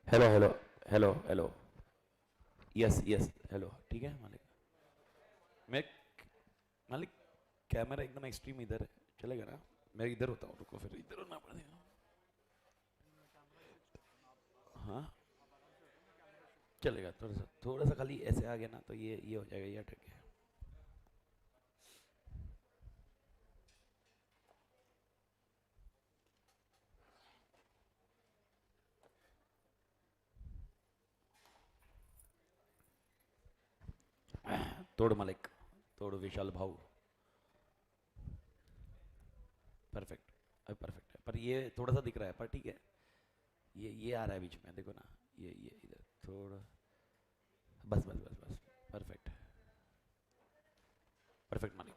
Hello hello hello hello. Yes yes hello. ठीक है मालिक। मैं मालिक कैमरा एकदम एक्सट्रीम इधर है, चलेगा ना? मैं इधर होता हूँ, रुको फिर इधर होना पड़ेगा। हाँ चलेगा, थोड़ा सा खाली ऐसे आ गया ना तो ये हो जाएगा, ये अटक गया। तोड़ मालिक, तोड़ विशाल भाव। परफेक्ट। अब परफेक्ट है, पर ये थोड़ा सा दिख रहा है, पर ठीक है। ये आ रहा है बीच में, देखो ना। ये इधर थोड़ा। बस बस बस बस। परफेक्ट। परफेक्ट मालिक।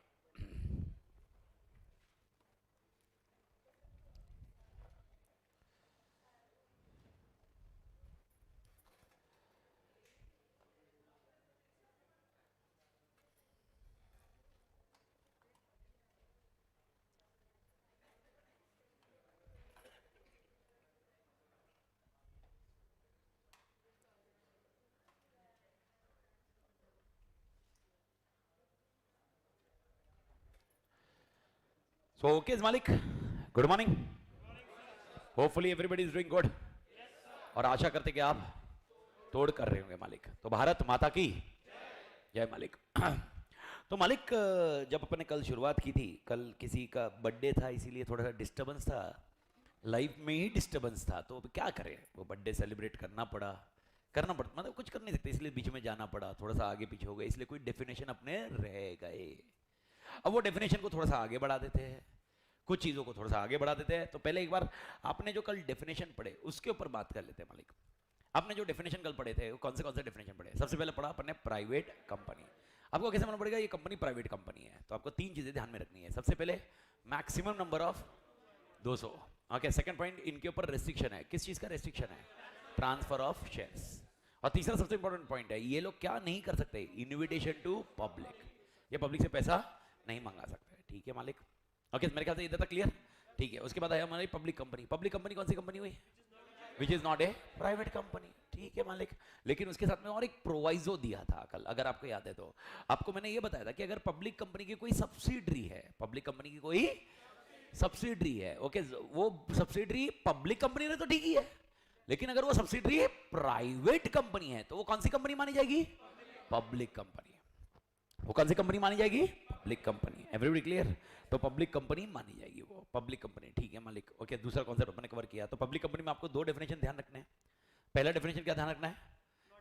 सो ओके मालिक, good morning. Hopefully everybody is doing good. और आशा करते कि आप तोड़ कर रहे होंगे मालिक। तो भारत माता की जय मालिक। तो मालिक, जब अपन ने कल शुरुआत की थी, कल किसी का बर्थडे था, इसीलिए थोड़ा सा डिस्टरबेंस था। लाइफ में ही डिस्टरबेंस था, तो अब क्या करें, वो बर्थडे सेलिब्रेट करना पड़ा मतलब कुछ कर नहीं सकते, इसलिए बीच में जाना पड़ा, थोड़ा सा आगे पीछे हो गए, इसलिए कोई डेफिनेशन अपने रह गए। अब वो डेफिनेशन को थोड़ा सा आगे बढ़ा देते हैं, कुछ चीज़ों को थोड़ा सा आगे बढ़ा देते हैं। तो पहले एक बार आपने जो कल डेफिनेशन पढ़े उसके ऊपर बात कर लेते हैं मालिक। आपने जो डेफिनेशन कल पढ़े थे, वो कौन से डेफिनेशन पढ़े? सबसे पहले पढ़ा अपन ने प्राइवेट कंपनी। आपको कैसे मालूम पड़ेगा ये कंपनी प्राइवेट कंपनी है? तो आपको तीन चीजें ध्यान में रखनी है। सबसे पहले maximum number of 200। Okay, second point, इनके ऊपर रेस्ट्रिक्शन है। किस चीज का रेस्ट्रिक्शन है? Transfer of shares. और तीसरा सबसे इंपॉर्टेंट पॉइंट है, ये लोग क्या नहीं कर सकते? Invitation to public. ये पब्लिक से पैसा नहीं मंगा सकते। ठीक है मालिक? ओके, मेरे ख्याल से इधर तक क्लियर। ठीक है, उसके बाद आया हमारी पब्लिक कंपनी। पब्लिक कंपनी कौन सी कंपनी हुई? Which is not a private company. ठीक है मालिक, लेकिन उसके साथ में और एक प्रोवाइजो दिया था कल, अगर आपको याद है तो। आपको मैंने ये बताया था कि अगर पब्लिक कंपनी की कोई सब्सिडरी है, पब्लिक कंपनी की कोई सब्सिडरी है, ओके, वो सब्सिडरी पब्लिक कंपनी ने तो ठीक ही है, लेकिन अगर वो सब्सिडरी प्राइवेट कंपनी है तो वो कौन सी कंपनी मानी जाएगी? Public company. वो कौन सी कंपनी मानी जाएगी? Public company. Everybody clear? तो पब्लिक कंपनी मानी जाएगी वो, पब्लिक कंपनी। ठीक है मालिक? ओके, दूसरा कॉन्सेप्ट अपने कवर किया। तो पब्लिक कंपनी में आपको दो डेफिनेशन ध्यान रखने हैं। पहला डेफिनेशन क्या ध्यान रखना है?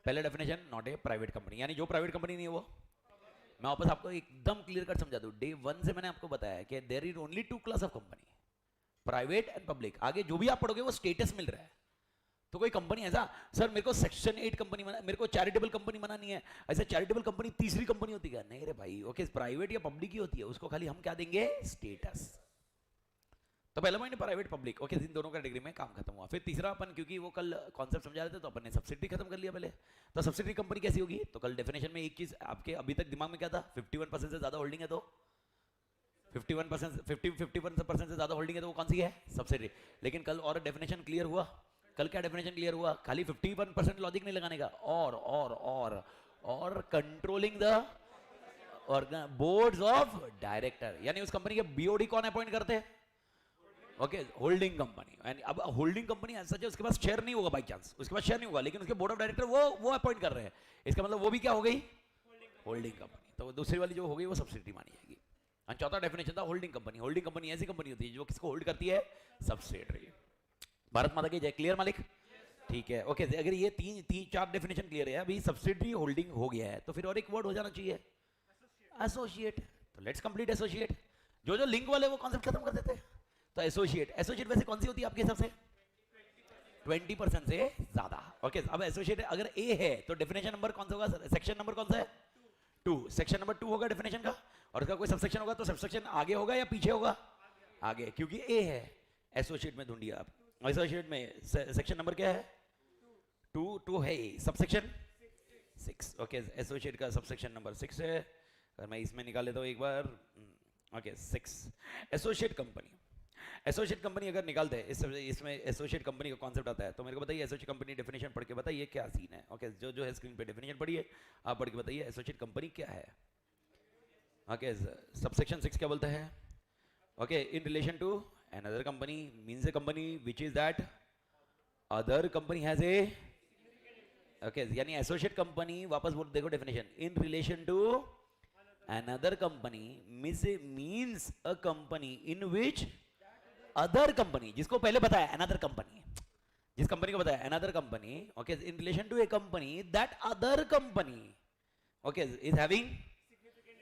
पहला definition, not a private company, यानी जो प्राइवेट कंपनी नहीं है वो। मैं वापस आपको एकदम क्लियर कट समझा दूं, डे वन से मैंने आपको बताया कि there is only two class of company, private and public. आगे जो भी आप पढ़ोगे वो स्टेटस मिल रहा है। तो कोई कंपनी ऐसा, सर मेरे को सेक्शन 8 कंपनी मना, मेरे को चैरिटेबल कंपनी मनानी है, ऐसे चैरिटेबल कंपनी तीसरी कंपनी होती है? नहीं रे भाई, ओके, प्राइवेट या पब्लिक ही होती है, उसको खाली हम क्या देंगे? स्टेटस। तो पहला पॉइंट प्राइवेट पब्लिक, ओके, इन दोनों कैटेगरी में काम खत्म हुआ। फिर तीसरा, अपन क्योंकि वो कल कॉन्सेप्ट समझा रहे थे तो अपन ने सब्सिडी खत्म कर लिया पहले। तो सब्सिडी कंपनी कैसी होगी? तो कल डेफिनेशन में एक चीज आपके अभी तक दिमाग में क्या था? 51% से ज्यादा होल्डिंग है तो 51%, 51% से ज्यादा होल्डिंग है तो वो कौन सी है? सब्सिडी। लेकिन कल और डेफिनेशन क्लियर हुआ। कल क्या डेफिनेशन क्लियर हुआ? खाली 51% लॉजिक नहीं लगाने का, और कंट्रोलिंग द और बोर्ड्स ऑफ डायरेक्टर, यानी उस कंपनी के बीओडी कौन अपॉइंट करते हैं? Okay, holding company. एंड अब होल्डिंग कंपनी ऐसा है उसके पास शेयर नहीं होगा, बाई चांस उसके पास शेयर नहीं होगा, लेकिन उसके बोर्ड ऑफ डायरेक्टर वो अपॉइंट कर रहे हैं। इसका मतलब वो भी क्या हो गई? Holding company. तो दूसरी वाली जो हो गई वो सब्सिडी मानी जाएगी। और चौथा डेफिनेशन था होल्डिंग कंपनी। होल्डिंग कंपनी ऐसी कंपनी होती है जो किसको होल्ड करती है? सब्सिडरी। भारत माता की जय। क्लियर मालिक? ठीक है, ओके। अगर ये तीन तीन चार डेफिनेशन क्लियर है, अभी सब्सिडरी होल्डिंग हो गया है, तो फिर और एक वर्ड हो जाना चाहिए, एसोसिएट। तो लेट्स कंप्लीट एसोसिएट। जो जो लिंक वाले वो कॉन्सेप्ट खत्म कर देते हैं। तो एसोसिएट, एसोसिएट वैसे कौन सी होती है आपके हिसाब से? 20% से ज्यादा। ओके, अब एसोसिएट अगर ए है तो डेफिनेशन नंबर कौन सा होगा? सेक्शन नंबर कौन सा है? 2। सेक्शन नंबर 2 होगा डेफिनेशन का। और उसका कोई सबसेक्शन होगा तो सबसेक्शन आगे होगा या पीछे होगा? आगे, क्योंकि ए है। एसोसिएट में ढूंढिए आप, एसोसिएट में सेक्शन नंबर क्या है? 2 है। सबसेक्शन 6। ओके, एसोसिएट का सबसेक्शन नंबर 6 है। अगर मैं इसमें निकाल लेता हूँ एक बार, okay, 6। Associate company, associate company अगर निकालते हैं इसमें एसोसिएट कंपनी का कॉन्सेप्ट आता है, तो मेरे को बताइए एसोसिएट कंपनी डेफिनेशन पढ़ के बताइए क्या सीन है। ओके, जो है स्क्रीन पे डेफिनेशन पढ़िए, आप पढ़ के बताइए एसोसिएट कंपनी क्या है। ओके, सबसेक्शन 6 क्या बोलता है? Okay, in relation to another company means a company which is that other company has a, okay, यानी एसोसिएट कंपनी, वापस बोल देखो definition, in relation to another company means a company in which other company, जिसको पहले बताया another company, जिस company को बताया another company, okay, in relation to a company that other company, okay, is having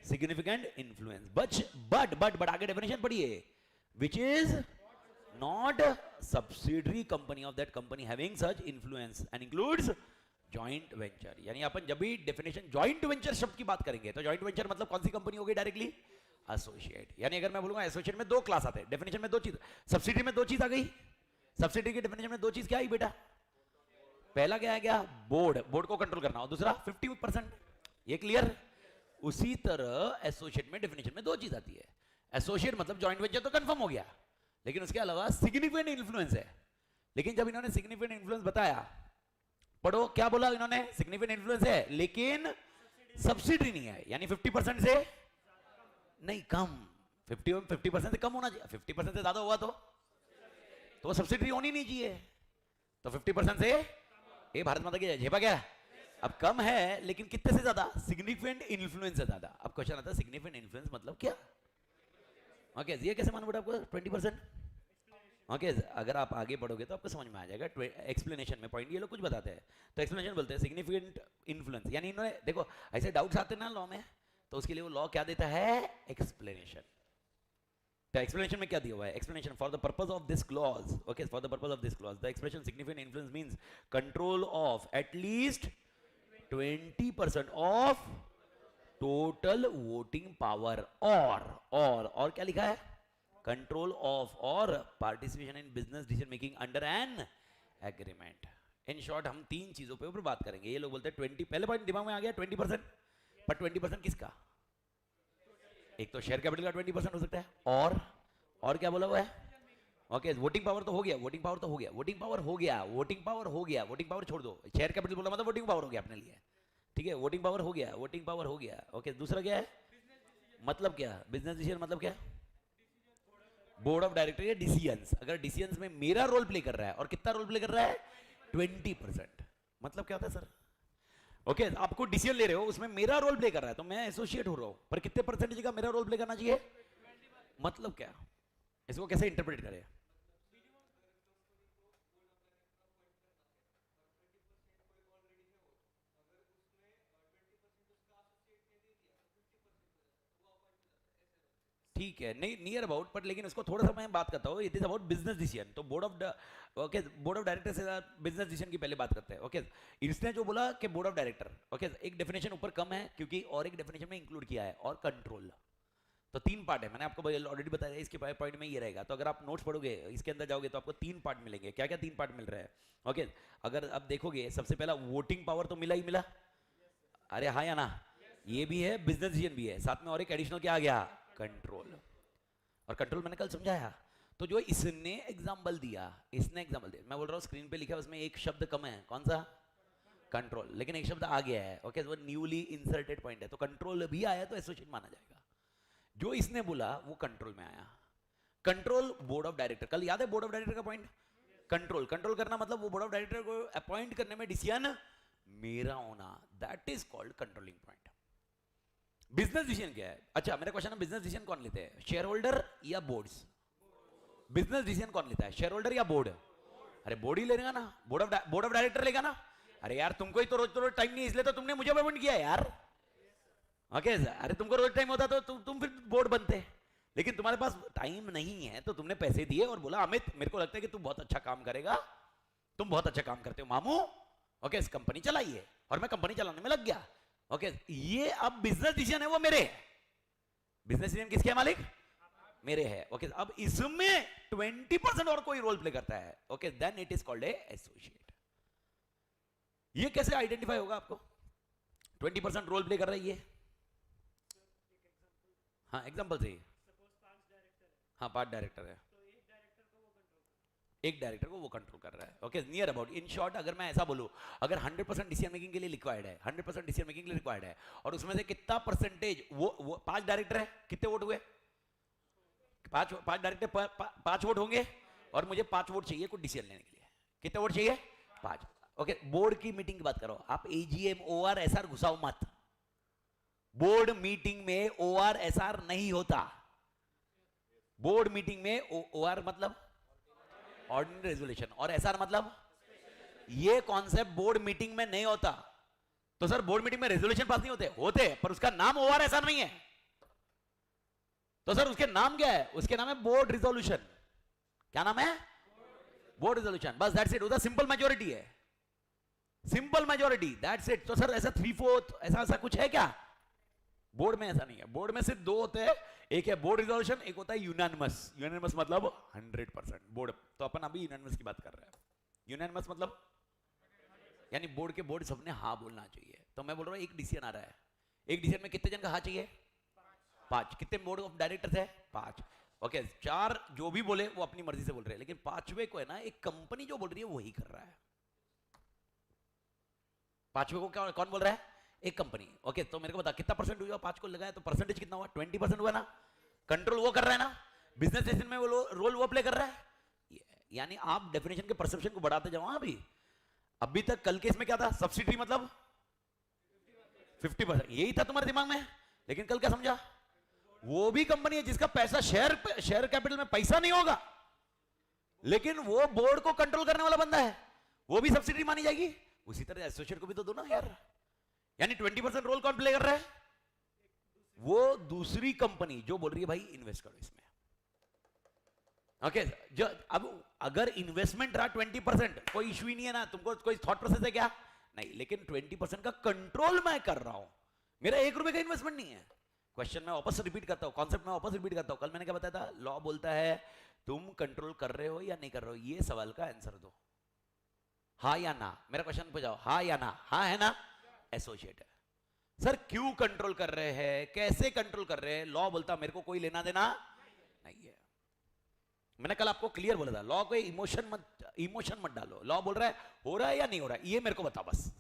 significant influence, but आगे definition पढ़िए, which is not subsidiary company of that company having such influence and includes joint venture। यानी अपन जब भी definition joint venture शब्द की बात करेंगे तो joint venture मतलब कौन सी कंपनी हो गई? Directly associate. यानी अगर मैं बोलूंगा एसोसिएट में दो क्लास आते हैं, डेफिनेशन में दो चीज, सब्सिडी में दो चीज आ गई, सब्सिडी की डेफिनेशन में दो चीज क्या आई बेटा? पहला क्या है, क्या? बोर्ड, बोर्ड को कंट्रोल करना, और दूसरा 50%। ये क्लियर? उसी तरह एसोसिएट में डेफिनेशन में दो चीज आती है। एसोसिएट मतलब जॉइंट वेंचर तो कंफर्म हो गया, लेकिन उसके अलावा सिग्निफिकेंट इन्फ्लुएंस है। लेकिन जब इन्होंने सिग्निफिकेंट इन्फ्लुएंस बताया, पढ़ो क्या बोला इन्होंने? सिग्निफिकेंट इन्फ्लुएंस है लेकिन सब्सिडी नहीं है, यानी 50% से नहीं कम, 50% से कम होना चाहिए, 50% से ज्यादा हुआ तो सब्सिडी होनी नहीं चाहिए, तो 50% से, ए भारत माता की झेपा क्या? अब कम है लेकिन कितने से ज्यादा? सिग्निफिकेंट इन्फ्लुएंस से ज्यादा। अब क्वेश्चन आता है सिग्निफिकेंट इन्फ्लुएंस मतलब क्या? ओके, ये कैसे मालूम पड़ा आपको 20%? ओके, अगर आप आगे बढ़ोगे तो आपको समझ में आ जाएगा। एक्सप्लेनेशन में पॉइंट ये लोग कुछ बताते हैं, तो एक्सप्लेनेशन बोलते हैं सिग्निफिकेंट इन्फ्लुएंस, यानी इन्होंने देखो ऐसे डाउट्स आते हैं ना लॉ में, तो उसके लिए वो लॉ क्या देता है? एक्सप्लेनेशन। तो एक्सप्लेनेशन में क्या दिया हुआ है? Explanation for the purpose of this clause, okay, for the purpose of this clause the expression significant influence means control of at least 20% of total voting power, और क्या लिखा है? कंट्रोल ऑफ और participation in business decision making under an agreement. In short हम तीन चीजों पे ऊपर बात करेंगे। ये लोग बोलते हैं 20, पहले पॉइंट दिमाग में आ गया 20%, पर 20% किसका? एक तो शेयर कैपिटल का 20% हो सकता है, और क्या बोला हुआ है? ओके, वोटिंग पावर तो हो गया, वोटिंग पावर छोड़ दो, शेयर कैपिटल बोला मतलब वोटिंग पावर हो गया अपने लिए, ठीक है, वोटिंग पावर हो गया। ओके, दूसरा क्या है? मतलब क्या? बिजनेस डिसीजन मतलब क्या? बोर्ड ऑफ डायरेक्टर या डिसीजंस। अगर डिसीजंस में मेरा रोल प्ले कर रहा है, और कितना रोल प्ले कर रहा है? 20%। मतलब क्या होता है सर? ओके, आपको डिसीजन ले रहे हो, उसमें मेरा रोल प्ले कर रहा है, तो मैं एसोसिएट हो रहा हूं, पर कितने परसेंटेज का मेरा रोल प्ले करना चाहिए? मतलब क्या? इसको कैसे इंटरप्रेट करें? ठीक है, नहीं नियर अबाउट, बट लेकिन उसको थोड़ा सा मैं बात करता हूँ, it is about business decision. तो बोर्ड ऑफ डायरेक्टर से बिजनेस डिसीजन की पहले बात करते हैं। ओके, इसने जो बोला कि बोर्ड ऑफ डायरेक्टर, ओके, एक डेफिनेशन ऊपर कम है क्योंकि और एक डेफिनेशन में इंक्लूड किया है, और कंट्रोल। तो तीन पार्ट है, मैंने आपको ऑलरेडी बताया, इसके पॉइंट में ये रहेगा। तो अगर आप नोट्स पढ़ोगे, इसके अंदर जाओगे, तो आपको तीन पार्ट मिलेंगे। क्या क्या तीन पार्ट मिल रहा है? ओके, अगर आप देखोगे, सबसे पहला वोटिंग पावर तो मिला ही मिला, अरे हाँ या ना? ये भी है, बिजनेस डिसीजन भी है, साथ में और एक एडिशनल क्या आ गया? कंट्रोल। और कंट्रोल मैंने कल समझाया। तो जो इसने एग्जांपल दिया, मैं बोल रहा हूँ स्क्रीन पे लिखा है, उसमें एक शब्द कम है, कौन सा? कंट्रोल, लेकिन एक शब्द आ गया है। ओके, वो न्यूली इंसर्टेड पॉइंट है, तो कंट्रोल भी आया तो एसोसिएट माना जाएगा। जो इसने बोला वो कंट्रोल में आया। कंट्रोल बोर्ड ऑफ डायरेक्टर, कल याद है बोर्ड ऑफ डायरेक्टर का पॉइंट? कंट्रोल करना मतलब वो बोर्ड ऑफ डायरेक्टर को अपॉइंट करने में डिसीजन मेरा होना, that is called controlling point. Business decision क्या है? अच्छा, मेरा क्वेश्चन है, बिजनेस डिसीजन कौन लेते हैं, शेयर होल्डर या बोर्ड्स? बिजनेस डिसीजन कौन लेता है, शेयर होल्डर या बोर्ड? अरे बोर्ड ही लेगा ना, बोर्ड ऑफ डायरेक्टर लेगा ना। अरे यार, तुमको ही तो रोज टाइम नहीं, इसलिए तो तुमने मुझे अपॉइंट किया यार। ओके, अरे तुमको रोज टाइम होता तो तुम फिर बोर्ड बनते, लेकिन तुम्हारे पास टाइम नहीं है, तो तुमने पैसे दिए और बोला अमित, मेरे को लगता है कि तू बहुत अच्छा काम करेगा, तुम बहुत अच्छा काम करते हो मामू, ओके, इस कंपनी चलाइए, और मैं कंपनी चलाने में लग गया। ओके, ये अब बिजनेस डिसीजन है, वो मेरे, बिजनेस डिसीजन किसके है मालिक? मेरे है। ओके, अब इसमें 20% और कोई रोल प्ले करता है, okay, then it is called a associate. ये कैसे आइडेंटिफाई होगा आपको 20% रोल प्ले कर रहा है ये? हाँ, एग्जांपल से, हाँ, पार्ट डायरेक्टर है, एक डायरेक्टर को वो कंट्रोल कर रहा है। Okay, near about, in short अगर मैं ऐसा बोलूं, अगर 100% डिसीजन मेकिंग के लिए रिक्वायर्ड है, 100% डिसीजन मेकिंग के लिए रिक्वायर्ड है, और उसमें से कितना परसेंटेज, वो 5 डायरेक्टर है, कितने वोट हुए? 5 डायरेक्टर, 5 वोट होंगे, और मुझे 5 वोट चाहिए कुछ डिसीजन लेने के लिए। कितने वोट चाहिए? 5। ओके, बोर्ड की मीटिंग की बात करो आप, एजीएम ओआर एसआर घुसाओ मत। बोर्ड मीटिंग में ओआर एसआर नहीं होता। बोर्ड मीटिंग में ओआर मतलब ऑर्डिनरी रेजोल्यूशन, और एसआर मतलब, ये कॉन्सेप्ट बोर्ड मीटिंग में नहीं होता। तो सर बोर्ड मीटिंग में रेजोल्यूशन पास नहीं होते, पर उसका नाम ओआर एसआर नहीं है। तो सर उसके नाम क्या है? उसके नाम है बोर्ड रिजोल्यूशन। क्या नाम है? बोर्ड रिजोल्यूशन, बस दैट्स इट। उधर सिंपल मेजोरिटी है, सिंपल मेजोरिटी, दैट्स इट। तो सर ऐसा 3/4 ऐसा कुछ है क्या? बोर्ड में ऐसा नहीं है। बोर्ड में सिर्फ 2 होते हैं, एक है बोर्ड रिजोल्यूशन, एक होता है यूनानिमस। यूनानिमस मतलब 100% बोर्ड। तो अपन अभी यूनानिमस की बात कर रहे हैं। यूनानिमस मतलब यानी बोर्ड के बोर्ड सबने हाँ बोलना चाहिए। तो मैं बोल रहा हूँ एक डिसीजन आ रहा है, एक डिसीजन में कितने जन का हाँ चाहिए? 5। कितने बोर्ड ऑफ डायरेक्टर्स है? 5। ओके, 4 जो भी बोले वो अपनी मर्जी से बोल रहे हैं, लेकिन 5वें को है ना एक कंपनी जो बोल रही है वही कर रहा है। 5वें को क्या कौन बोल रहा है? एक कंपनी। ओके, तो मेरे को बता कितना परसेंट हुआ? 5 को लगाया तो परसेंटेज कितना हुआ? 20% हुआ ना। कंट्रोल वो कर रहा है ना, बिजनेस डिसीजन में वो रोल वो प्ले कर रहा है। यानी आप डेफिनेशन के परसेप्शन को बढ़ाते जाओ। अभी तक कल के इसमें क्या था? सब्सिडी मतलब 50%, यही था तुम्हारे दिमाग में। लेकिन कल क्या समझा? वो भी कंपनी है जिसका पैसा शेयर कैपिटल में पैसा नहीं होगा, लेकिन वो बोर्ड को कंट्रोल करने वाला बंदा है, वो भी सब्सिडी मानी जाएगी। उसी तरह एसोसिएट को भी तो दो ना यार। यानी 20% रोल कौन प्ले कर रहा है? वो दूसरी कंपनी जो बोल रही है भाई इन्वेस्ट करो इसमें। ओके, जो अब अगर इन्वेस्टमेंट रहा 20%, कोई इश्यू ही नहीं है ना, तुमको कोई थॉट प्रोसेस है क्या? नहीं, लेकिन 20% का कंट्रोल मैं कर रहा हूं, मेरा 1 रुपए का इन्वेस्टमेंट नहीं है। क्वेश्चन मैं वापस रिपीट करता हूं, कॉन्सेप्ट मैं वापस रिपीट करता हूं। कल मैंने क्या बताया था? लॉ बोलता है तुम कंट्रोल कर रहे हो या नहीं कर रहे हो, ये सवाल का आंसर दो, हाँ या ना। मेरा क्वेश्चन पे जाओ, हाँ या ना। हाँ है ना, एसोसिएट है। सर क्यों कंट्रोल कर रहे हैं, कैसे कंट्रोल कर रहे हैं? लॉ बोलता मेरे को कोई लेना देना नहीं है। मैंने कल आपको क्लियर बोला था, लॉ को इमोशन मत डालो। लॉ बोल रहा है हो रहा है या नहीं हो रहा है, ये मेरे को बताओ बस।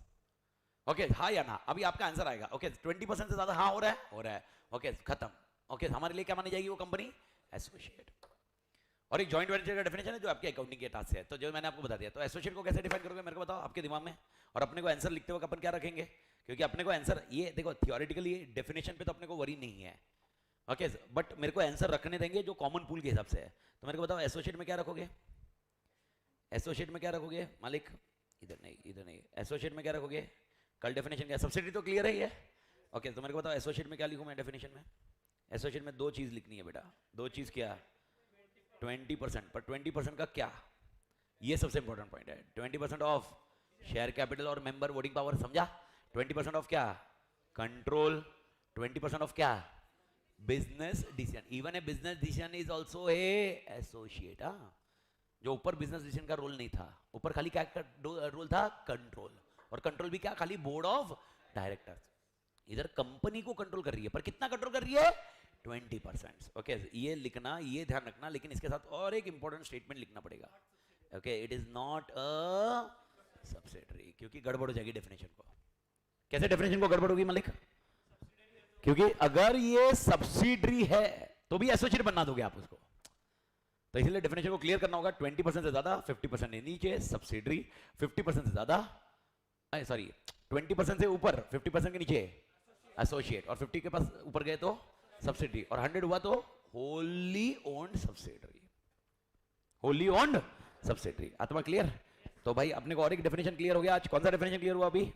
ओके, हाँ या ना, अभी आपका आंसर आएगा। ओके, 20% से ज्यादा हाँ हो रहा है, हो रहा है। ओके, खत्म। ओके, हमारे लिए क्या मानी जाएगी वो कंपनी? एसोसिएट। और एक जॉइंट वेंचर का डेफिनेशन है जो आपके अकाउंटिंग के टास्क है, तो जो मैंने आपको बता दिया। तो एसोसिएट को कैसे डिफाइन करोगे मेरे को बताओ आपके दिमाग में। और अपने को आंसर लिखते वक्त अपन क्या रखेंगे? क्योंकि अपने को आंसर, ये देखो थियोरेटिकली डेफिनेशन पे तो अपने को वरी नहीं है, ओके, बट मेरे को आंसर रखने देंगे जो कॉमन पूल के हिसाब से है। तो मेरे को बताओ एसोसिएट में क्या रखोगे? एसोसिएट में क्या रखोगे मालिक? इधर नहीं, इधर नहीं। एसोसिएट में क्या रखोगे? कल डेफिनेशन क्या? सब्सिडी तो क्लियर है ये। ओके, तो मेरे को बताओ एसोसिएट में क्या लिखूं मैं डेफिनेशन में? एसोसिएट में 2 चीज लिखनी है बेटा। 2 चीज क्या? 20%, पर 20% का क्या? ये सबसे इंपॉर्टेंट पॉइंट है। 20% ऑफ शेयर कैपिटल और मेंबर वोटिंग पावर, समझा? 20% ऑफ क्या? कंट्रोल। 20% ऑफ क्या? Business decision. Even a business decision is also A associate. जो ऊपर बिजनेस डिसीजन का रोल नहीं था, ऊपर खाली क्या रोल था? कंट्रोल। और कंट्रोल भी क्या? खाली बोर्ड ऑफ डायरेक्टर्स। इधर कंपनी को कंट्रोल कर रही है, पर कितना कंट्रोल कर रही है? 20%। ओके, ये लिखना, ये ध्यान रखना। लेकिन इसके साथ और एक इंपॉर्टेंट स्टेटमेंट लिखना पड़ेगा। Okay, it is not a subsidiary, क्योंकि गड़बड़ हो जाएगी डेफिनेशन को। कैसे डेफिनेशन को गड़बड़ होगी मलिक? क्योंकि अगर ये सब्सिडरी है तो भी एसोसिएट बनना दोगे आप उसको, तो इसलिए डेफिनेशन को क्लियर करना होगा। 20% से ज्यादा, 50% से नीचे सब्सिडरी, 50% से ज्यादा, सॉरी 20% से ऊपर, 50% के नीचे एसोसिएट, और 50 के पास ऊपर गए तो सब्सिडरी, और 100 हुआ तो wholly owned subsidiary. Wholly owned subsidiary. आत्मा क्लियर? तो भाई अपने को और एक डेफिनेशन क्लियर हो गया आज। कौन सा डेफिनेशन क्लियर हुआ अभी?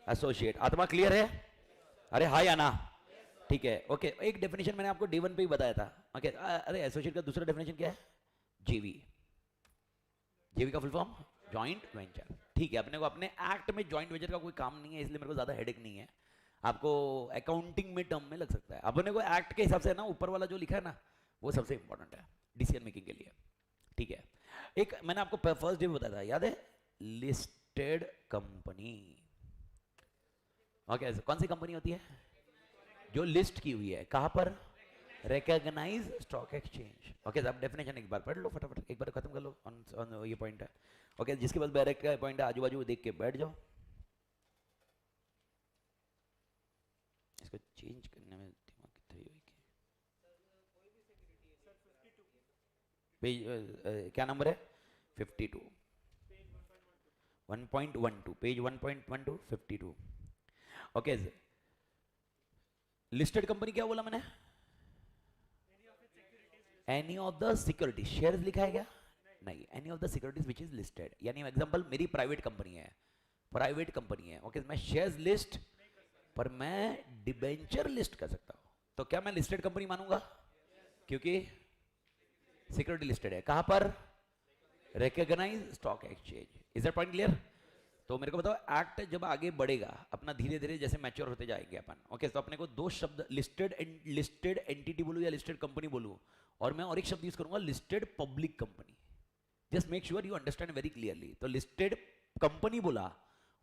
एसोसिएट। आत्मा क्लियर है? अरे हाँ या ना? ठीक है। ओके, एक डेफिनेशन मैंने आपको D1 पे ही बताया था। ओके, अरे एसोसिएट का दूसरा डेफिनेशन क्या है? जेवी। जेवी का फुल फॉर्म जॉइंट वेंचर। ठीक है, अपने को अपने एक्ट में जॉइंट वेंचर का कोई काम नहीं है, इसलिए मेरे को ज्यादा हेडेक नहीं है। आपको अकाउंटिंग में टर्म में लग सकता है। अपने को एक्ट के हिसाब से ना ऊपर वाला जो लिखा है ना, वो सबसे इंपॉर्टेंट है डिसीजन मेकिंग के लिए। ठीक है, एक मैंने आपको फर्स्ट डे बताया था, याद है? Listed company. ओके, कौन सी कंपनी होती है? जो लिस्ट की हुई है। कहां पर? Recognise stock exchange. ओके, आप डेफिनेशन एक बार पढ़ लो फटाफट, एक बार खत्म कर लो ऑन ये पॉइंट है। ओके, जिसके पास डायरेक्ट का पॉइंट है आजू बाजू देख के बैठ जाओ। इसको चेंज करने में दिमाग कितनी होगी। पेज क्या नंबर है? 52 1.12 पेज 1.12 52। ओके, लिस्टेड कंपनी क्या बोला मैंने? Any of the security shares लिखा है क्या? नहीं, any of the securities which is listed. यानी एग्जांपल मेरी प्राइवेट कंपनी है, प्राइवेट कंपनी है। ओके, मैं शेयर्स लिस्ट पर मैं डिबेंचर लिस्ट कर सकता हूं, तो क्या मैं लिस्टेड कंपनी मानूंगा? क्योंकि सिक्योरिटी लिस्टेड है। कहां पर? Recognise stock exchange. Is that point clear? तो मेरे को बताओ, एक्ट जब आगे बढ़ेगा अपना धीरे धीरे जैसे मैच्योर होते जाएंगे अपन, ओके, तो अपने को दो शब्द लिस्टेड एंटिटी बोलूं या लिस्टेड कंपनी बोलूं, और मैं और एक शब्द यूज करूंगा listed public company. Just make sure you understand very clearly. तो लिस्टेड कंपनी बोला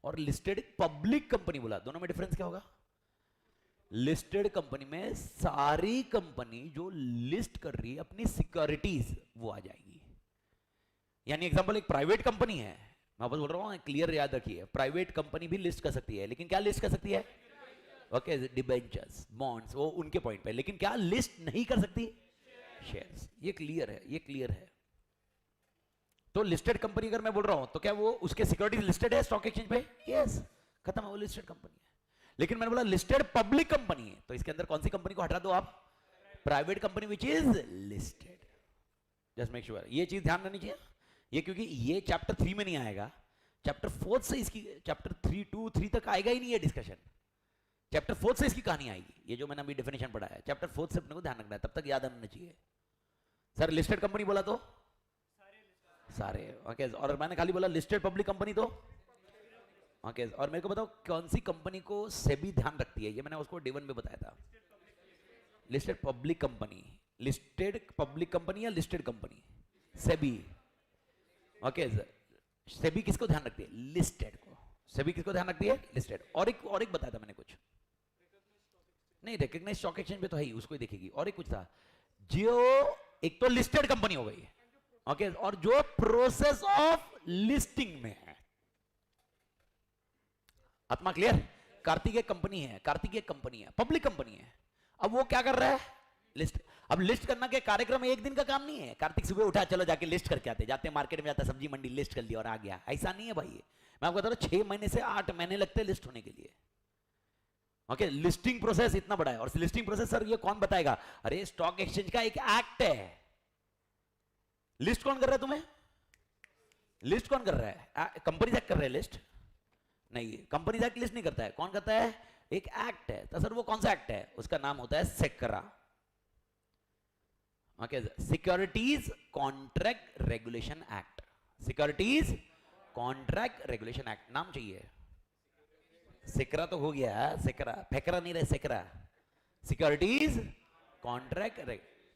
और लिस्टेड पब्लिक कंपनी बोला, दोनों में डिफरेंस क्या होगा? लिस्टेड कंपनी में सारी कंपनी जो लिस्ट कर रही है अपनी सिक्योरिटीज वो आ जाएगी। यानी एग्जांपल एक प्राइवेट कंपनी है, मैं बस बोल रहा हूं, क्लियर याद रखिए, प्राइवेट कंपनी भी लिस्ट कर सकती है, लेकिन क्या लिस्ट कर सकती है? ओके, डिबेंचर्स, बॉन्ड्स, वो उनके पॉइंट पे, लेकिन क्या लिस्ट नहीं कर सकती? शेयर्स। ये क्लियर है, ये क्लियर है। तो लिस्टेड कंपनी अगर मैं बोल रहा हूं तो क्या वो उसके सिक्योरिटीज लिस्टेड है स्टॉक एक्सचेंज पे? यस, खत्म है, वो लिस्टेड कंपनी है। लेकिन मैंने बोला लिस्टेड पब्लिक कंपनी है, तो इसके अंदर कौन सी कंपनी को हटा दो आप? Private company which is listed. Just make sure, ये चीज ध्यान रखनी चाहिए। ये क्योंकि ये चैप्टर 3 में नहीं आएगा, चैप्टर 4 से इसकी, चैप्टर 3 2 3 तक आएगा ही नहीं ये डिस्कशन, चैप्टर 4 से इसकी कहानी आएगी। ये जो मैंने अभी डेफिनेशन पढ़ा है चैप्टर 4 से अपने को ध्यान रखना है, तब तक याद आना चाहिए। सर लिस्टेड कंपनी बोला तो सारे, ओके, और मैंने खाली बोला लिस्टेड पब्लिक कंपनी तो ओके। और मेरे को बताओ कौन सी कंपनी को सेबी ध्यान रखती है? ये मैंने उसको D1 में बताया था। Listed public company, listed public company या listed company? SEBI. Okay, SEBI किसको ध्यान रखती है? लिस्टेड को। सेबी किसको ध्यान रखती है? लिस्टेड। और एक बताया था मैंने कुछ, नहीं रिकॉग्नाइज्ड स्टॉक एक्सचेंज पे तो है ही, उसको ही देखेगी। और एक कुछ था जो, एक तो लिस्टेड कंपनी हो गई, ओके, और जो प्रोसेस ऑफ लिस्टिंग में है। आत्मा क्लियर? कार्तिक एक कंपनी है, कार्तिक एक कंपनी है, पब्लिक कंपनी है। अब वो क्या कर रहा है? लिस्ट। अब लिस्ट करना के कार्यक्रम एक दिन का काम नहीं है। कार्तिक सुबह उठा, चलो जाके लिस्ट करके आते, जाते मार्केट में जाता सब्जी मंडी, लिस्ट कर लिया और आ गया, ऐसा नहीं है भाई। मैं आपको बता रहा हूं 6 महीने से 8 महीने लगते हैं लिस्ट होने के लिए। ओके, लिस्टिंग प्रोसेस इतना बड़ा है। और लिस्टिंग प्रोसेस सर ये कौन बताएगा? अरे स्टॉक एक्सचेंज का एक एक्ट है। लिस्ट कौन कर रहा है तुम्हें? लिस्ट कौन कर रहा है? कंपनी एक्ट कर रहा है लिस्ट? नहीं, कंपनी एक्ट लिस्ट नहीं करता है। कौन करता है? एक एक्ट है। तो सर वो कौन सा एक्ट है? उसका नाम होता है SCRA. Okay, securities contract regulation act. Securities contract regulation act नाम चाहिए। सेक्रा तो हो गया, सेक्रा फेकरा नहीं रहे, सेक्रा सिक्योरिटीज कॉन्ट्रैक्ट।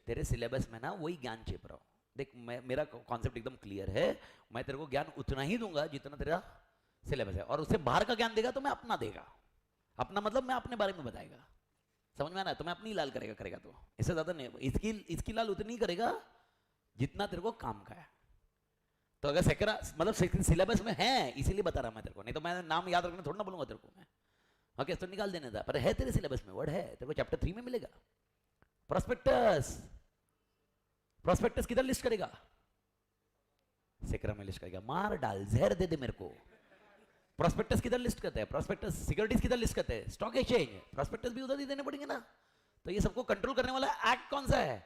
तेरे सिलेबस में ना वही ज्ञान चेप रहा हूं। देख मेरा कॉन्सेप्ट एकदम क्लियर है, मैं तेरे को ज्ञान उतना ही दूंगा जितना तेरा सिलेबस है, और उससे बाहर का ज्ञान देगा तो मैं अपना देगा। अपना मतलब मैं अपने बारे में बताएगा, समझ में आना? तो मैं अपनी लाल करेगा तो इससे ज्यादा नहीं। इसकी लाल उतनी करेगा जितना तेरे को काम का है। तो अगर सेक्रा मतलब सिलेबस में है इसीलिए बता रहा मैं तेरे को, नहीं तो मैं नाम याद रखने थोड़ा ना बोलूंगा तेरे को मैं। ओके, तो निकाल देने था, पर है तेरे सिलेबस में, वर्ड है तेरे को, चैप्टर 3 में मिलेगा। प्रोस्पेक्टस, प्रोस्पेक्टस किधर लिस्ट करेगा? सेक्रा में लिस्ट करेगा। मार डाल, जहर दे दे मेरे को। प्रोस्पेक्टस किधर लिस्ट करते हैं? प्रोस्पेक्टस सिक्योरिटीज किधर लिस्ट करते हैं? Stock exchange. प्रोस्पेक्टस भी उधर ही देने पड़ेंगे ना। तो ये सबको कंट्रोल करने वाला एक्ट कौन सा है?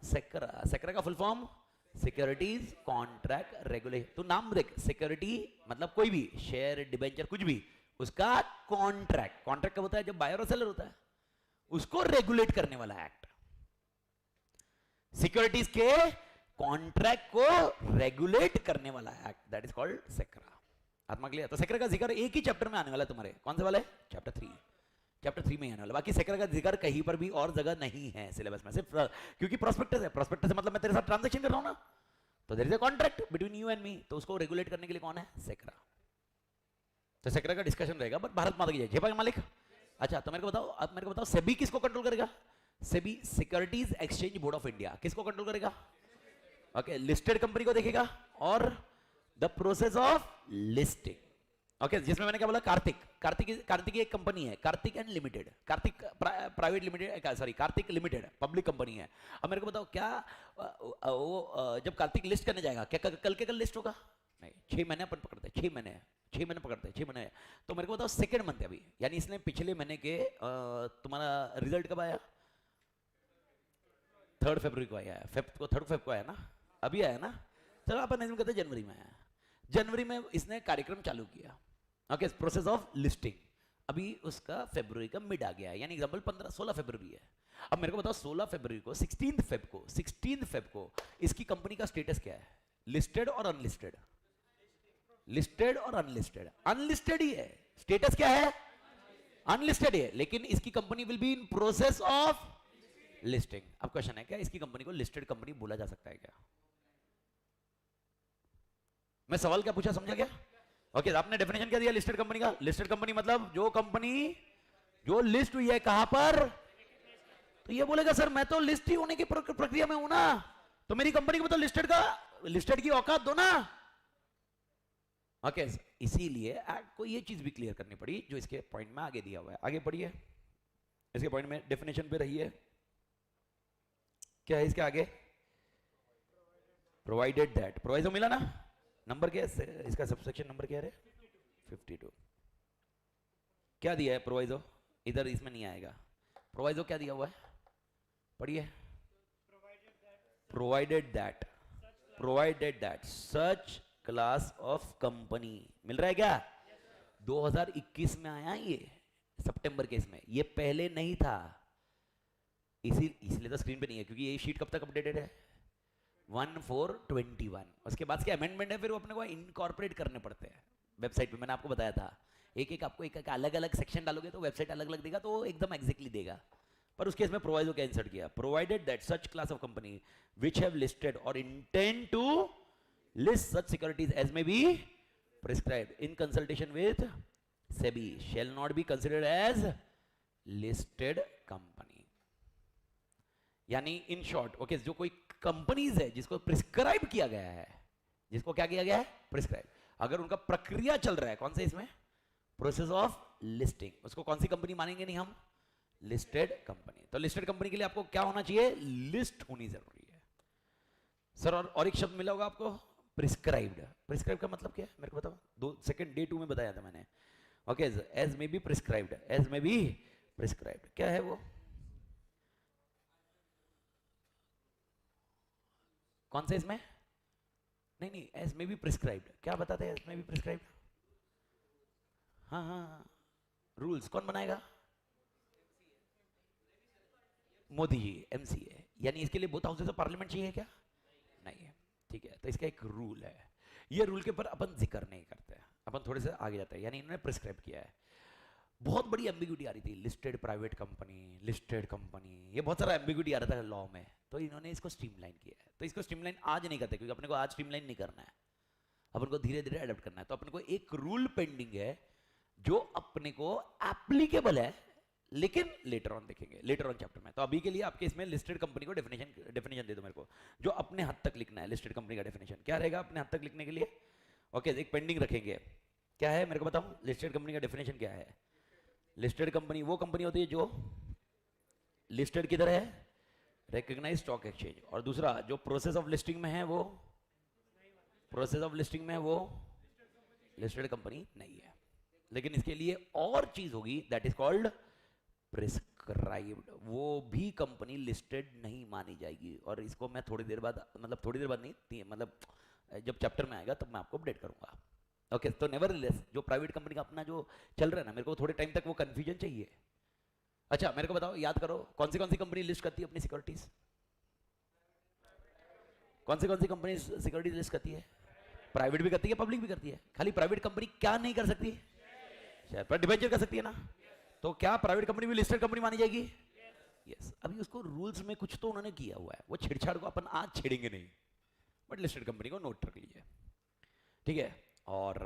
सेक्रा। सेक्रा का full form securities contract regulation. तू नाम देख, सिक्योरिटी मतलब कोई भी शेयर, डिबेंचर, कुछ भी, उसका कॉन्ट्रैक्ट। कॉन्ट्रैक्ट कब होता है? जब बायर और सेलर होता है, उसको रेगुलेट करने वाला एक्ट। सिक्योरिटीज के कॉन्ट्रैक्ट को रेगुलेट करने वाला एक्ट, दैट इज कॉल्ड सेक्रा। आत्मा क्लियर? तो सेक्रा का जिक्र एक ही चैप्टर में आने वाला है तुम्हारे। कौन से वाले? चैप्टर 3। चैप्टर 3 में आने वाला। बाकी सेक्रा का जिक्र कहीं पर भी और जगह नहीं है सिलेबस में, सिर्फ क्योंकि प्रोस्पेक्टस है। प्रोस्पेक्टस से मतलब मैं तेरे साथ ट्रांजैक्शन कर रहा हूं ना, तो there is a contract between you and me, तो उसको रेगुलेट करने के लिए कौन है? सेक्रा। तो सेक्रा का डिस्कशन रहेगा। बट भारत माता की जय। जय भाई मालिक। अच्छा, तो मेरे को बताओ, अब मेरे को बताओ सेबी किसको कंट्रोल करेगा? SEBI securities exchange board of India किसको कंट्रोल करेगा? ओके, लिस्टेड कंपनी को देखेगा और the process of listing. Okay, जिसमें मैंने क्या बोला, कार्तिक एक कंपनी है, Kartik and limited, Kartik private limited, sorry Kartik limited public company है। अब मेरे को बताओ क्या वो जब कार्तिक लिस्ट करने जाएगा क्या कल के कल लिस्ट होगा? नहीं, 6 महीने अपन पकड़ते हैं, 6 महीने पकड़ते हैं, 6 महीने। तो मेरे को बताओ सेकेंड मंथ है अभी, यानी इसने पिछले महीने के तुम्हारा रिजल्ट कब आया? 3 फरवरी को आया है, 3 फेब को आया ना, अभी आया ना। चलो अपन एज्यूम करते हैं जनवरी में आया, जनवरी में इसने कार्यक्रम चालू किया। ओके, प्रोसेस ऑफ लिस्टिंग, अभी उसका फरवरी का मिड आ गया है, यानी एग्जांपल 16 फरवरी है। अब मेरे को बताओ 16 फरवरी को 16 फेब को इसकी कंपनी का स्टेटस क्या है? लिस्टेड और अनलिस्टेड? लिस्टेड और अनलिस्टेड? अनलिस्टेड ही है, स्टेटस क्या है? अनलिस्टेड है, लेकिन इसकी company will be in process of listing. अब क्वेश्चन है क्या इसकी कंपनी को लिस्टेड कंपनी बोला जा सकता है क्या? मैं सवाल क्या पूछा, समझा क्या? ओके, आपने डेफिनेशन क्या दिया लिस्टेड कंपनी का? लिस्टेड कंपनी मतलब जो कंपनी जो लिस्ट हुई है कहां पर? तो ये बोलेगा सर मैं तो लिस्ट ही होने की प्रक्रिया में हूं ना, तो मेरी कंपनी को तो लिस्टेड की औकात दो ना। ओके, इसीलिए एक्ट को ये चीज भी क्लियर करनी पड़ी जो इसके पॉइंट में आगे दिया हुआ है। आगे पढ़िए, इसके पॉइंट में डेफिनेशन पे रहिए, क्या है इसके आगे? प्रोवाइडेड दैट, प्रोवाइजो मिला ना, नंबर क्या है इसका, सबसेक्शन नंबर क्या है? 52। क्या दिया है प्रोवाइजो? इधर इसमें नहीं आएगा, प्रोवाइजो क्या दिया हुआ है, पढ़िए। Provided that such class of company, मिल रहा है क्या? 2021 में आया ये सितंबर के, इसमें ये पहले नहीं था, इसलिए तो स्क्रीन पे नहीं है, क्योंकि ये शीट कब तक अपडेटेड है? 1421। उसके बाद के अमेंडमेंट है, फिर वो अपने को इनकॉर्पोरेट करने पड़ते हैं वेबसाइट पे, मैंने आपको बताया था। एक आपको एक अलग अलग सेक्शन डालोगे तो वेबसाइट अलग अलग देगा, तो एकदम एग्जैक्टली देगा। पर उसके इसमें प्रोवाइजो क्या इंसर्ट किया? Provided that such class of company which have listed or intend to list such securities as may be prescribed in consultation with SEBI shall not be considered as listed company. यानी in short, okay, जो कोई companies है जिसको prescribe किया गया है, जिसको क्या किया गया है? प्रिस्क्राइब, अगर उनका प्रक्रिया चल रहा है कौन से इसमें? प्रोसेस ऑफ लिस्टिंग, उसको कौन सी कंपनी मानेंगे? नहीं हम, लिस्टेड कंपनी। तो लिस्टेड कंपनी के लिए आपको क्या होना चाहिए? लिस्ट होनी जरूरी है सर। और एक शब्द मिला होगा आपको, प्रिस्क्राइब्ड। प्रिस्क्राइब का मतलब क्या है मेरे को बताओ, 2 सेकंड डे 2 में बताया था मैंने। Okay, as may be prescribed, as may be prescribed क्या है वो? कौन से इसमें? नहीं, एज मे बी प्रिस्क्राइब्ड क्या बताते हैं? एज मे बी प्रिस्क्राइब्ड, हाँ, रूल्स कौन बनाएगा? मोदी जी, एमसीए। यानी इसके लिए बोथ हाउसेस ऑफ पार्लियामेंट चाहिए क्या? नहीं है, ठीक है। तो इसका एक रूल है, ये रूल के ऊपर अपन जिक्र नहीं करते हैं, अपन थोड़े से आगे जाते हैं। यानी इन्होंने प्रिस्क्राइब किया है, बहुत बड़ी एम्बिग्यूटी आ रही थी, listed private company, listed company, ये बहुत सारा एम्बिग्यूटी आ रहा था लॉ में, तो इन्होंने इसको स्ट्रीमलाइन किया है। तो इसको स्ट्रीमलाइन आज नहीं करते, क्योंकि अपने को आज स्ट्रीमलाइन नहीं करना है, अपन को धीरे धीरे अडॉप्ट करना है। तो अपने को एक रूल पेंडिंग है जो अपने को एप्लीकेबल है, लेकिन लेटर ऑन देखेंगे, लेटर ऑन चैप्टर में। तो अभी के लिए आपके इसमें लिस्टेड कंपनी को डेफिनेशन दे दो मेरे को, जो अपने हद तक लिखना है। लिस्टेड कंपनी का डेफिनेशन क्या रहेगा अपने हद तक लिखने के लिए? ओके, एक पेंडिंग रखेंगे, क्या है मेरे को बताओ, लिस्टेड कंपनी का डेफिनेशन क्या है? लिस्टेड कंपनी वो कंपनी होती है जो लिस्टेड किधर है? Recognised stock exchange. और दूसरा जो प्रोसेस ऑफ लिस्टिंग में है, वो प्रोसेस ऑफ लिस्टिंग में है, वो लिस्टेड कंपनी नहीं है। लेकिन इसके लिए और चीज होगी, दैट इज कॉल्ड प्रिस्क्राइब्ड, वो भी कंपनी लिस्टेड नहीं मानी जाएगी। और इसको मैं थोड़ी देर बाद, मतलब थोड़ी देर बाद नहीं, मतलब जब चैप्टर में आएगा तब मैं आपको अपडेट करूंगा। ओके, तो नेवरदलेस जो प्राइवेट कंपनी का अपना जो चल रहा है ना, मेरे को थोड़े टाइम तक वो कंफ्यूजन चाहिए। अच्छा मेरे को बताओ, याद करो, कौन सी कंपनी लिस्ट करती है अपनी सिक्योरिटीज? कौन सी कंपनी सिक्योरिटीज लिस्ट करती है? प्राइवेट भी करती है, पब्लिक भी करती है। खाली प्राइवेट कंपनी क्या नहीं कर सकती? शेयर पर डिबेंचर कर सकती है ना। तो क्या प्राइवेट कंपनी भी लिस्टेड कंपनी मानी जाएगी? यस। अभी उसको रूल्स में कुछ तो उन्होंने किया हुआ है, वो छेड़छाड़ को अपन आज छेड़ेंगे नहीं, बट लिस्टेड कंपनी को नोट रख लीजिए, ठीक है। और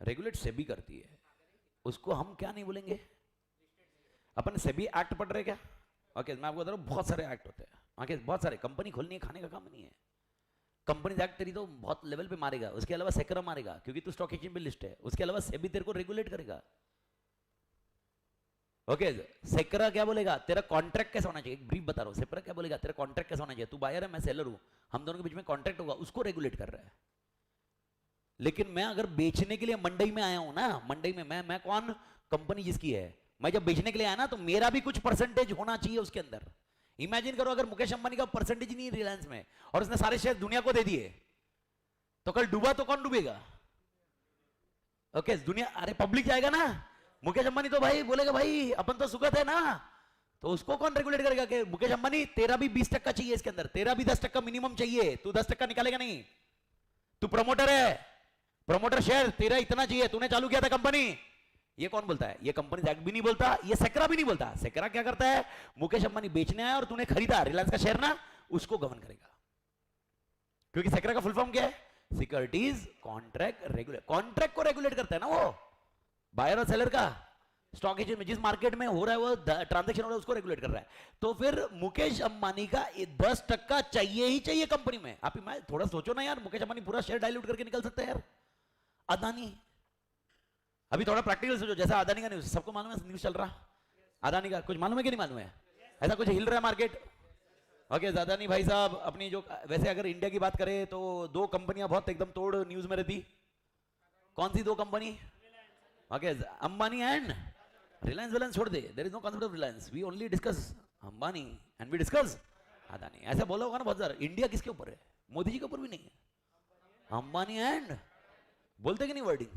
रेगुलेट सेबी करती है, उसको हम क्या नहीं बोलेंगे? अपन सेबी एक्ट पढ़ रहे क्या? ओके मैं आपको बता रहा हूँ बहुत सारे एक्ट होते हैं। ओके बहुत सारे, कंपनी खोलनी है खाने का काम नहीं है। कंपनी एक्ट तेरी तो बहुत लेवल पे मारेगा, उसके अलावा सेक्रा मारेगा क्योंकि तू स्टॉक एक्सचेंज पे लिस्ट है, उसके अलावा सेबी तेरे को रेगुलेट करेगा। ओके सेक्रा क्या बोलेगा तेरा कॉन्ट्रैक्ट कैसा होना चाहिए, एक ब्रीफ बता रहा हूँ। सेक्रा क्या बोलेगा तेरा कॉन्ट्रैक्ट कैसा होना चाहिए, तू बायर है मैं सेलर हूँ, हम दोनों के बीच में कॉन्ट्रैक्ट होगा, उसको रेगुलेट कर रहा है। लेकिन मैं अगर बेचने के लिए मंडई में आया हूं ना, मंडई में मैं कौन, कंपनी जिसकी है, मैं जब बेचने के लिए आया ना तो मेरा भी कुछ परसेंटेज होना चाहिए उसके अंदर। इमेजिन करो अगर मुकेश अंबानी का परसेंटेज नहीं है रिलायंस में और उसने सारे शेयर दुनिया को दे दिए, तो कल डूबा तो कौन डूबेगा? ओके दुनिया, अरे पब्लिक जाएगा ना। मुकेश अंबानी तो भाई बोलेगा भाई अपन तो सुगत है ना, तो उसको कौन रेगुलेट करेगा कि मुकेश अंबानी तेरा भी 20% चाहिए इसके अंदर, तेरा भी 10% मिनिमम चाहिए, तू 10% निकालेगा नहीं, तू प्रमोटर है, प्रमोटर शेयर तेरा इतना चाहिए, तूने चालू किया था कंपनी। ये कौन बोलता है? ये कंपनी एक्ट भी नहीं बोलता, ये सेक्रा भी नहीं बोलता। सेक्रा क्या करता है, मुकेश अंबानी बेचने आया और तूने खरीदा रिलायंस का शेयर ना, उसको गवर्न करेगा। क्योंकि सेक्रा का फुल फॉर्म क्या है? सिक्योरिटीज कॉन्ट्रैक्ट रेगुलेट, कॉन्ट्रैक्ट को रेगुलेट करता है ना वो, बायर और सेलर का स्टॉक एक्सचेंज में जिस मार्केट में हो रहा है वो ट्रांजैक्शन हो रहा है उसको रेगुलेट कर रहा है। तो फिर मुकेश अंबानी का 10% चाहिए ही चाहिए कंपनी में। आप थोड़ा सोचो ना यार, मुकेश अंबानी पूरा शेयर डाइल्यूट करके निकल सकता है यार। अदानी, अभी थोड़ा प्रैक्टिकल सोचो, जैसा अदानी का न्यूज सबको मालूम है, न्यूज चल रहा अदानी का, कुछ मालूम है कि नहीं मालूम है? ऐसा कुछ हिल रहा है मार्केट। ओके अदानी भाई साहब अपनी जो, वैसे अगर इंडिया की बात करें तो 2 कंपनियां बहुत एकदम तोड़ न्यूज में रहती। कौन सी 2 company? Okay Ambani and Reliance. Reliance छोड़ दे, there is no concept of Reliance, we only discuss Ambani and we discuss Adani. ऐसा बोला होगा ना बहुत सारा। इंडिया किसके ऊपर है? मोदी जी के ऊपर भी नहीं है, अंबानी एंड, बोलते कि नहीं वर्डिंग,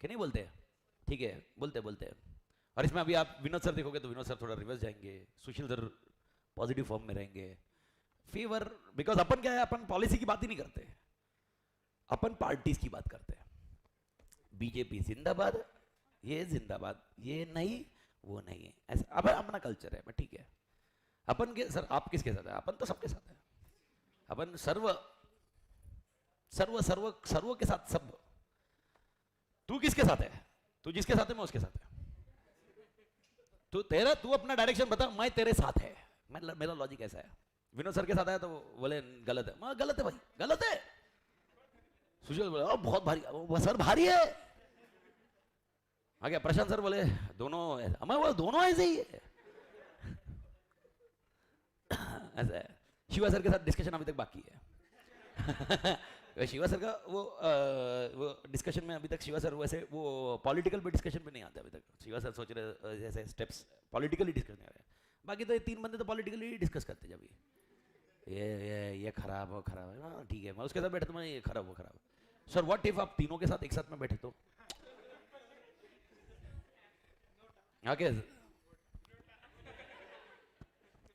कि नहीं बोलते? ठीक है बोलते बोलते। और इसमें अभी आप विनोद सर देखोगे तो विनोद सर थोड़ा रिवर्स जाएंगे, सुशील सर पॉजिटिव फॉर्म में रहेंगे, फेवर, बिकॉज अपन क्या है, अपन पॉलिसी की बात ही नहीं करते, अपन पार्टीज की बात करते हैं। बीजेपी जिंदाबाद, ये जिंदाबाद, ये नहीं वो नहीं है, ऐसा अब अपना कल्चर है। ठीक है अपन के सर, आप किसके साथ है? अपन तो सबके साथ है, अपन सर्व सर्व सर्व सर्व के साथ सब। तू किसके साथ है? तू जिसके साथ है मैं उसके साथ है। तू अपना डायरेक्शन बता, मैं तेरे साथ है। मेरा लॉजिक ऐसा है। विनोद सर के साथ आया तो बोले गलत है, मैं गलत है भाई, गलत है। सुशील बोले बहुत भारी, सर भारी है। आगे प्रशांत सर बोले दोनों, मैं बोला दोनों ऐसे ही है। ऐसा है। शिवा सर के साथ डिस्कशन अभी तक बाकी है। शिवा सर का वो डिस्कशन में अभी तक शिवा सर वैसे वो पॉलिटिकल पे डिस्कशन पे नहीं आते अभी तक। शिवा सर सोच रहे जैसे स्टेप्स पॉलिटिकली डिस्कस नहीं आ रहे, बाकी तो ये 3 बंदे तो पॉलिटिकली डिस्कस करते जब ये खराब हो, खराब है, हाँ ठीक है। मैं उसके साथ बैठा तो मैं ये खराब हो, खराब। सर व्हाट इफ आप तीनों के साथ एक साथ में बैठे तो? ओके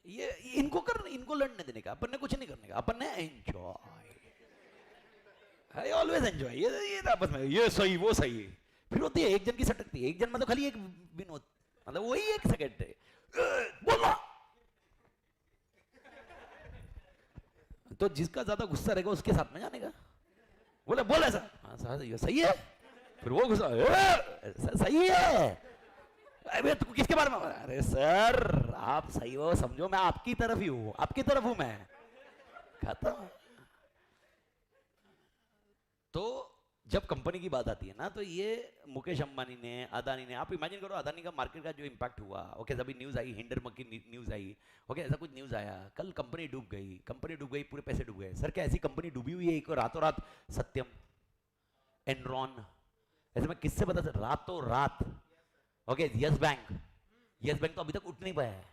ये इनको लड़ने देने का, अपन ने कुछ नहीं करने का, अपन ने एंजॉय, आई ऑलवेज एंजॉय। ये आपस में ये सही वो सही, फिर होती है एक जन की सटकती है, एक जन मतलब खाली एक विनोद, मतलब वही एक सेकंड है बोला, तो जिसका ज्यादा गुस्सा रहेगा उसके साथ में जाने का। बोले बोल ऐसा, हाँ ये सही है, फिर वो गुस्सा सही है, अबे तू किसके बारे में? अरे सर आप सही हो, समझो मैं आपकी तरफ ही हूं, आपकी तरफ हूं मैं, खत्म। तो जब कंपनी की बात आती है ना, तो ये मुकेश अंबानी ने, अदानी ने, आप इमेजिन करो अदानी का मार्केट का जो इंपैक्ट हुआ। ओके अभी न्यूज आई, हिंडरबर्ग की न्यूज आई, ओके ऐसा कुछ न्यूज आया, कल कंपनी डूब गई, कंपनी डूब गई, पूरे पैसे डूब गए। सर क्या ऐसी कंपनी डूबी हुई है एक रातों रात? सत्यम, एनरॉन, ऐसे में किससे पता चल रातों रात? ओके यस बैंक तो अभी तक उठ नहीं पाया है,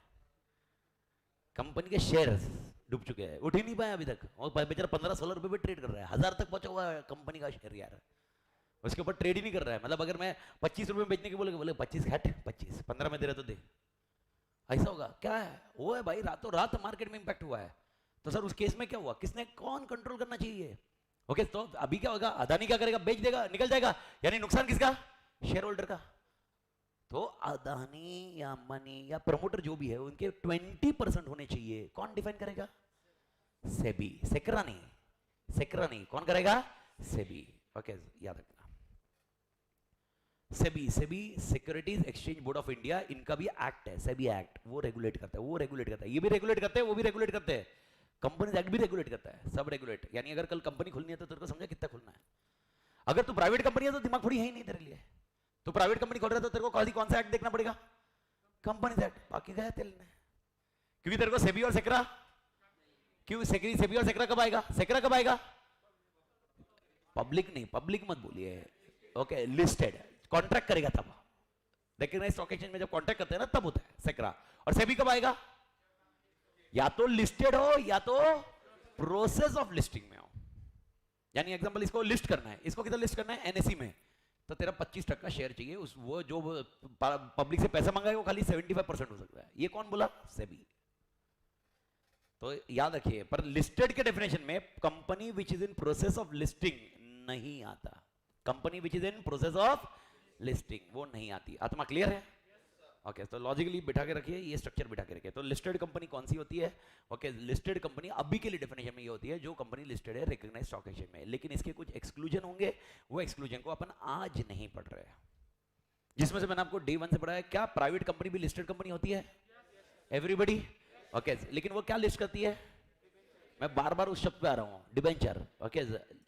कंपनी के शेयर्स डूब चुके हैं, उठ ही नहीं पाया अभी तक, और बेचारा 15-16 रुपए पे ट्रेड कर रहा है, 1000 तक पहुंचा हुआ है कंपनी का शेयर यार, उसके ऊपर ट्रेड ही नहीं कर रहा है। मतलब अगर मैं 25 रुपए में बेचने के बोले 25 घट 25 15 में दे रहे तो दे, ऐसा होगा क्या? है वो है भाई, रातों रात मार्केट में इंपैक्ट हुआ है। तो सर उस केस में क्या हुआ, किसने कौन कंट्रोल करना चाहिए? ओके तो अभी क्या होगा, अदानी क्या करेगा, बेच देगा, निकल जाएगा, यानी नुकसान किसका? शेयर होल्डर का। तो अदानी या अंबानी या प्रमोटर जो भी है उनके 20% होने चाहिए, कौन डिफाइन करेगा? सेबी, सेक्रा नहीं, कौन करेगा? सेबी। ओके याद रखना, SEBI, SEBI securities exchange board of India, इनका भी एक्ट है, सेबी एक्ट, वो रेगुलेट करता है, वो रेगुलेट करता है, ये भी रेगुलेट करते हैं, वो भी रेगुलेट करते हैं, कंपनीज एक्ट भी रेगुलेट करता है, सब रेगुलेट। यानी अगर कल कंपनी खुलनी है तो तेरे को समझा कितना खुलना है। अगर तू प्राइवेट कंपनी है तो दिमाग थोड़ी है ही नहीं तेरे लिए, तो प्राइवेट कंपनी खोल रहा है तो तेरे को कौन सा एक्ट देखना पड़ेगा, कंपनीज एक्ट, बाकी गया तेल ने। क्योंकि तेरे को सेबी और सेक्रा, क्यों सेबी और सेक्रा कब आएगा, सेक्रा कब आएगा, पब्लिक नहीं, पब्लिक मत बोलिए, ओके लिस्टेड कॉन्ट्रैक्ट करेगा तब, रिकॉग्नाइज्ड स्टॉक एक्सचेंज में जब कॉन्ट्रैक्ट करते हैं ना तब होता है सेक्रा। और सेबी कब आएगा, या तो लिस्टेड हो या तो प्रोसेस ऑफ लिस्टिंग में हो। यानी एग्जांपल इसको लिस्ट करना है, इसको किधर लिस्ट करना है, एनएसई में, तो तेरा 25% शेयर चाहिए, उस वो जो पब्लिक से पैसा मंगाएगा वो खाली 75% हो सकता है। ये कौन बोला, सेबी। तो याद रखिए, पर लिस्टेड के डेफिनेशन में company which is in process of listing नहीं आता, company which is in process of listing वो नहीं आती। आत्मा क्लियर है, ओके तो लॉजिकली बिठा के रखिए, ये स्ट्रक्चर बिठा के रखिए। तो लिस्टेड कंपनी कौन सी होती है, ओके लिस्टेड कंपनी अभी के लिए डेफिनेशन में ये होती है जो कंपनी लिस्टेड है रिकॉग्नाइज्ड स्टॉक एक्सचेंज में, लेकिन इसके कुछ एक्सक्लूजन होंगे, वो एक्सक्लूजन को अपन आज नहीं पढ़ रहे हैं, जिसमें से मैंने आपको डे 1 से पढ़ा है। क्या प्राइवेट कंपनी भी लिस्टेड कंपनी होती है, एवरीबडी, ओके लेकिन वो क्या लिस्ट करती है, मैं बार बार उस शब्द पे आ रहा हूँ, डिबेंचर, ओके।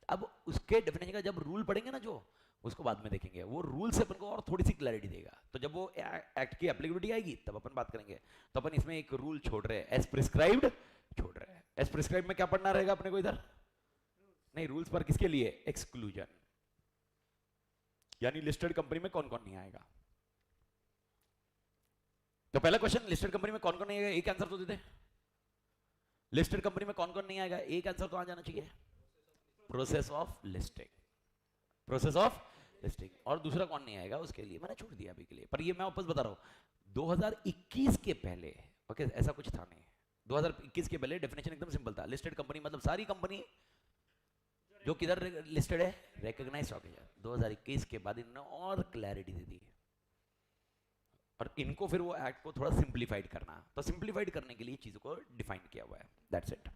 अब उसके डेफिनेशन का जब रूल पढ़ेंगे ना, जो उसको बाद में देखेंगे, वो रूल से अपन को और थोड़ी सी क्लैरिटी देगा। तो जब वो एक्ट की एप्लीकेबिलिटी आएगी तब अपन बात करेंगे। तो अपन इसमें एक रूल छोड़ रहे हैं, एज प्रिस्क्राइब्ड छोड़ रहे हैं। एज प्रिस्क्राइब्ड में क्या पढ़ना रहेगा अपने को इधर, नहीं रूल्स पर किसके लिए, एक्सक्लूजन, यानी लिस्टेड कंपनी में कौन कौन नहीं आएगा। तो पहला क्वेश्चन, लिस्टेड कंपनी में कौन कौन नहीं आएगा, एक आंसर तो देते, लिस्टेड कंपनी में कौन कौन नहीं आएगा, एक आंसर तो आ जाना चाहिए, process of listing, process of listing. और दूसरा कौन नहीं आएगा, उसके लिए मैंने छोड़ दिया अभी के लिए, पर ये मैं वापस बता रहा हूं 2021 के पहले, ओके ऐसा कुछ था नहीं। 2021 के पहले डेफिनेशन एकदम सिंपल था, लिस्टेड कंपनी मतलब सारी कंपनी जो किधर लिस्टेड है, रिकॉग्नाइज्ड स्टॉक एक्सचेंज। 2021 के बाद इन्होंने और क्लैरिटी दे दी, और इनको फिर वो एक्ट को थोड़ा सिंप्लीफाइड करना, तो सिंप्लीफाइड करने के लिए चीजों को डिफाइन किया हुआ है, that's it.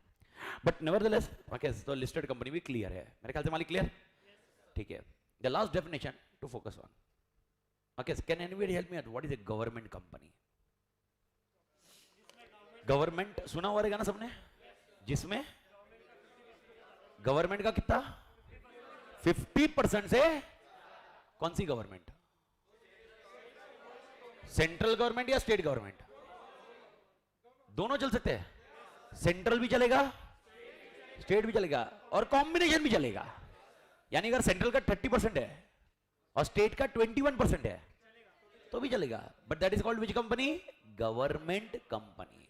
But nevertheless okay, तो लिस्टेड कंपनी भी क्लियर है मेरे ख्याल से, मालिक क्लियर, ठीक है। The last definition to focus on, okay can anybody help me out, what is a government company. Government सुना हुआ रहेगा ना सबने, जिसमें गवर्नमेंट का कितना 50% से, कौन सी गवर्नमेंट, सेंट्रल गवर्नमेंट या स्टेट गवर्नमेंट, दोनों चल सकते हैं, सेंट्रल भी चलेगा स्टेट भी चलेगा और कॉम्बिनेशन भी चलेगा। यानी अगर सेंट्रल का 30% है और स्टेट का 21% है तो भी चलेगा, but that is called which company, government company.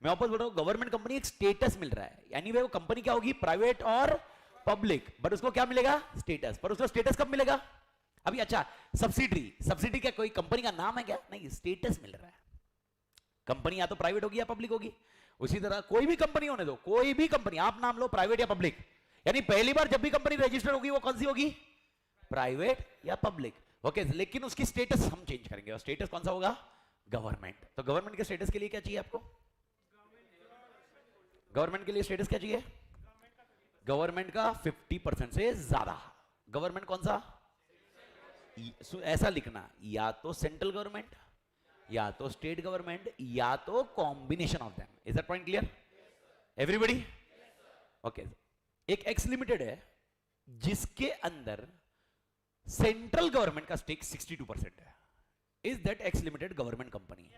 मैं वापस बोल रहा हूं, गवर्नमेंट कंपनी एक स्टेटस मिल रहा है, यानी वो कंपनी क्या होगी, प्राइवेट और पब्लिक, बट उसको क्या मिलेगा, स्टेटस। पर उसको स्टेटस कब मिलेगा, अभी अच्छा सब्सिडी, सब्सिडी क्या कोई कंपनी का नाम है क्या, नहीं स्टेटस मिल रहा है। कंपनी या तो प्राइवेट होगी या पब्लिक होगी, उसी तरह कोई भी कंपनी होने दो, कोई भी कंपनी आप नाम लो, प्राइवेट या पब्लिक, यानी पहली बार जब भी कंपनी रजिस्टर्ड होगी वो कौन सी होगी, प्राइवेट या पब्लिक, ओके। लेकिन उसकी स्टेटस हम चेंज करेंगे, और स्टेटस कौन सा होगा, गवर्नमेंट। तो गवर्नमेंट के स्टेटस के लिए क्या चाहिए आपको, गवर्नमेंट के लिए स्टेटस क्या चाहिए, गवर्नमेंट का 50% से ज्यादा। गवर्नमेंट कौन सा, ऐसा लिखना, या तो सेंट्रल गवर्नमेंट या तो स्टेट गवर्नमेंट या तो combination of them. Is that point clear everybody, okay. एक एक्स लिमिटेड है जिसके अंदर सेंट्रल गवर्नमेंट का स्टेक 62% है, is that x limited government company,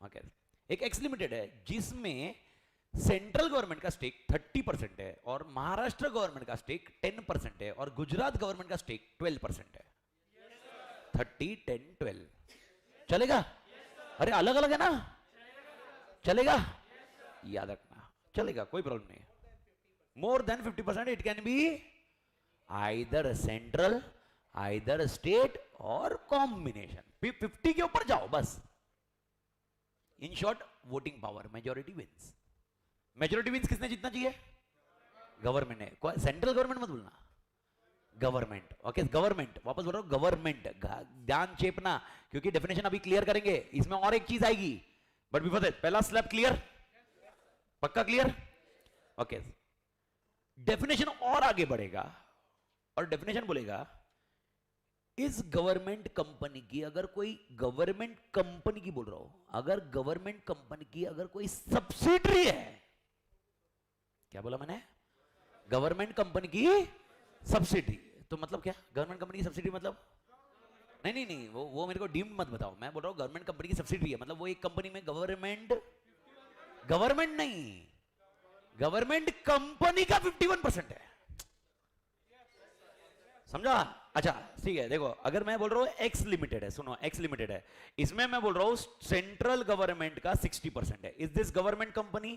okay. एक एक्स लिमिटेड है जिसमें सेंट्रल गवर्नमेंट का स्टेक 30% है और महाराष्ट्र गवर्नमेंट का स्टेक 10% है और गुजरात गवर्नमेंट का स्टेक 12% है, 30, 10, 12 चलेगा, अरे अलग अलग है ना, चलेगा, याद रखना चलेगा, कोई प्रॉब्लम नहीं है। More than 50% it can be either central, either state और कॉम्बिनेशन। 50 के ऊपर जाओ बस, in short voting power, majority wins. Majority wins किसने जीतना चाहिए, गवर्नमेंट ने, सेंट्रल गवर्नमेंट मत बोलना, गवर्नमेंट, ओके गवर्नमेंट, वापस बोल रहा हूं गवर्नमेंट, ध्यान चेपना, क्योंकि डेफिनेशन अभी क्लियर करेंगे, इसमें और एक चीज आएगी, बट बिफोर दैट पहला स्लैब क्लियर, पक्का क्लियर, ओके। डेफिनेशन और आगे बढ़ेगा और डेफिनेशन बोलेगा इस गवर्नमेंट कंपनी की, अगर कोई गवर्नमेंट कंपनी की बोल रहा हूं, अगर गवर्नमेंट कंपनी की अगर कोई सब्सिडरी है, क्या बोला मैंने, गवर्नमेंट कंपनी की सब्सिडरी, तो मतलब क्या, गवर्नमेंट कंपनी की सब्सिडी मतलब, नहीं नहीं नहीं, वो मेरे को डीम्ड मत बताओ, मैं बोल रहा हूं गवर्नमेंट कंपनी की सब्सिडरी है, मतलब वो एक कंपनी में गवर्नमेंट नहीं, गवर्नमेंट कंपनी का 51% है, समझा। अच्छा ठीक है, देखो अगर मैं बोल रहा हूं एक्स लिमिटेड है, सुनो एक्स लिमिटेड है, इसमें मैं बोल रहा हूं सेंट्रल गवर्नमेंट का 60% है, is this government company,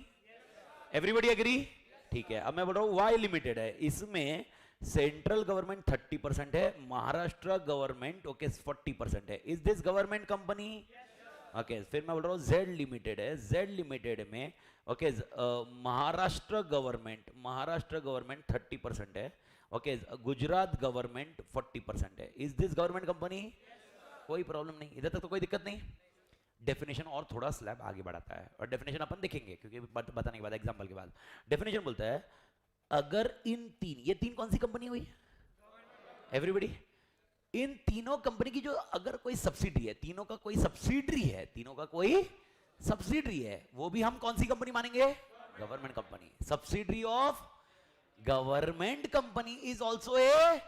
everybody agree, ठीक है। अब मैं बोल रहा हूं वाई लिमिटेड है, इसमें सेंट्रल गवर्नमेंट 30% है, महाराष्ट्र गवर्नमेंट ओके 40% है, is this government company, okay. फिर मैं बोल रहा हूं जेड लिमिटेड है, जेड लिमिटेड में ओके महाराष्ट्र गवर्नमेंट 30% है, ओके गुजरात गवर्नमेंट 40% है, इज दिस गवर्नमेंट कंपनी, कोई प्रॉब्लम नहीं, इधर तक तो कोई दिक्कत नहीं। डेफिनेशन और थोड़ा स्लैब आगे बढ़ाता है, और डेफिनेशन अपन देखेंगे क्योंकि बताने के बाद एग्जांपल के बाद। डेफिनेशन बोलता है अगर इन तीन, ये तीन कौन सी कंपनी हुई, एवरीबॉडी, इन तीनों कंपनी की जो अगर कोई सब्सिडी है, तीनों का कोई सब्सिडरी है, तीनों का कोई सब्सिडरी है, वो भी हम कौन सी कंपनी मानेंगे, government company. Subsidiary of government company is also A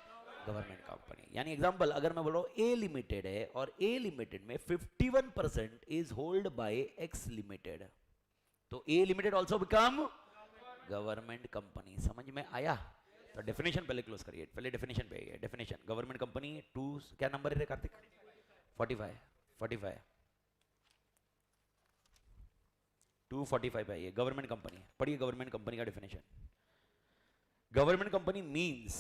government company. यानी एग्जांपल अगर मैं बोल रहा हूं ए लिमिटेड है और ए लिमिटेड में 51% is hold by X limited, तो A limited also become government company. समझ में आया? तो डेफिनेशन पहले क्लोज करिए, पहले डेफिनेशन पे आइए। डेफिनेशन गवर्नमेंट कंपनी 2 क्या नंबर है कार्तिक, 45 245 पे आइए। गवर्नमेंट कंपनी पढ़िए, गवर्नमेंट कंपनी का definition. Government company means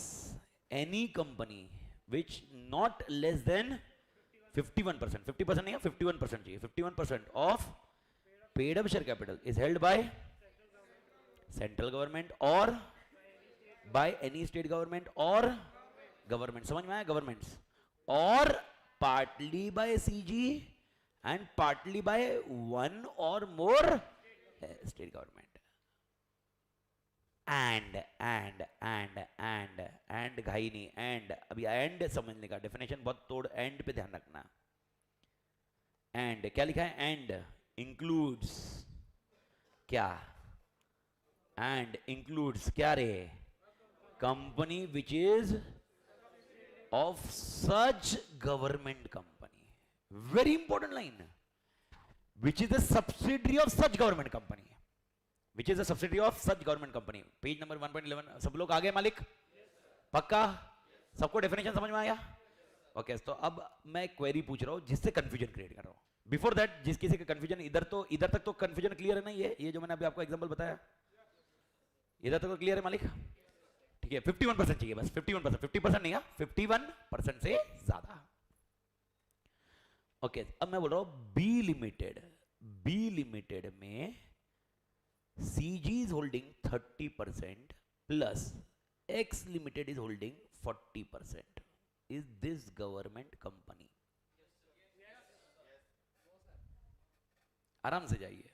any company which not less than 51%, 50% नहीं है, 51% चाहिए, 51% of paid up share capital is held by central government और बाय एनी स्टेट गवर्नमेंट और गवर्नमेंट, समझ में आया, गवर्नमेंट्स, और partly bye CG and partly by one और मोर स्टेट गवर्नमेंट। एंड घाई नहीं, एंड अभी एंड समझने का, डेफिनेशन बहुत तोड़, एंड पे ध्यान रखना। एंड क्या लिखा है, एंड इंक्लूड्स क्या, एंड इंक्लूड्स क्या रे, company which is of such government company, very important line, which is the subsidiary of such government company, which is the subsidiary of such government company. Page number 1.11 सब लोग आगे मालिक, पक्का सबको definition समझ में आया? ओके तो अब मैं क्वेरी पूछ रहा हूं जिससे कंफ्यूजन क्रिएट कर रहा हूं। बिफोर दैट जिस किसी का कंफ्यूजन इधर तक तो कंफ्यूजन क्लियर है ना, ये जो मैंने अभी आपको एग्जांपल बताया, इधर तक तो क्लियर है मालिक? ठीक है, 51% चाहिए बस, 51%, 50% नहीं है, 51% से ज्यादा। ओके अब मैं बोल रहा हूं बी लिमिटेड में CG is holding 30% plus x limited is holding 40%, is this government company? आराम से जाइए।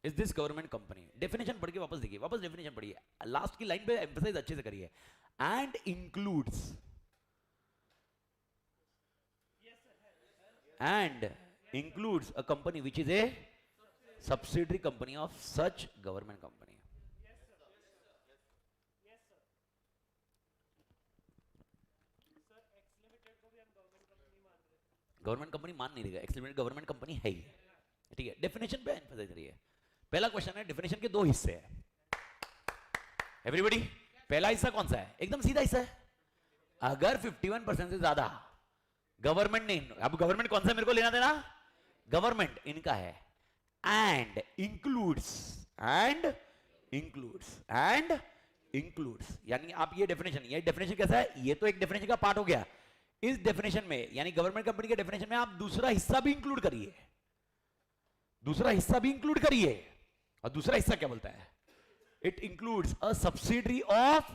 Is this government company? Definition पढ़ के वापस देखिए, वापस डेफिनेशन पढ़िए, लास्ट की लाइन पे एम्फसाइज अच्छे से करिए। And includes a company which is a subsidiary company of such government company. Government company मान नहीं रहेगा, एक्स लिमिटेड गवर्नमेंट कंपनी है ही, ठीक है। डेफिनेशन पे एम्फसाइज करिए। पहला क्वेश्चन है, डेफिनेशन के दो हिस्से हैं, एवरीबॉडी। पहला हिस्सा कौन सा है? एकदम सीधा हिस्सा है, अगर 51% से ज्यादा गवर्नमेंट ने, अब गवर्नमेंट कौन सा मेरे को लेना देना, गवर्नमेंट इनका है, एंड इंक्लूड्स यानी आप ये डेफिनेशन कैसा है, ये तो एक डेफिनेशन का पार्ट हो गया। इस डेफिनेशन में यानी गवर्नमेंट कंपनी के डेफिनेशन में आप दूसरा हिस्सा भी इंक्लूड करिए, और दूसरा हिस्सा क्या बोलता है? It includes a subsidiary of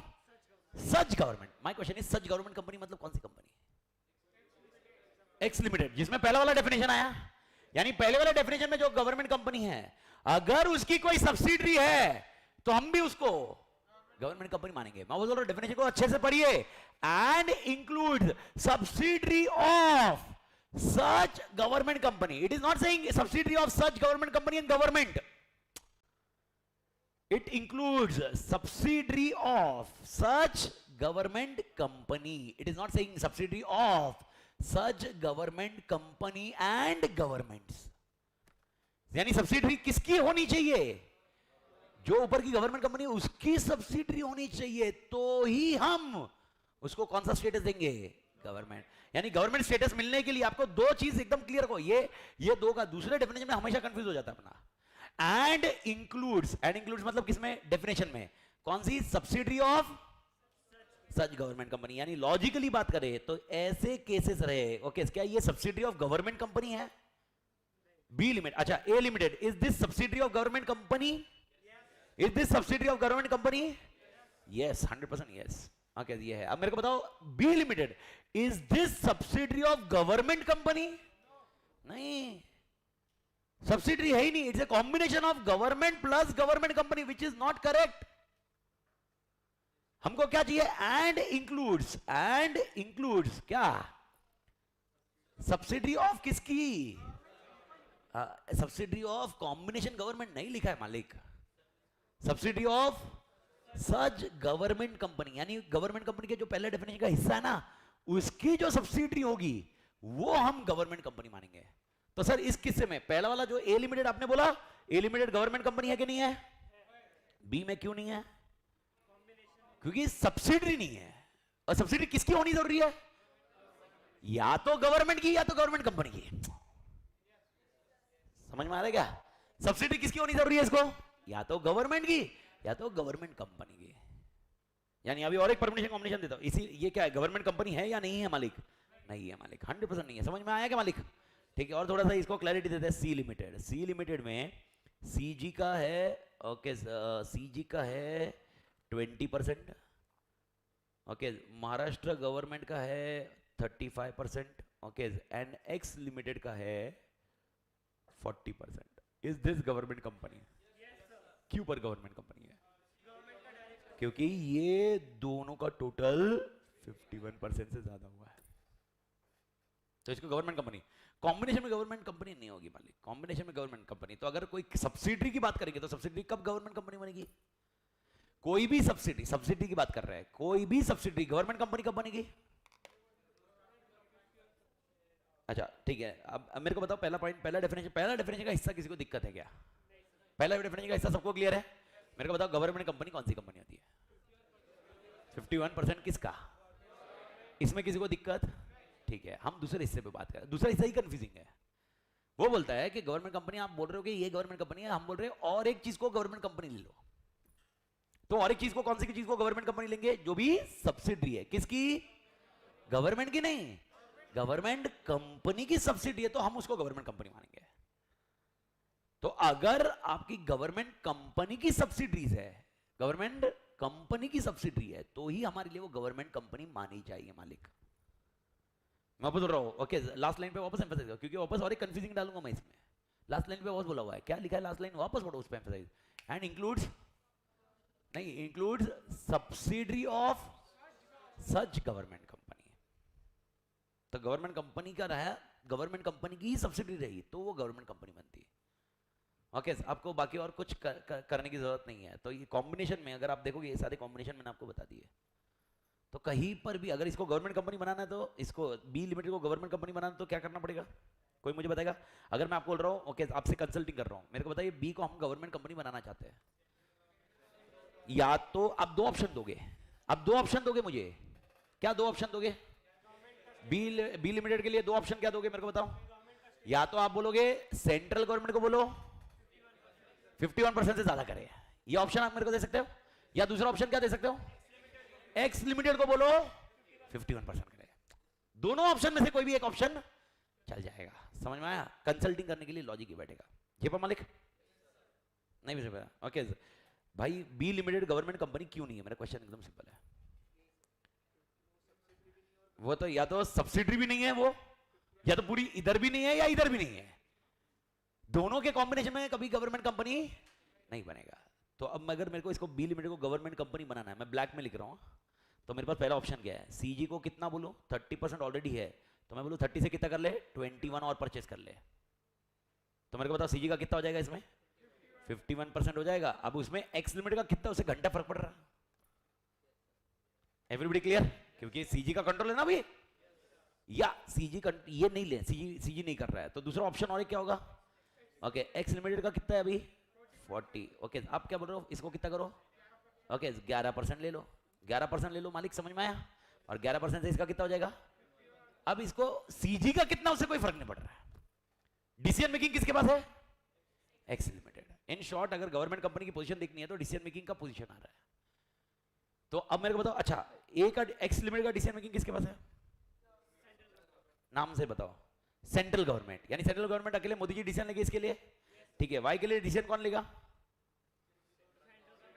such government. My question is such government company मतलब कौन सी कंपनी? एक्स लिमिटेड, जिसमें पहला वाला डेफिनेशन आया, यानी पहले वाले डेफिनेशन में जो गवर्नमेंट कंपनी है, अगर उसकी कोई सब्सिडरी है तो हम भी उसको गवर्नमेंट कंपनी मानेंगे। मैं बोल रहा हूं डेफिनेशन को अच्छे से पढ़िए। And includes subsidiary of such government company. It is not saying subsidiary of such government company and government, it includes subsidiary of such government company. It is not saying subsidiary of such government company and governments. यानी subsidiary किसकी होनी चाहिए? जो ऊपर की government company उसकी subsidiary होनी चाहिए, तो ही हम उसको कौन सा स्टेटस देंगे? गवर्नमेंट। यानी गवर्नमेंट स्टेटस मिलने के लिए आपको दो चीज एकदम क्लियर रखो। ये दो का दूसरे डेफिनेशन में हमेशा कंफ्यूज हो जाता है अपना। एंड इंक्लूड्स मतलब किसमें? डेफिनेशन में। कौन सी? Subsidiary of such government company. यानी लॉजिकली बात करें तो ऐसे केसेस रहे। ओके, क्या ये सब्सिडरी ऑफ गवर्नमेंट कंपनी है? बी लिमिटेड, अच्छा A limited, is this subsidiary of government company? Is this subsidiary of government company? Yes, 100% yes. Okay, ये है। अब मेरे को बताओ B limited, is this subsidiary of government company? नहीं, subsidiary है ही नहीं। It's a combination of government plus government company, which is not correct. हमको क्या चाहिए? एंड इंक्लूड्स क्या? सब्सिडरी ऑफ किसकी? सब्सिडरी ऑफ कॉम्बिनेशन गवर्नमेंट नहीं लिखा है मालिक। Subsidiary of such government company, यानी गवर्नमेंट कंपनी के जो पहले डेफिनेशन का हिस्सा है ना, उसकी जो सब्सिडरी होगी वो हम गवर्नमेंट कंपनी मानेंगे। तो सर इस किस्से में पहला वाला जो ए लिमिटेड आपने बोला, ए लिमिटेड गवर्नमेंट कंपनी है कि नहीं है? बी में क्यों नहीं है? क्योंकि सब्सिडरी नहीं है। और सब्सिडरी किसकी होनी जरूरी है? या तो गवर्नमेंट की या तो गवर्नमेंट कंपनी की। समझ में आ रहा है क्या? सब्सिडरी किसकी होनी जरूरी है इसको? या तो गवर्नमेंट की या तो गवर्नमेंट कंपनी की। यानी अभी और एक परमिशन कॉम्बिनेशन देता हूं। इसी ये क्या है? गवर्नमेंट कंपनी है या नहीं है मालिक? नहीं है मालिक, 100% नहीं है। समझ में आया क्या मालिक? ठीक है, और थोड़ा सा इसको क्लैरिटी देते हैं। सी लिमिटेड, सी लिमिटेड में सीजी का है, ओके, सीजी का है 20%, ओके, महाराष्ट्र गवर्नमेंट का है 35%, ओके, एंड एक्स लिमिटेड का है 40%। Is this government company? क्यों पर गवर्नमेंट कंपनी है? क्योंकि ये दोनों का टोटल 51% से ज्यादा हुआ है, तो इसको गवर्नमेंट कंपनी। कॉम्बिनेशन में गवर्नमेंट कंपनी नहीं होगी मालिक, कॉम्बिनेशन में गवर्नमेंट कंपनी। तो अगर कोई सब्सिडरी की बात करेंगे तो सब्सिडरी कब गवर्नमेंट कंपनी बनेगी? कोई भी सब्सिडी की बात कर रहा है, कोई भी सब्सिडरी गवर्नमेंट कंपनी कब बनेगी? अच्छा ठीक है, अब मेरे को बताओ पहला पॉइंट, पहला डेफिनेशन का हिस्सा किसी को दिक्कत है क्या? पहला डेफिनेशन का हिस्सा सबको क्लियर है? मेरे को बताओ गवर्नमेंट कंपनी कौन सी कंपनी होती है? 51% किसका? इसमें किसी को दिक्कत? ठीक है, हम दूसरे हिस्से पे बात करें। दूसरा हिस्सा ही कंफ्यूजिंग है। वो बोलता है कि गवर्नमेंट कंपनी, आप बोल रहे हो कि ये गवर्नमेंट कंपनी है, हम बोल रहे हैं और एक चीज को गवर्नमेंट कंपनी ले लो। तो और एक चीज को, कौन सी चीज को गवर्नमेंट कंपनी लेंगे? जो भी सब्सिडी है। किसकी? गवर्नमेंट की नहीं, गवर्नमेंट कंपनी की सब्सिडी है, तो हम उसको गवर्नमेंट कंपनी मानेंगे। तो अगर आपकी गवर्नमेंट कंपनी की सब्सिडीज है, गवर्नमेंट कंपनी की सब्सिडी है, तो ही हमारे लिए वो गवर्नमेंट कंपनी मानी जाएगी मालिक। मैं बोल रहा हूं, ओके, लास्ट लाइन पे वापस एम्फसाइज करो, क्योंकि वापस और एक कंफ्यूजिंग डालूंगा मैं इसमें। लास्ट लाइन पे वापस बोला हुआ है, क्या लिखा है लास्ट लाइन? वापस पढ़ो उस पे एम्फसाइज। एंड इंक्लूड्स नहीं, includes subsidiary of such government company. तो गवर्नमेंट कंपनी का रहा, गवर्नमेंट कंपनी की ही सब्सिडी रही, तो वो गवर्नमेंट कंपनी बनती है। ओके, आपको बाकी और कुछ करने की जरूरत नहीं है। तो ये कॉम्बिनेशन में अगर आप देखोगे, ये सारे कॉम्बिनेशन मैंने आपको बता दिए। तो कहीं पर भी अगर इसको गवर्नमेंट कंपनी बनाना है, तो इसको बी लिमिटेड को गवर्नमेंट कंपनी बनाना है, तो क्या करना पड़ेगा? कोई मुझे बताएगा? अगर मैं आपको बोल रहा हूँ, ओके, आपसे कंसल्टिंग कर रहा हूँ, मेरे को बताइए बी को हम गवर्नमेंट कंपनी बनाना चाहते हैं, या तो आप दो ऑप्शन दोगे, आप दो ऑप्शन दोगे मुझे, क्या दो ऑप्शन दोगे? बी लिमिटेड के लिए दो ऑप्शन क्या दोगे मेरे को बताओ? या तो आप बोलोगे सेंट्रल गवर्नमेंट को बोलो 51% से ज्यादा करे, ये ऑप्शन आप मेरे को दे सकते हो, या दूसरा ऑप्शन क्या दे सकते हो? एक्स लिमिटेड को बोलो 51% करे। दोनों ऑप्शन में से कोई भी एक ऑप्शन चल जाएगा। समझ में आया? कंसल्टिंग करने के लिए लॉजिक ही बैठेगा। जी पर मालिक नहीं भी समझ? ओके भाई, बी लिमिटेड गवर्नमेंट कंपनी क्यों नहीं है? मेरा क्वेश्चन एकदम सिंपल है। वो तो या तो सब्सिडी भी नहीं है वो, या तो पूरी इधर भी नहीं है या इधर भी नहीं है, दोनों के कॉम्बिनेशन में कभी गवर्नमेंट कंपनी नहीं बनेगा। तो अब अगर मेरे को इसको बी लिमिटेड को गवर्नमेंट कंपनी बनाना है, मैं ब्लैक में लिख रहा हूँ, तो मेरे पास पहला ऑप्शन क्या है, सीजी को कितना बोलूँ, 30% ऑलरेडी है, तो मैं बोलूँ 30 से कितना कर ले, 21 और परचेस कर ले। तो मेरे को बताओ सीजी का कितना हो जाएगा इसमें, 51% हो जाएगा। अब उसमें एक्स लिमिटेड का कितना, उससे घंटा फर्क पड़ रहा है। Everybody clear? क्योंकि सीजी का कंट्रोल है ना अभी, या सीजी ये नहीं ले, सीजी नहीं कर रहा है, तो दूसरा ऑप्शन और क्या होगा, ओके एक्स लिमिटेड का कितना है अभी 40, ओके आप क्या बोल रहे हो, इसको कितना करो, ओके 11% ले लो, 11% ले लो मालिक, समझ में आया? और 11% से इसका कितना हो जाएगा, अब इसको सीजी का कितना, उससे कोई फर्क नहीं पड़ रहा है। डिसीजन मेकिंग किसके पास है, एक्स लिमिटेड। इन शॉर्ट अगर गवर्नमेंट कंपनी की पोजीशन देखनी है तो डिसीजन मेकिंग का पोजीशन आ रहा है। तो अब मेरे को बताओ, अच्छा ए का एक्स लिमिटेड का डिसीजन मेकिंग किसके पास है, नाम से बताओ, सेंट्रल गवर्नमेंट, यानी सेंट्रल गवर्नमेंट अकेले मोदी जी डिसीजन लेंगे इसके लिए, ठीक है। वाई के लिए डिसीजन कौन लेगा,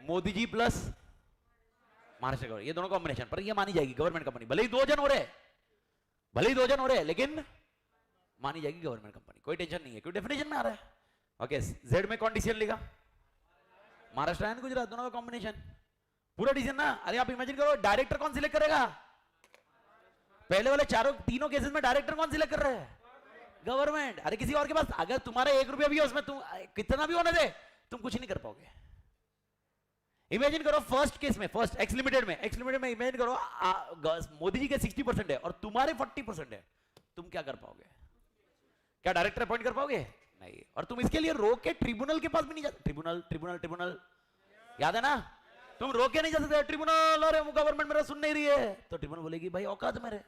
मोदी जी प्लस महाराष्ट्र गवर्नमेंट, ये दोनों कॉम्बिनेशन पर ये मानी जाएगी गवर्नमेंट कंपनी, भले ही दो जन हो रहे लेकिन मानी जाएगी गवर्नमेंट कंपनी, कोई टेंशन नहीं है, क्योंकि डेफिनेशन में आ रहा है। ओके जेड में कौन डिसीजन लेगा, महाराष्ट्र एंड गुजरात दोनों का कॉम्बिनेशन, पूरा डिसीजन ना। अरे आप इमेजिन करो डायरेक्टर कौन सिलेक्ट करेगा, पहले वाले तीनों केसेस में डायरेक्टर कौन सिलेक्ट कर रहा है, गवर्नमेंट। अरे किसी और के पास अगर तुम्हारा 1 रुपया भी है उसमें, तुम कितना भी होने दे, तुम कुछ नहीं कर पाओगे। इमेजिन करो फर्स्ट केस में, फर्स्ट एक्स लिमिटेड में इमेजिन करो मोदी जी के 60% है और तुम्हारे 40% है, तुम क्या कर पाओगे, क्या डायरेक्टर अपॉइंट कर पाओगे, नहीं। और तुम इसके लिए रोक के ट्रिब्यूनल के पास भी नहीं जाते, ट्रिब्यूनल याद है ना, तुम रोक के नहीं जा सकते, ट्रिब्यूनल और गवर्नमेंट मेरा सुन नहीं रही है, तो ट्रिब्यूनल बोलेगी भाई औकात मेरे,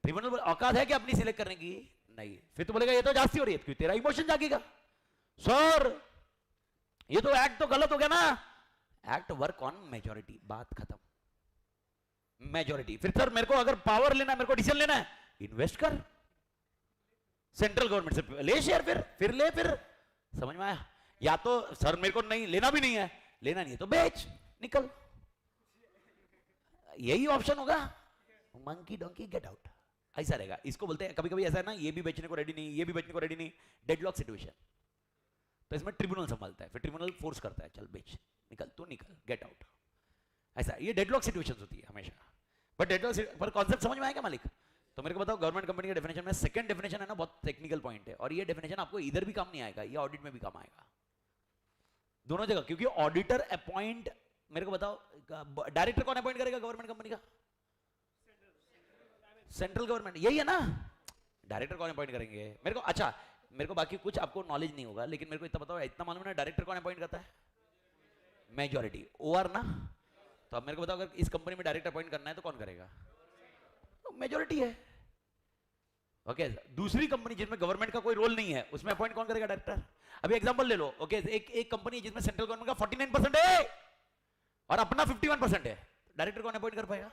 ट्रिब्यूनल औकात है कि अपनी सिलेक्ट करने की, नहीं। फिर तो बोलेगा ये तो जास्ती हो रही है, क्यों तेरा इमोशन जागेगा, सर ये तो एक्ट तो गलत हो गया ना, एक्ट वर्क ऑन मेजॉरिटी, बात खत्म, मेजॉरिटी। फिर सर मेरे को अगर पावर लेना है, मेरे को डिसीजन लेना है, इन्वेस्ट कर सेंट्रल गवर्नमेंट से, ले शेयर, फिर ले, फिर समझ में आया? या तो सर मेरे को नहीं लेना, भी नहीं है, लेना नहीं है तो बेच, निकल, यही ऑप्शन होगा, मंकी डोंकी गेट आउट, ऐसा रहेगा। इसको बोलते हैं, कभी कभी ऐसा है ना, ये भी बेचने को रेडी नहीं, ये भी बेचने को रेडी नहीं, डेडलॉक सिचुएशन, तो इसमें ट्रिब्यूनल संभालता है, फिर ट्रिब्यूनल फोर्स करता है, चल बेच, निकल, तू निकल, गेट आउट, ऐसा ये डेडलॉक सिचुएशन होती है हमेशा। बट डेडलॉक पर कॉन्सेप्ट समझ में आएगा मालिक? तो मेरे को बताओ गवर्नमेंट कंपनी के डेफिनेशन में सेकंड डेफिनेशन है ना, बहुत टेक्निकल पॉइंट है, और ये डेफिनेशन आपको इधर भी काम नहीं आएगा, ये ऑडिट में भी काम आएगा, दोनों जगह। क्योंकि ऑडिटर अपॉइंट, मेरे को बताओ डायरेक्टर कौन अपॉइंट करेगा गवर्नमेंट कंपनी का, सेंट्रल गवर्नमेंट, यही है ना, डायरेक्टर कौन अपॉइंट करेंगे मेरे को। अच्छा मेरे को बाकी कुछ आपको नॉलेज नहीं होगा, लेकिन मेरे को इतना बताओ, इतना मालूम है ना, डायरेक्टर कौन अपॉइंट करता है, मेजॉरिटी, ओआर ना। तो अब मेरे को बताओ अगर इस कंपनी में डायरेक्टर अपॉइंट करना है तो कौन करेगा, मेजॉरिटी है, ओके। दूसरी कंपनी जिसमें गवर्नमेंट का कोई रोल नहीं है, उसमें अपॉइंट कौन करेगा, डायरेक्टर। अभी एग्जांपल ले लो, ओके एक कंपनी जिसमें सेंट्रल गवर्नमेंट का 49% है और अपना 51% है, डायरेक्टर कौन अपॉइंट कर पाएगा,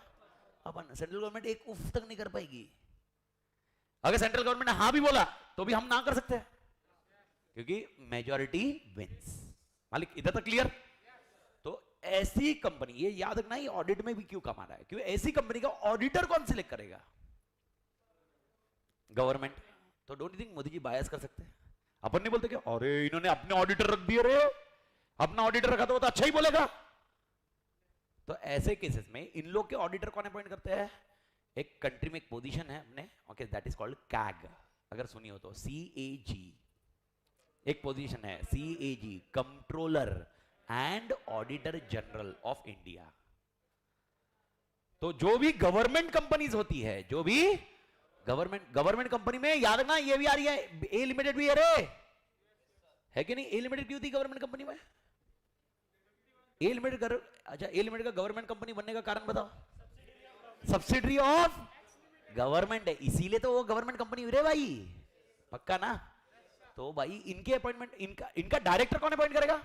अपन। सेंट्रल गवर्नमेंट एक उफ तक नहीं कर पाएगी, अगर सेंट्रल गवर्नमेंट ने हाँ भी बोला तो भी हम ना कर सकते हैं, क्योंकि मेजॉरिटी विंस मालिक। इधर तक क्लियर? तो ऐसी कंपनी, ये याद रखना, ये ऑडिट में भी क्यों काम आ रहा है, क्योंकि ऐसी कंपनी का ऑडिटर कौन सिलेक्ट करेगा, गवर्नमेंट। तो डोंट थिंक मोदी जी बायस कर सकते हैं, अपन नहीं बोलते क्या, अरे इन्होंने अपने ऑडिटर रख दिए, रे अपना ऑडिटर रखा तो अच्छा ही बोलेगा। तो ऐसे केसेस में इन लोग के ऑडिटर कौन अपॉइंट करते हैं, एक कंट्री में एक पोजीशन है अपने, okay that is called CAG, अगर सुनी हो तो, CAG एक पोजीशन है, CAG controller and auditor general of India. तो जो भी गवर्नमेंट कंपनीज होती है, जो भी गवर्नमेंट कंपनी में, याद रखना ये भी आ रही है, ए लिमिटेड भी है रे, है कि नहीं, ए लिमिटेड क्यों थी गवर्नमेंट कंपनी में, ए लिमिटेड, अच्छा ए लिमिटेड का गवर्नमेंट कंपनी बनने का कारण बताओ, सब्सिडरी ऑफ गवर्नमेंट है, इसीलिए तो वो गवर्नमेंट कंपनी रे भाई, पक्का ना। तो भाई इनके अपॉइंटमेंट, इनका डायरेक्टर कौन अपॉइंट करेगा,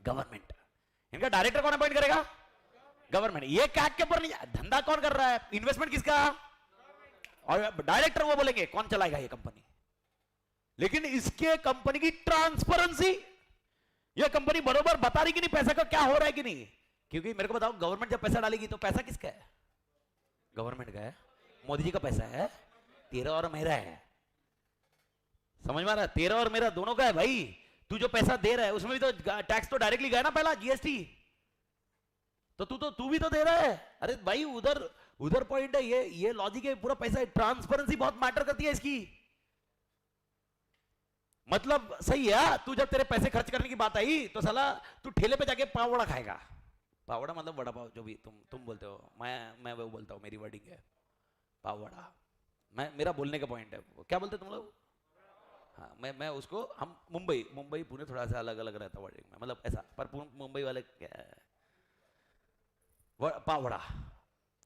गवर्नमेंट। इनका डायरेक्टर कौन अपॉइंट करेगा, गवर्नमेंट। ये कैग के ऊपर नहीं, धंधा कौन कर रहा है, इन्वेस्टमेंट किसका, और डायरेक्टर वो बोलेंगे कौन चलाएगा ये कंपनी। लेकिन इसके कंपनी की ट्रांसपेरेंसी, ये कंपनी बरोबर बता रही कि नहीं पैसा का क्या हो रहा है कि नहीं, क्योंकि मेरे को बताओ गवर्नमेंट जब पैसा डालेगी तो पैसा किसका है, गवर्नमेंट का है, मोदी जी का पैसा है, तेरा और मेरा है, समझ में आ रहा है, तेरा और मेरा दोनों का है भाई। तू जो पैसा दे रहा है उसमें भी तो टैक्स तो डायरेक्टली गया ना पहला, जीएसटी। तो तू भी तो दे रहा है। अरे भाई उधर उधर पॉइंट है, ये लॉजिक है, पूरा पैसा। ट्रांसपेरेंसी बहुत मैटर करती है इसकी। मतलब सही है, तू जब तेरे पैसे खर्च करने की बात आई तो साला तू ठेले पे जाके पाव वड़ा खाएगा। पाव वड़ा मतलब वड़ा पाव, जो भी तुम बोलते हो, मैं वो बोलता हूँ, मेरी वर्डिंग है पाव वड़ा। मेरा बोलने का पॉइंट है, क्या बोलते तुम लोग? हाँ, मैं उसको, हम मुंबई पुणे थोड़ा सा अलग अलग रहता वर्डिंग में, मतलब ऐसा। पर मुंबई वाले क्या है, पाव वड़ा।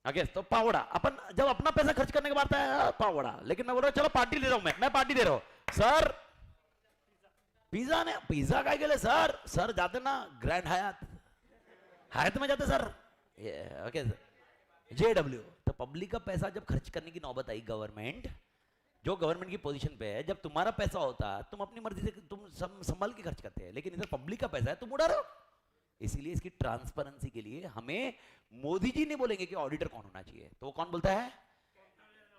ओके, तो पाव वड़ा अपन जब अपना पैसा खर्च करने के बाद है पाव वड़ा। लेकिन मैं बोल रहा हूँ चलो पार्टी ले रहा हूँ, मैं पार्टी दे रहा हूँ सर। पिज्जा ने, पिज्जा काय केलं सर जाते ना ग्रैंड हयात में जाते सर। Okay, JW। तो पब्लिक का पैसा जब खर्च करने की नौबत आई, गवर्नमेंट जो गवर्नमेंट की पोजीशन पे है, जब तुम्हारा पैसा होता तुम अपनी मर्जी से तुम संभाल के खर्च करते हैं, लेकिन इधर पब्लिक का पैसा है तुम उड़ा रहे हो। इसीलिए इसकी ट्रांसपेरेंसी के लिए हमें मोदी जी नहीं बोलेंगे कि ऑडिटर कौन होना चाहिए, तो वो कौन बोलता है?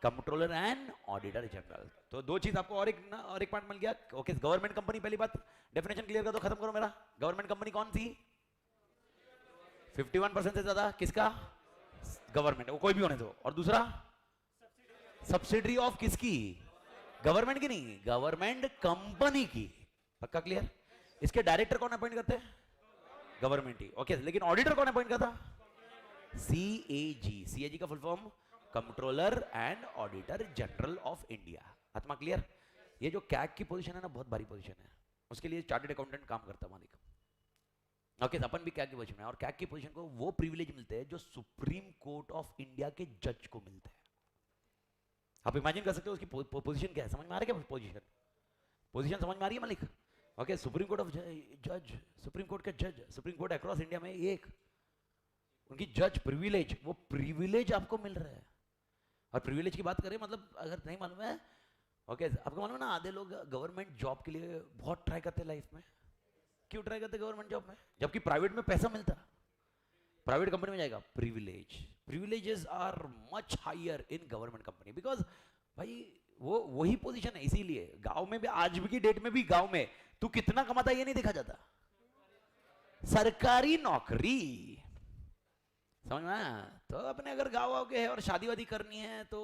Controller and auditor general. तो दो चीज आपको और एक पॉइंट मिल गया। ओके, गवर्नमेंट कंपनी, पहली बात डेफिनेशन क्लियर कर दो, खत्म करो मेरा। गवर्नमेंट कंपनी कौन सी? 51% से ज्यादा किसका? गवर्नमेंट, वो कोई भी होने दो। और दूसरा सब्सिडरी ऑफ किसकी? गवर्नमेंट की नहीं, गवर्नमेंट कंपनी की। पक्का क्लियर? इसके डायरेक्टर कौन अपॉइंट करते हैं? गवर्नमेंट ही। ओके, लेकिन ऑडिटर कौन अपॉइंट करता? CAG। CAG का full form controller and auditor general of India. आत्मा क्लियर? ये जो कैग की पोजीशन है ना, बहुत भारी पोजीशन है, उसके लिए चार्टर्ड अकाउंटेंट काम करता है मालिक। ओके, अपन भी कैग की पोजीशन में, और कैग की पोजीशन को वो प्रिविलेज मिलते हैं जो सुप्रीम कोर्ट ऑफ इंडिया के जज को मिलते हैं। आप इमेजिन कर सकते हो उसकी पोजीशन क्या है? समझ में आ रहा है क्या? पोजीशन समझ में आ रही है मालिक? ओके, सुप्रीम कोर्ट ऑफ जज, सुप्रीम कोर्ट के जज, सुप्रीम कोर्ट अक्रॉस इंडिया में एक, उनकी जज प्रिविलेज, वो प्रिविलेज आपको मिल रहा है। और प्रिविलेज की बात करें, मतलब अगर नहीं मालूम है, ओके, आपको मालूम है ना, आधे लोग गवर्नमेंट जॉब के लिए बहुत ट्राई करते हैं लाइफ में। क्यों ट्राई करते गवर्नमेंट जॉब में? जबकि प्राइवेट में पैसा मिलता, प्राइवेट कंपनी में जाएगा। Privileges are much higher in government company, because भाई वो वही पोजीशन है। इसीलिए गांव में भी, आज भी की डेट में भी गांव में तू कितना कमाता है ये नहीं देखा जाता। सरकारी नौकरी, समझ में आया? तो अपने अगर गाँव वाव के है और शादी वादी करनी है तो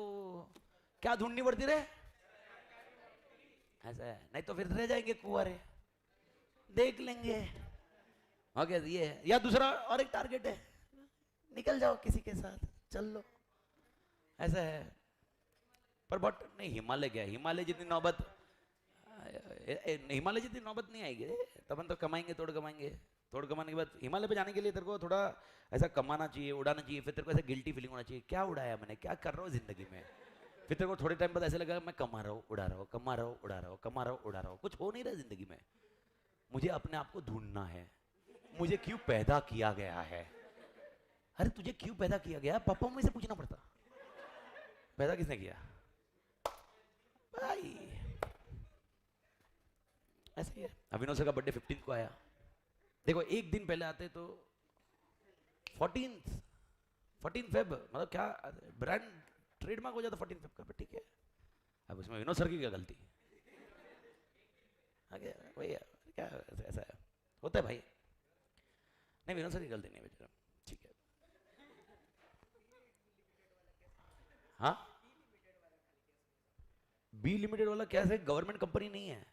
क्या ढूंढनी पड़ती रे? ऐसा है, नहीं तो फिर रह जाएंगे कुंवारे, देख लेंगे। ओके, ये या दूसरा और एक टारगेट है, निकल जाओ किसी के साथ, चल लो, ऐसा है। पर बट नहीं, हिमालय क्या, हिमालय जितनी नौबत, हिमालय जितनी नौबत नहीं आएगी। तब तो कमाएंगे, तोड़ कमाएंगे, तोड़ कमाने के बाद हिमालय पे जाने के लिए तेरे को थोड़ा ऐसा कमाना चाहिए, उड़ाना चाहिए। फिर तेरे को ऐसा गिल्टी फीलिंग होना चाहिए, क्या उड़ाया मैंने, क्या कर रहा हूँ जिंदगी में। फिर तेरे को थोड़े टाइम बाद ऐसे लगा मैं कमा रहा हूँ, उड़ा रहा हूँ, कमा रहा हूँ, उड़ा रहा हूँ, कमा रहा हूँ, उड़ा रहा हूँ, कुछ हो नहीं रहा जिंदगी में। मुझे अपने आप को ढूंढना है, मुझे क्यों पैदा किया गया है। अरे तुझे क्यों पैदा किया गया? पापा मम्मी से पूछना पड़ता, पैदा किसने किया भाई। ऐसे ही है। अविनाश सर का बर्थडे 15 को आया, देखो एक दिन पहले आते तो 14 फेब, मतलब क्या ब्रांड ट्रेडमार्क हो जाता 14 फेब का, ठीक है। अब उसमें विनोद सर की क्या गलती? आगे वही क्या, ऐसा है, होता है भाई। नहीं, विनोद सर की गलती नहीं बेचारा, ठीक है। हाँ, बी लिमिटेड वाला कैसे? गवर्नमेंट कंपनी नहीं है।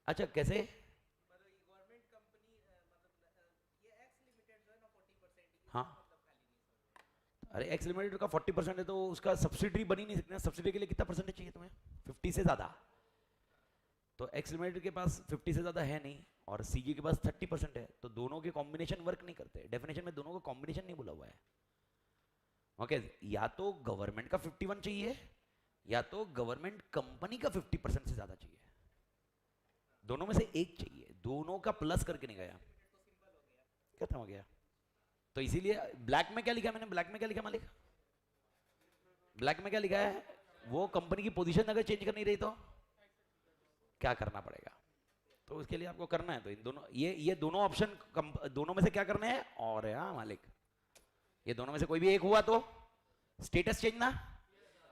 अच्छा, कैसे? हाँ, अरे एक्स लिमिटेड का 40% है तो उसका सब्सिडी बनी नहीं सकती ना। सब्सिडी के लिए कितना परसेंटेज चाहिए तुम्हें? 50 से ज्यादा। तो एक्स लिमिटेड के पास 50 से ज्यादा है नहीं, और सीजी के पास 30% है, तो दोनों के कॉम्बिनेशन वर्क नहीं करते। डेफिनेशन में दोनों का कॉम्बिनेशन नहीं बोला हुआ है। ओके, या तो गवर्नमेंट का 51 चाहिए, या तो गवर्नमेंट कंपनी का 50% से ज्यादा चाहिए। दोनों में से एक चाहिए, दोनों का प्लस करके नहीं गया, खत्म हो गया। तो इसीलिए ब्लैक में क्या लिखा मैंने? ब्लैक में क्या लिखा मालिक? ब्लैक में क्या लिखा है? वो कंपनी की पोजीशन अगर चेंज करनी रही तो क्या करना पड़ेगा? तो उसके लिए आपको करना है तो इन दोनों, ये दोनों ऑप्शन, दोनों में से क्या करना है? और हाँ मालिक, ये दोनों में से कोई भी एक हुआ तो स्टेटस चेंज ना।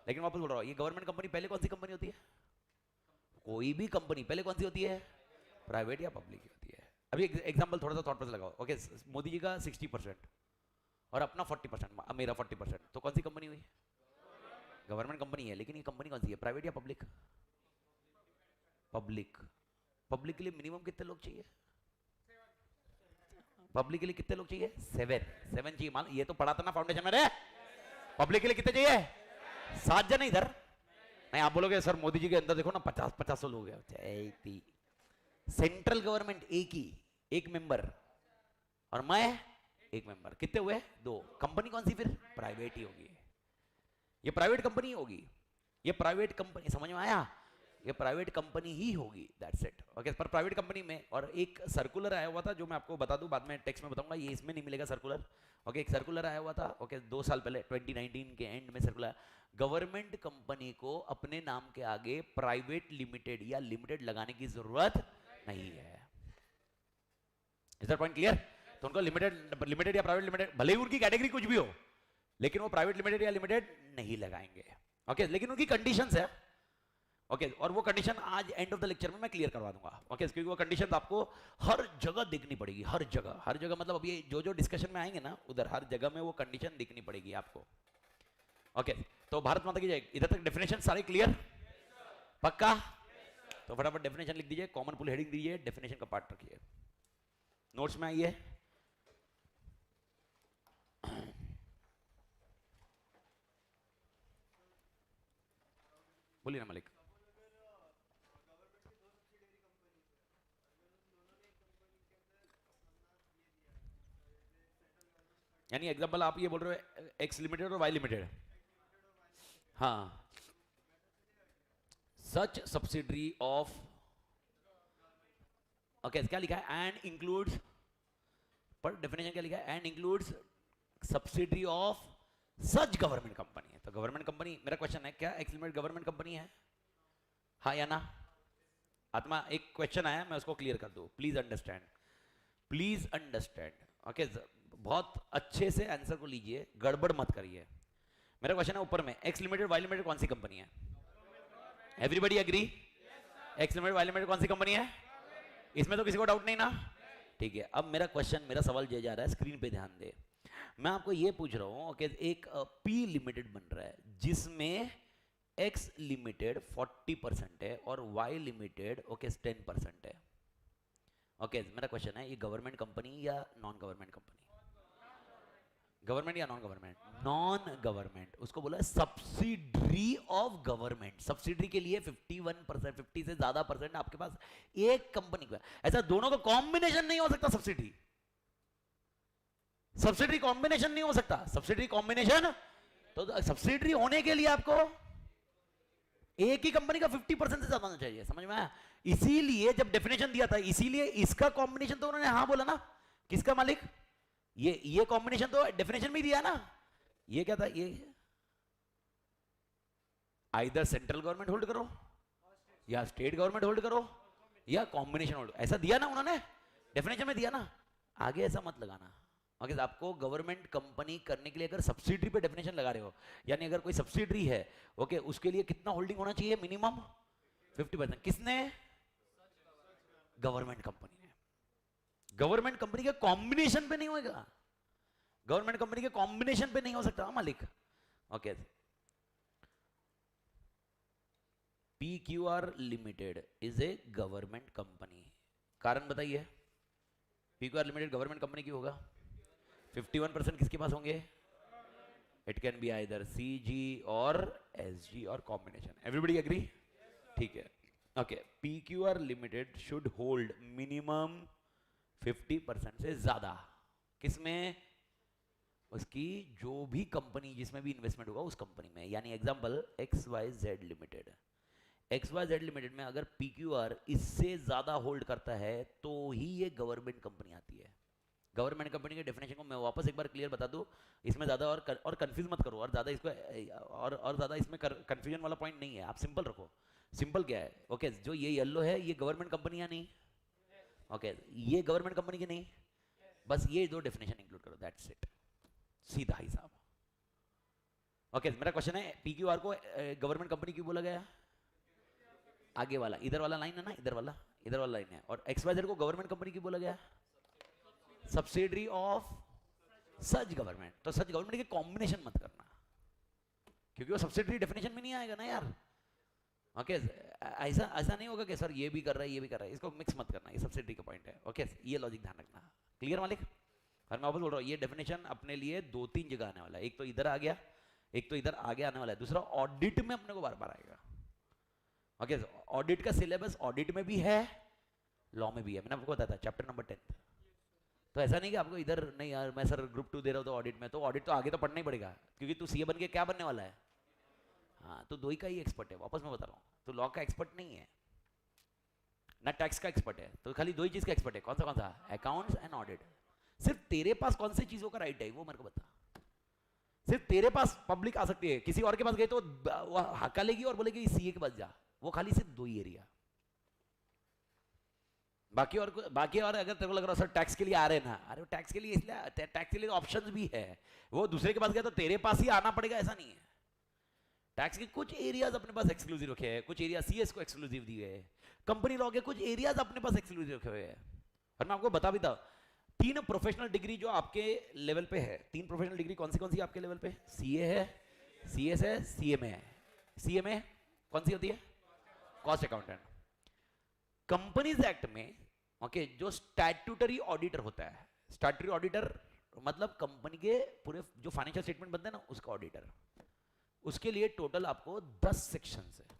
लेकिन वापस बोल रहा हूँ, ये गवर्नमेंट कंपनी पहले कौन सी कंपनी होती है? कोई भी कंपनी पहले कौन सी होती है? प्राइवेट या पब्लिक की होती है। अभी एग्जांपल थोड़ा सा थॉट प्रोसेस लगाओ। ओके, मोदी जी का 60% और अपना 40%, मेरा 40%, तो कौन सी कंपनी हुई? गवर्नमेंट कंपनी है, लेकिन ये कंपनी कौन सी है, प्राइवेट या पब्लिक? पब्लिक। पब्लिक के लिए मिनिमम कितने लोग चाहिए? पब्लिक के लिए कितने लोग चाहिए? 7 चाहिए। मान ये तो पढ़ा था ना फाउंडेशन में रे। पब्लिक के लिए कितने चाहिए? 7 जन इधर। नहीं, आप बोलोगे सर मोदी जी के अंदर देखो ना 50 लोग हैं। सेंट्रल गवर्नमेंट एक मेंबर और मैं एक मेंबर, कितने हुए? 2। कंपनी कौन सी फिर? प्राइवेट ही होगी। ये प्राइवेट कंपनी होगी। ये प्राइवेट कंपनी, समझ में आया? ये प्राइवेट कंपनी ही होगी, दैट्स इट। ओके, पर प्राइवेट कंपनी में, और एक सर्कुलर आया हुआ था जो मैं आपको बता दूं, बाद में टेक्स्ट में बताऊंगा, ये इसमें नहीं मिलेगा सर्कुलर। ओके, एक सर्कुलर आया हुआ था, ओके, 2 साल पहले 2019 के एंड में सर्कुलर। गवर्नमेंट कंपनी को अपने नाम के आगे प्राइवेट लिमिटेड या लिमिटेड लगाने की जरूरत नहीं है। Is that point clear? तो उनको लिमिटेड या प्राइवेट लिमिटेड, भले ही उनकी कैटेगरी कुछ भी हो, लेकिन वो प्राइवेट लिमिटेड या लिमिटेड नहीं लगाएंगे। ओके, लेकिन उनकी कंडीशंस है। ओके, और वो कंडीशन आज एंड ऑफ द लेक्चर में मैं क्लियर करवा दूंगा। ओके, क्योंकि वो कंडीशन आपको हर जगह देखनी पड़ेगी, हर जगह मतलब अभी जो डिस्कशन में आएंगे ना, उधर हर जगह में वो कंडीशन दिखनी पड़ेगी आपको। ओके, तो भारत माता की जय। इधर तक डेफिनेशन सारे क्लियर? पक्का? तो फटाफट डेफिनेशन लिख दीजिए, कॉमन पुल हेडिंग दीजिए, डेफिनेशन का पार्ट रखिए, नोट्स में आइए। बोलिए ना मलिक। यानी एग्जांपल आप ये बोल रहे हो एक्स लिमिटेड और वाई लिमिटेड। हाँ, सच सब्सिडरी ऑफ, ओके, क्या लिखा है? एंड इंक्लूड्स, पर डेफिनेशन क्या लिखा है? And includes subsidiary of such government company है। तो गवर्नमेंट कंपनी, मेरा क्वेश्चन है, क्या एक्स लिमिटेड गवर्नमेंट कंपनी है? हाँ या ना? आत्मा, एक क्वेश्चन आया, मैं उसको क्लियर कर दूं, please understand, please understand. Okay, बहुत अच्छे से आंसर को लीजिए, गड़बड़ मत करिए। मेरा क्वेश्चन है ऊपर में, एक्स लिमिटेड वाई लिमिटेड कौन सी कंपनी है? Everybody agree? X limited Y limited कौन सी कंपनी है? इसमें तो किसी को डाउट नहीं ना? ठीक है, अब मेरा क्वेश्चन, मेरा सवाल ये जा रहा है, स्क्रीन पे ध्यान दे। मैं आपको ये पूछ रहा हूं कि एक पी लिमिटेड बन रहा है जिसमें एक्स लिमिटेड 40% है और वाई लिमिटेड ओके 10% है। ओके, मेरा क्वेश्चन है, ये गवर्नमेंट कंपनी या नॉन गवर्नमेंट कंपनी? गवर्नमेंट या नॉन गवर्नमेंट? Non government. उसको बोला सब्सिडरी ऑफ गवर्नमेंट। सब्सिडरी के लिए 51%, 50 से ज्यादा परसेंट आपके पास एक कंपनी का, ऐसा दोनों का कॉम्बिनेशन नहीं हो सकता। सब्सिडरी कॉम्बिनेशन नहीं हो सकता। सब्सिडरी कॉम्बिनेशन, तो सब्सिडरी होने के लिए आपको एक ही कंपनी का 50% से ज्यादा होना चाहिए। समझ में आया? इसीलिए जब डेफिनेशन दिया था, इसीलिए इसका कॉम्बिनेशन तो उन्होंने हाँ बोला ना। किसका मालिक? ये कॉम्बिनेशन तो डेफिनेशन में ही दिया ना। ये क्या था? ये आइदर सेंट्रल गवर्नमेंट होल्ड करो या स्टेट गवर्नमेंट होल्ड करो या कॉम्बिनेशन होल्ड, ऐसा दिया ना उन्होंने, डेफिनेशन में दिया ना। आगे ऐसा मत लगाना। अगर आपको गवर्नमेंट कंपनी करने के लिए अगर सब्सिडरी पे डेफिनेशन लगा रहे हो, यानी अगर कोई सब्सिडरी है ओके, उसके लिए कितना होल्डिंग होना चाहिए? मिनिमम 50%। किसने? गवर्नमेंट कंपनी ने। गवर्नमेंट कंपनी के कॉम्बिनेशन पे नहीं होगा, गवर्नमेंट कंपनी के कॉम्बिनेशन पे नहीं हो सकता मालिक। Okay, PQR limited is a government company. कारण बताइए, PQR लिमिटेड गवर्नमेंट कंपनी क्यों होगा? 51% किसके पास होंगे? It can be either CG और SG और कॉम्बिनेशन। Everybody agree? ठीक है। Okay, PQR limited should hold minimum 50% से ज्यादा। किसमें? उसकी जो भी कंपनी जिसमें भी इन्वेस्टमेंट होगा उस कंपनी में। यानी example XYZ limited, XYZ limited में अगर PQR इससे ज्यादा होल्ड करता है तो ही ये गवर्नमेंट कंपनी आती है। गवर्नमेंट कंपनी के डेफिनेशन को मैं वापस एक बार क्लियर बता दूं, इसमें ज्यादा और कंफ्यूज मत करो, और ज्यादा इसको और ज्यादा इसमें कंफ्यूजन वाला पॉइंट नहीं है। आप सिंपल रखो। सिंपल क्या है? ओके, जो ये येलो है ये गवर्नमेंट कंपनी या नहीं? ओके, ये गवर्नमेंट कंपनी की नहीं, बस ये दो डेफिनेशन इंक्लूड करो, दैट्स इट, सीधा हिसाब। ओके, मेरा क्वेश्चन है, PQR को गवर्नमेंट कंपनी क्यों बोला गया? आगे वाला, इधर वाला लाइन है ना, इधर वाला, इधर वाला लाइन है, और XYZ को गवर्नमेंट कंपनी की बोला गया, सब्सिडरी ऑफ सच गवर्नमेंट। तो सच गवर्नमेंट के कॉम्बिनेशन मत करना, क्योंकि वो सब्सिडरी डेफिनेशन में नहीं आएगा ना यार। ओके ऐसा ऐसा नहीं होगा कि सर ये भी कर रहा है ये भी कर रहा है, इसको मिक्स मत करना, ये सब्सिडरी का पॉइंट है। ओके ये लॉजिक ध्यान रखना। क्लियर मालिक? और मैं वापस बोल रहा हूँ, ये डेफिनेशन अपने लिए 2-3 जगह आने वाला है। एक तो इधर आ गया, एक तो इधर आगे आने वाला है, दूसरा ऑडिट में अपने को बार बार आएगा। ओके ऑडिट का सिलेबस ऑडिट में भी है, लॉ में भी है। मैंने आपको बताया था चैप्टर नंबर 10। तो ऐसा नहीं कि आपको इधर नहीं यार मैं सर ग्रुप 2 दे रहा हूँ तो ऑडिट में, तो ऑडिट तो आगे तो पढ़ना ही पड़ेगा, क्योंकि तू सीए बन के क्या बनने वाला है। हाँ तो दो ही का ही एक्सपर्ट है, वापस मैं बता रहा हूँ, तो लॉ का एक्सपर्ट नहीं है ना टैक्स का एक्सपर्ट है, तो खाली दो ही चीज का एक्सपर्ट है। कौन सा? Accounts and audit. सिर्फ तेरे पास कौन सी चीजों का राइट है वो मेरे को बता। सिर्फ तेरे पास पब्लिक आ सकती है, किसी और के पास गए तो वो हका लेगी और बोलेगी सीए के पास जा। वो खाली सिर्फ दो ही एरिया, बाकी और अगर तेरे को लग रहा है सर टैक्स के लिए आ रहे ना, अरे वो टैक्स के लिए इसलिए टैक्स के लिए ऑप्शंस भी है, वो दूसरे के पास गया तो तेरे पास ही आना पड़ेगा ऐसा नहीं है। टैक्स के कुछ एरियाज अपने पास एक्सक्लूसिव रखे हैं, कुछ एरिया सीएस को एक्सक्लूसिव दिए हैं, कंपनी लॉ के कुछ एरियाज अपने पास एक्सक्लूसिव रखे हुए हैं। और मैं आपको बता भी था 3 प्रोफेशनल डिग्री जो आपके लेवल पे है, 3 प्रोफेशनल डिग्री कौन सी आपके लेवल पे? सीए है, सीएस है, सीएमए है। सीएमए कौन सी होती है? Cost accountant. कंपनीज एक्ट में ओके जो स्टैट्यूटरी ऑडिटर होता है, स्टैट्यूटरी ऑडिटर मतलब कंपनी के पूरे जो फाइनेंशियल स्टेटमेंट बनते हैं ना उसका ऑडिटर, उसके लिए टोटल आपको 10 सेक्शंस है।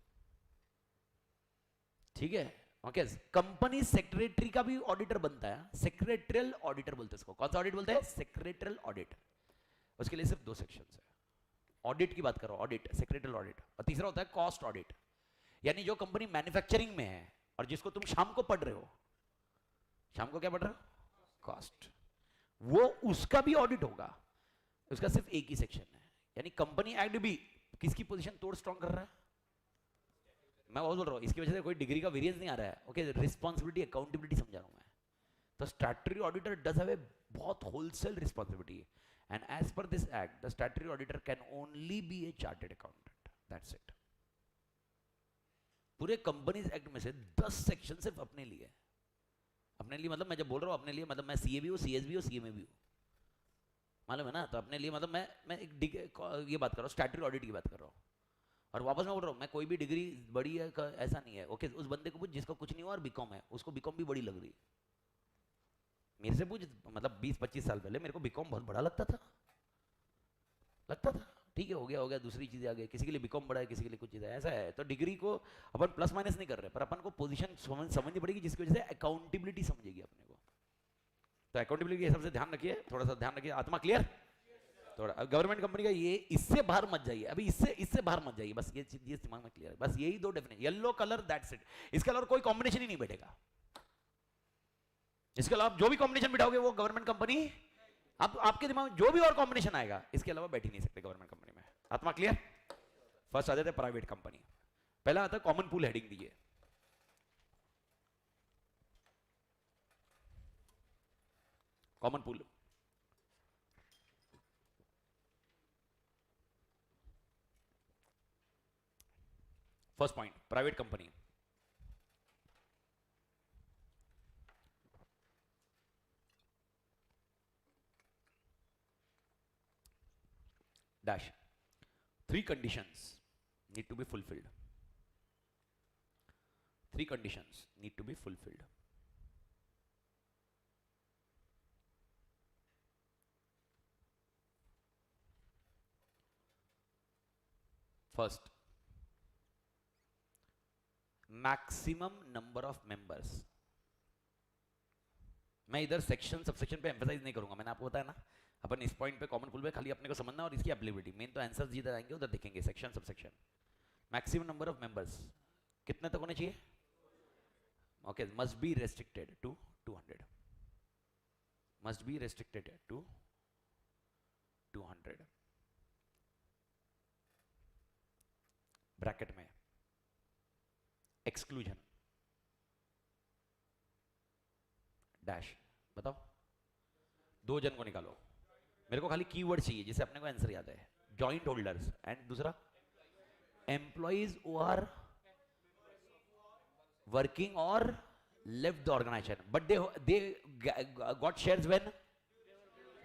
ठीक है ओके कंपनी सेक्रेटरी का भी ऑडिटर बनता है, सेक्रेटरियल ऑडिटर बोलते हैं इसको। कौन सा ऑडिट बोलते हैं? Secretarial audit. उसके लिए सिर्फ 2 सेक्शंस है। ऑडिट की बात करो, ऑडिट सेक्रेटरियल ऑडिट, और तीसरा होता है कॉस्ट ऑडिट, यानी जो कंपनी मैन्युफैक्चरिंग में है और जिसको तुम शाम को पढ़ रहे हो, शाम को क्या पढ़ रहे हो? कॉस्ट, वो उसका भी ऑडिट होगा, उसका सिर्फ एक ही सेक्शन है। यानी कंपनी एक्ट भी किसकी पोजीशन तोड़ स्ट्रॉन्ग कर रहा है? मैं बहुत बोल रहा हूँ, इसकी वजह से कोई डिग्री का वेरिएंस नहीं आ रहा है। ओके रिस्पॉन्सिबिलिटी अकाउंटेबिलिटी समझा रहा हूँ मैं। तो statutory auditor does have a बहुत wholesale responsibility, and as per this act the statutory auditor can only be a chartered accountant, that's it. पूरे कंपनीज एक्ट में से 10 सेक्शन सिर्फ अपने लिए, अपने लिए मतलब मैं जब बोल रहा हूँ अपने लिए मतलब मैं सीए भी हूँ, सीएस भी हूँ, सीएमए भी हूँ, मालूम है ना। तो अपने लिए मतलब मैं एक ये बात कर रहा हूँ, स्टैट्यूटरी ऑडिट की बात कर रहा हूँ। और वापस मैं बोल रहा हूँ, मैं कोई भी डिग्री बड़ी है ऐसा नहीं है। ओके उस बंदे को पूछ जिसका कुछ नहीं हुआ और बीकॉम है, उसको बीकॉम भी बड़ी लग रही है। मेरे से पूछ, मतलब 20-25 साल पहले मेरे को बीकॉम बहुत बड़ा लगता था ठीक है, हो गया दूसरी चीजें आ गई, किसी के लिए बीकॉम बड़ा है, किसी के लिए कुछ चीज़ है, ऐसा है। तो डिग्री को अपन प्लस माइनस नहीं कर रहे, पर अपन को पोजीशन समझनी पड़ेगी जिसकी वजह से अकाउंटेबिलिटी समझेगी अपने को। तो अकाउंटेबिलिटी के हिसाब से ध्यान रखिए, थोड़ा सा ध्यान रखिए। आत्मा क्लियर? थोड़ा गवर्नमेंट कंपनी का ये, इससे बाहर मत जाइए अभी, इससे बाहर मत जाइए, बस ये चीज दिमाग में क्लियर है। बस यही 2 definition, yellow colour that's it. इसके अलावा कोई कॉम्बिनेशन ही नहीं बैठेगा। इसके अलावा जो भी कॉम्बिनेशन बिठाओगे वो गवर्नमेंट कंपनी, आप आपके दिमाग में जो भी और कॉम्बिनेशन आएगा इसके अलावा बैठ ही नहीं सकते गवर्नमेंट कंपनी में। आत्मा क्लियर? फर्स्ट आ जाते हैं प्राइवेट कंपनी। पहला आता है कॉमन पूल, हेडिंग दीजिए। Common pool first point, private company. Dash. 3 conditions need to be fulfilled. 3 conditions need to be fulfilled. First, maximum number of members. मैं इधर सेक्शन सबसेक्शन पे emphasise नहीं करूंगा, मैंने आपको बताया ना, अपन इस पॉइंट पे कॉमन पूल पे खाली अपने को समझना और इसकी एप्लीबिलिटी, मेन तो आंसर्स जिधर आएंगे उधर देखेंगे, section subsection. Maximum number of members कितने तक होने चाहिए? Okay must be restricted to 200, must be restricted to 200। Bracket में एक्सक्लूजन डैश, बताओ 2 जन को निकालो, मेरे को खाली कीवर्ड चाहिए जिसे अपने को आंसर याद है। जॉइंट होल्डर्स एंड दूसरा एम्प्लॉइज हु आर वर्किंग और left the organization, but they got shares when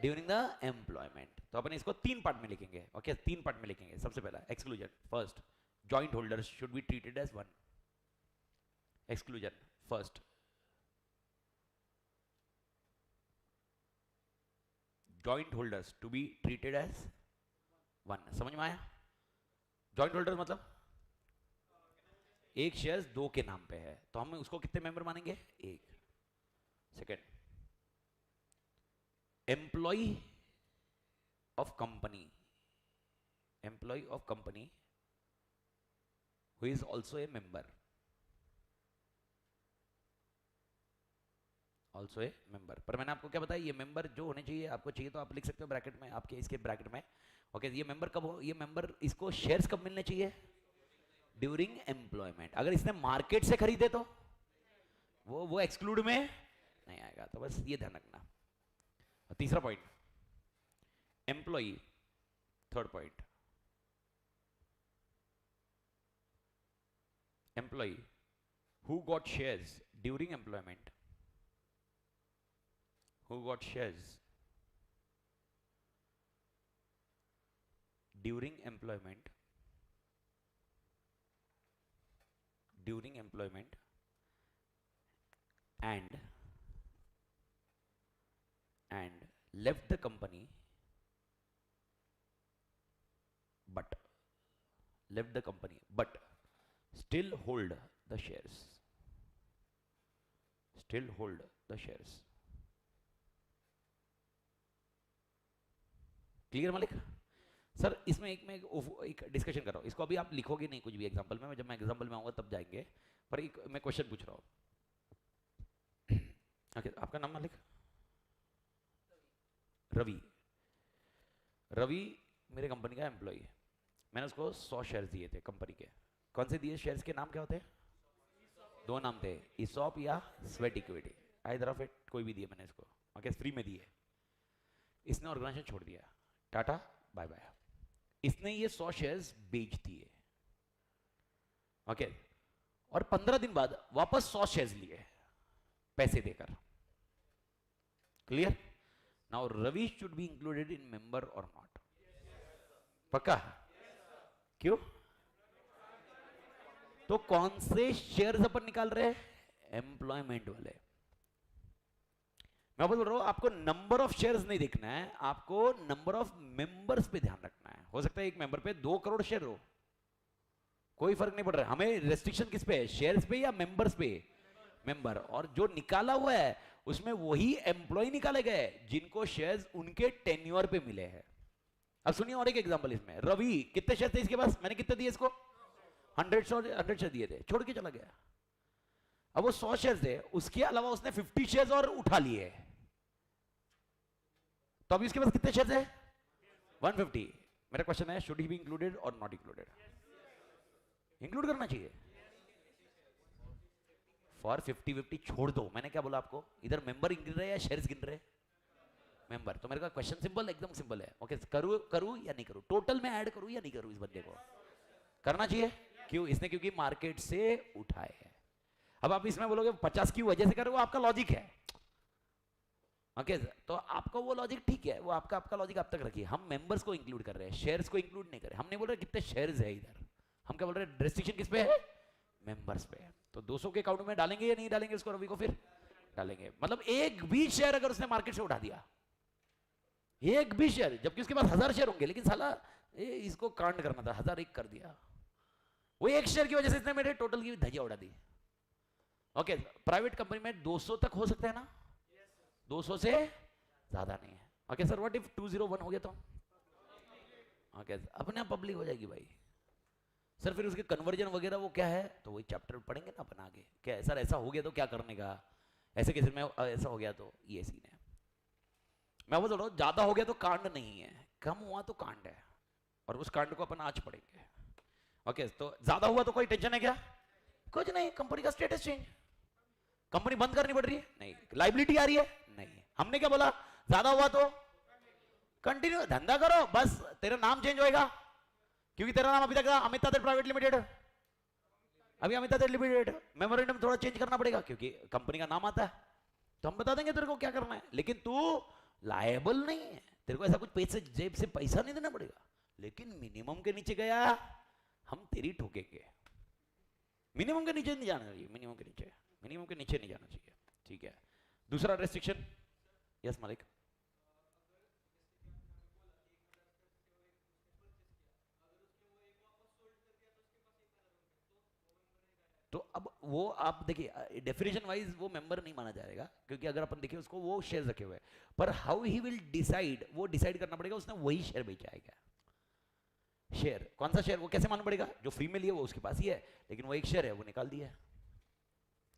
during the employment. तो अपन इसको तीन पार्ट में लिखेंगे. ओके, तीन पार्ट में लिखेंगे. सबसे पहला exclusion. First, joint holders should be treated as one. Exclusion first. Joint holders to be treated as one. समझ में आया? Joint holders मतलब एक शेयर्स दो के नाम पे है, तो हम उसको कितने मेंबर मानेंगे? एक. Second, employee of company, employee of company who is also a member, also a member. पर मैंने आपको क्या बताया, ये मेंबर जो होने चाहिए, आपको चाहिए तो आप लिख सकते हो ब्रैकेट में, आपके इसके ब्रैकेट में. ओके, ये मेंबर कब हो, ये मेंबर इसको शेयर्स कब मिलने चाहिए? During employment. अगर इसने मार्केट से खरीदे तो वो एक्सक्लूड में नहीं आएगा. तो बस ये ध्यान रखना. तीसरा point, employee. Third point, employee who got shares during employment, who got shares during employment, during employment and left the company but still hold the shares, clear मालिक? सर इसमें एक डिस्कशन कर रहा हूँ, इसको अभी आप लिखोगे नहीं कुछ भी एग्जांपल में, जब मैं एग्जांपल में आऊंगा तब जाएंगे, पर एक मैं क्वेश्चन पूछ रहा हूँ. ओके, आपका नाम मालिक? रवि. रवि मेरे कंपनी का एम्प्लॉय है. मैंने उसको 100 शेयर्स दिए थे कंपनी के. कौन से दिए शेयर्स के नाम क्या होते हैं? दो नाम थे, ईसॉप या sweat equity. Either of it, कोई भी दिए मैंने इसको. ओके, फ्री में दिए. इसने ऑर्गेनाइजेशन छोड़ दिया, टाटा बाय बाय. इसने ये 100 शेयर्स बेच दिए. ओके, और 15 दिन बाद वापस 100 शेयर्स लिए पैसे देकर. Clear? Now Ravi should be included in member और नॉट? पक्का? क्यों? तो कौन से शेयर्स अपन निकाल रहे हैं? एम्प्लॉयमेंट वाले. मैं बोल रहा हूं आपको नंबर ऑफ शेयर्स नहीं देखना है, आपको नंबर ऑफ मेंबर्स पे ध्यान रखना है. हो सकता है एक मेंबर पे 2 करोड़ शेयर हो, कोई फर्क नहीं पड़ रहा है. हमें रेस्ट्रिक्शन किस पे है? शेयर्स पे या मेंबर्स पे? मेंबर. और जो निकाला हुआ है उसमें वही एम्प्लॉय निकाले गए जिनको शेयर्स उनके टेन्योर पे मिले हैं. अब सुनिए और एक एग्जांपल इसमें. रवि कितने शेयर थे इसके पास? मैंने कितने दिए इसको? 100 शेयर दिए थे, छोड़ के चला गया. अब वो 100 शेयर थे, उसके अलावा उसने 50 शेयर और उठा लिए, तो अभी उसके पास कितने शेयर्स है? 150. मेरा क्वेश्चन है, शुड ही बी इंक्लूडेड और नॉट इंक्लूडेड? इंक्लूड करना चाहिए. फॉर 50-50 छोड़ दो. मैंने क्या बोला आपको? इधर मेंबर गिन रहे या शेयर्स गिन रहे? मेंबर. तो मेरे का क्वेश्चन सिंपल, एकदम सिंपल है. ओके, करूं या नहीं करूं? टोटल में ऐड करूं या नहीं करूं? इस बंदे को करना चाहिए. क्यों? इसने क्योंकि मार्केट से उठाए हैं. अब आप इसमें बोलोगे 50 की वजह से कर रहे हो, आपका लॉजिक है. ओके, तो आपका वो लॉजिक ठीक है, वो आपका लॉजिक आप तक रखिए. हम मेंबर्स को इंक्लूड कर रहे हैं, शेयर्स को इंक्लूड नहीं कर रहे. हम नहीं बोल रहे कितने शेयर्स है इधर, हम क्या बोल रहे हैं? रेस्ट्रिक्शन किस पे है? मेंबर्स पे है. तो 200 के अकाउंट में डालेंगे या नहीं डालेंगे उसको? रवि को फिर डालेंगे. मतलब एक भी शेयर अगर उसने मार्केट से उठा दिया, एक भी शेयर, जबकि उसके पास 1000 शेयर होंगे, लेकिन साला इसको कांड करना था, 1001 कर दिया. वो एक शेयर की वजह से इसने मेरे टोटल की धजिया उड़ा दी. ओके, प्राइवेट कंपनी में 200 तक हो सकता है ना? 200 से ज्यादा नहीं है. ओके सर, व्हाट इफ 201 हो गया तो? ओके, अपने आप पब्लिक हो जाएगी भाई. सर फिर उसके कन्वर्जन वगैरह वो क्या है? तो वही चैप्टर पढ़ेंगे ना अपन आगे. क्या है सर, ऐसा हो गया तो क्या करने का? ऐसे केस में ऐसा हो गया तो ये सीन है. मैं बोल रहा हूँ ज्यादा हो गया तो कांड नहीं है, कम हुआ तो कांड है, और उस कांड को अपन आज पढ़ेंगे. ओके, तो ज्यादा हुआ तो कोई टेंशन है क्या? कुछ नहीं. कंपनी का स्टेटस चेंज, कंपनी बंद करनी पड़ रही है? नहीं. लाइबिलिटी आ रही है? नहीं. हमने क्या बोला? ज्यादा हुआ तो कंटिन्यू धंधा करो, बस तेरा नाम चेंज होएगा, क्योंकि तेरा नाम अभी तक था अमित ताते प्राइवेट लिमिटेड. अभी अमिता लिमिटेड मेमोरेंडम थोड़ा चेंज करना पड़ेगा क्योंकि कंपनी का नाम आता है, तो हम बता देंगे तेरे को क्या करना है, लेकिन तू लायबल नहीं है, तेरे को ऐसा कुछ पैसे जेब से पैसा नहीं देना पड़ेगा, लेकिन मिनिमम के नीचे गया हम तेरी ठोकेंगे। मिनिमम के नीचे नहीं जाना चाहिए, मिनिमम के नीचे नहीं जाना चाहिए, ठीक है। दूसरा रेस्ट्रिक्शन, यस मालिक। तो अब वो आप देखिए डेफिनेशन वाइज वो मेंबर नहीं माना जाएगा, क्योंकि अगर अपन देखिए उसको वो शेयर रखे हुए हैं, पर हाउ ही विल डिसाइड, वो डिसाइड करना पड़ेगा उसने वही शेयर बेचा है क्या। शेयर कौन सा शेयर वो कैसे मालूम पड़ेगा, जो फ्री में लिए वो उसके पास ही है, लेकिन वो एक शेयर है वो निकाल दिया है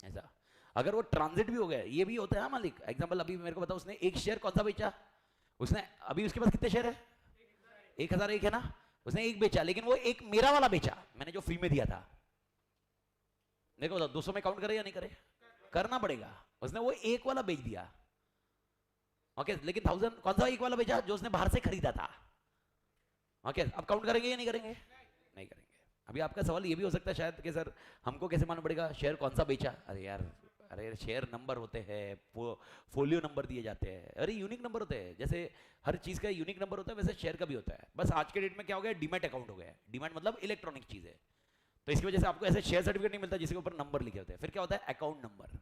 ऐसा। अगर वो ट्रांजिट भी हो गया, ये भी होता है मालिक। एग्जांपल अभी मेरे को बताओ, उसने एक शेयर कौन सा बेचा, उसने अभी उसके पास कितने शेयर है, 1001 है ना, उसने एक बेचा, लेकिन वो एक मेरा वाला बेचा, मैंने जो फ्री में दिया था। मेरे को बताओ 200 में काउंट करे या नहीं करे, करना पड़ेगा। उसने वो एक वाला बेच दिया, ओके, लेकिन 1000 कौन सा एक वाला बेचा, जो उसने बाहर से खरीदा था, ओके। अब काउंट करेंगे या नहीं करेंगे, नहीं करेंगे। अभी आपका सवाल ये भी हो सकता है शायद कि सर हमको कैसे मालूम पड़ेगा शेयर कौन सा बेचा। अरे यार, अरे शेयर नंबर होते हैं, फोलियो नंबर दिए जाते हैं, अरे यूनिक नंबर होते हैं, जैसे हर चीज का यूनिक नंबर होता है वैसे शेयर का भी होता है। बस आज के डेट में क्या हो गया, डीमैट अकाउंट हो गया। डीमैट मतलब इलेक्ट्रॉनिक चीज है, तो इसकी वजह से आपको ऐसे शेयर सर्टिफिकेट नहीं मिलता जिसके ऊपर नंबर लिखे होते हैं। फिर क्या होता है, अकाउंट नंबर,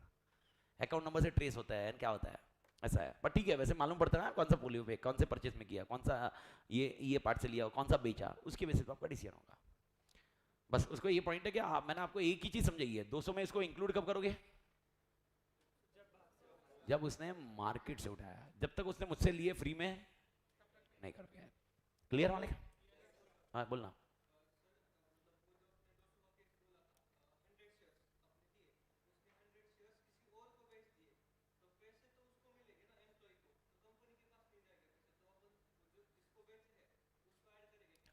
अकाउंट नंबर से ट्रेस होता है क्या होता है, ऐसा है। पर ठीक है, वैसे मालूम पड़ता है ना कौन सा पोलियो पे, कौन से परचेज में किया, कौन सा ये पार्ट से लिया, कौन सा बेचा, उसके बेसिस पे आपका डिसीजन होगा। बस उसको ये पॉइंट है कि मैंने आपको एक ही चीज समझाई है, 200 में इसको इंक्लूड कब करोगे, जब उसने मार्केट से उठाया। जब तक उसने मुझसे लिए फ्री में नहीं करोगे। क्लियर मालिक, हाँ बोलना।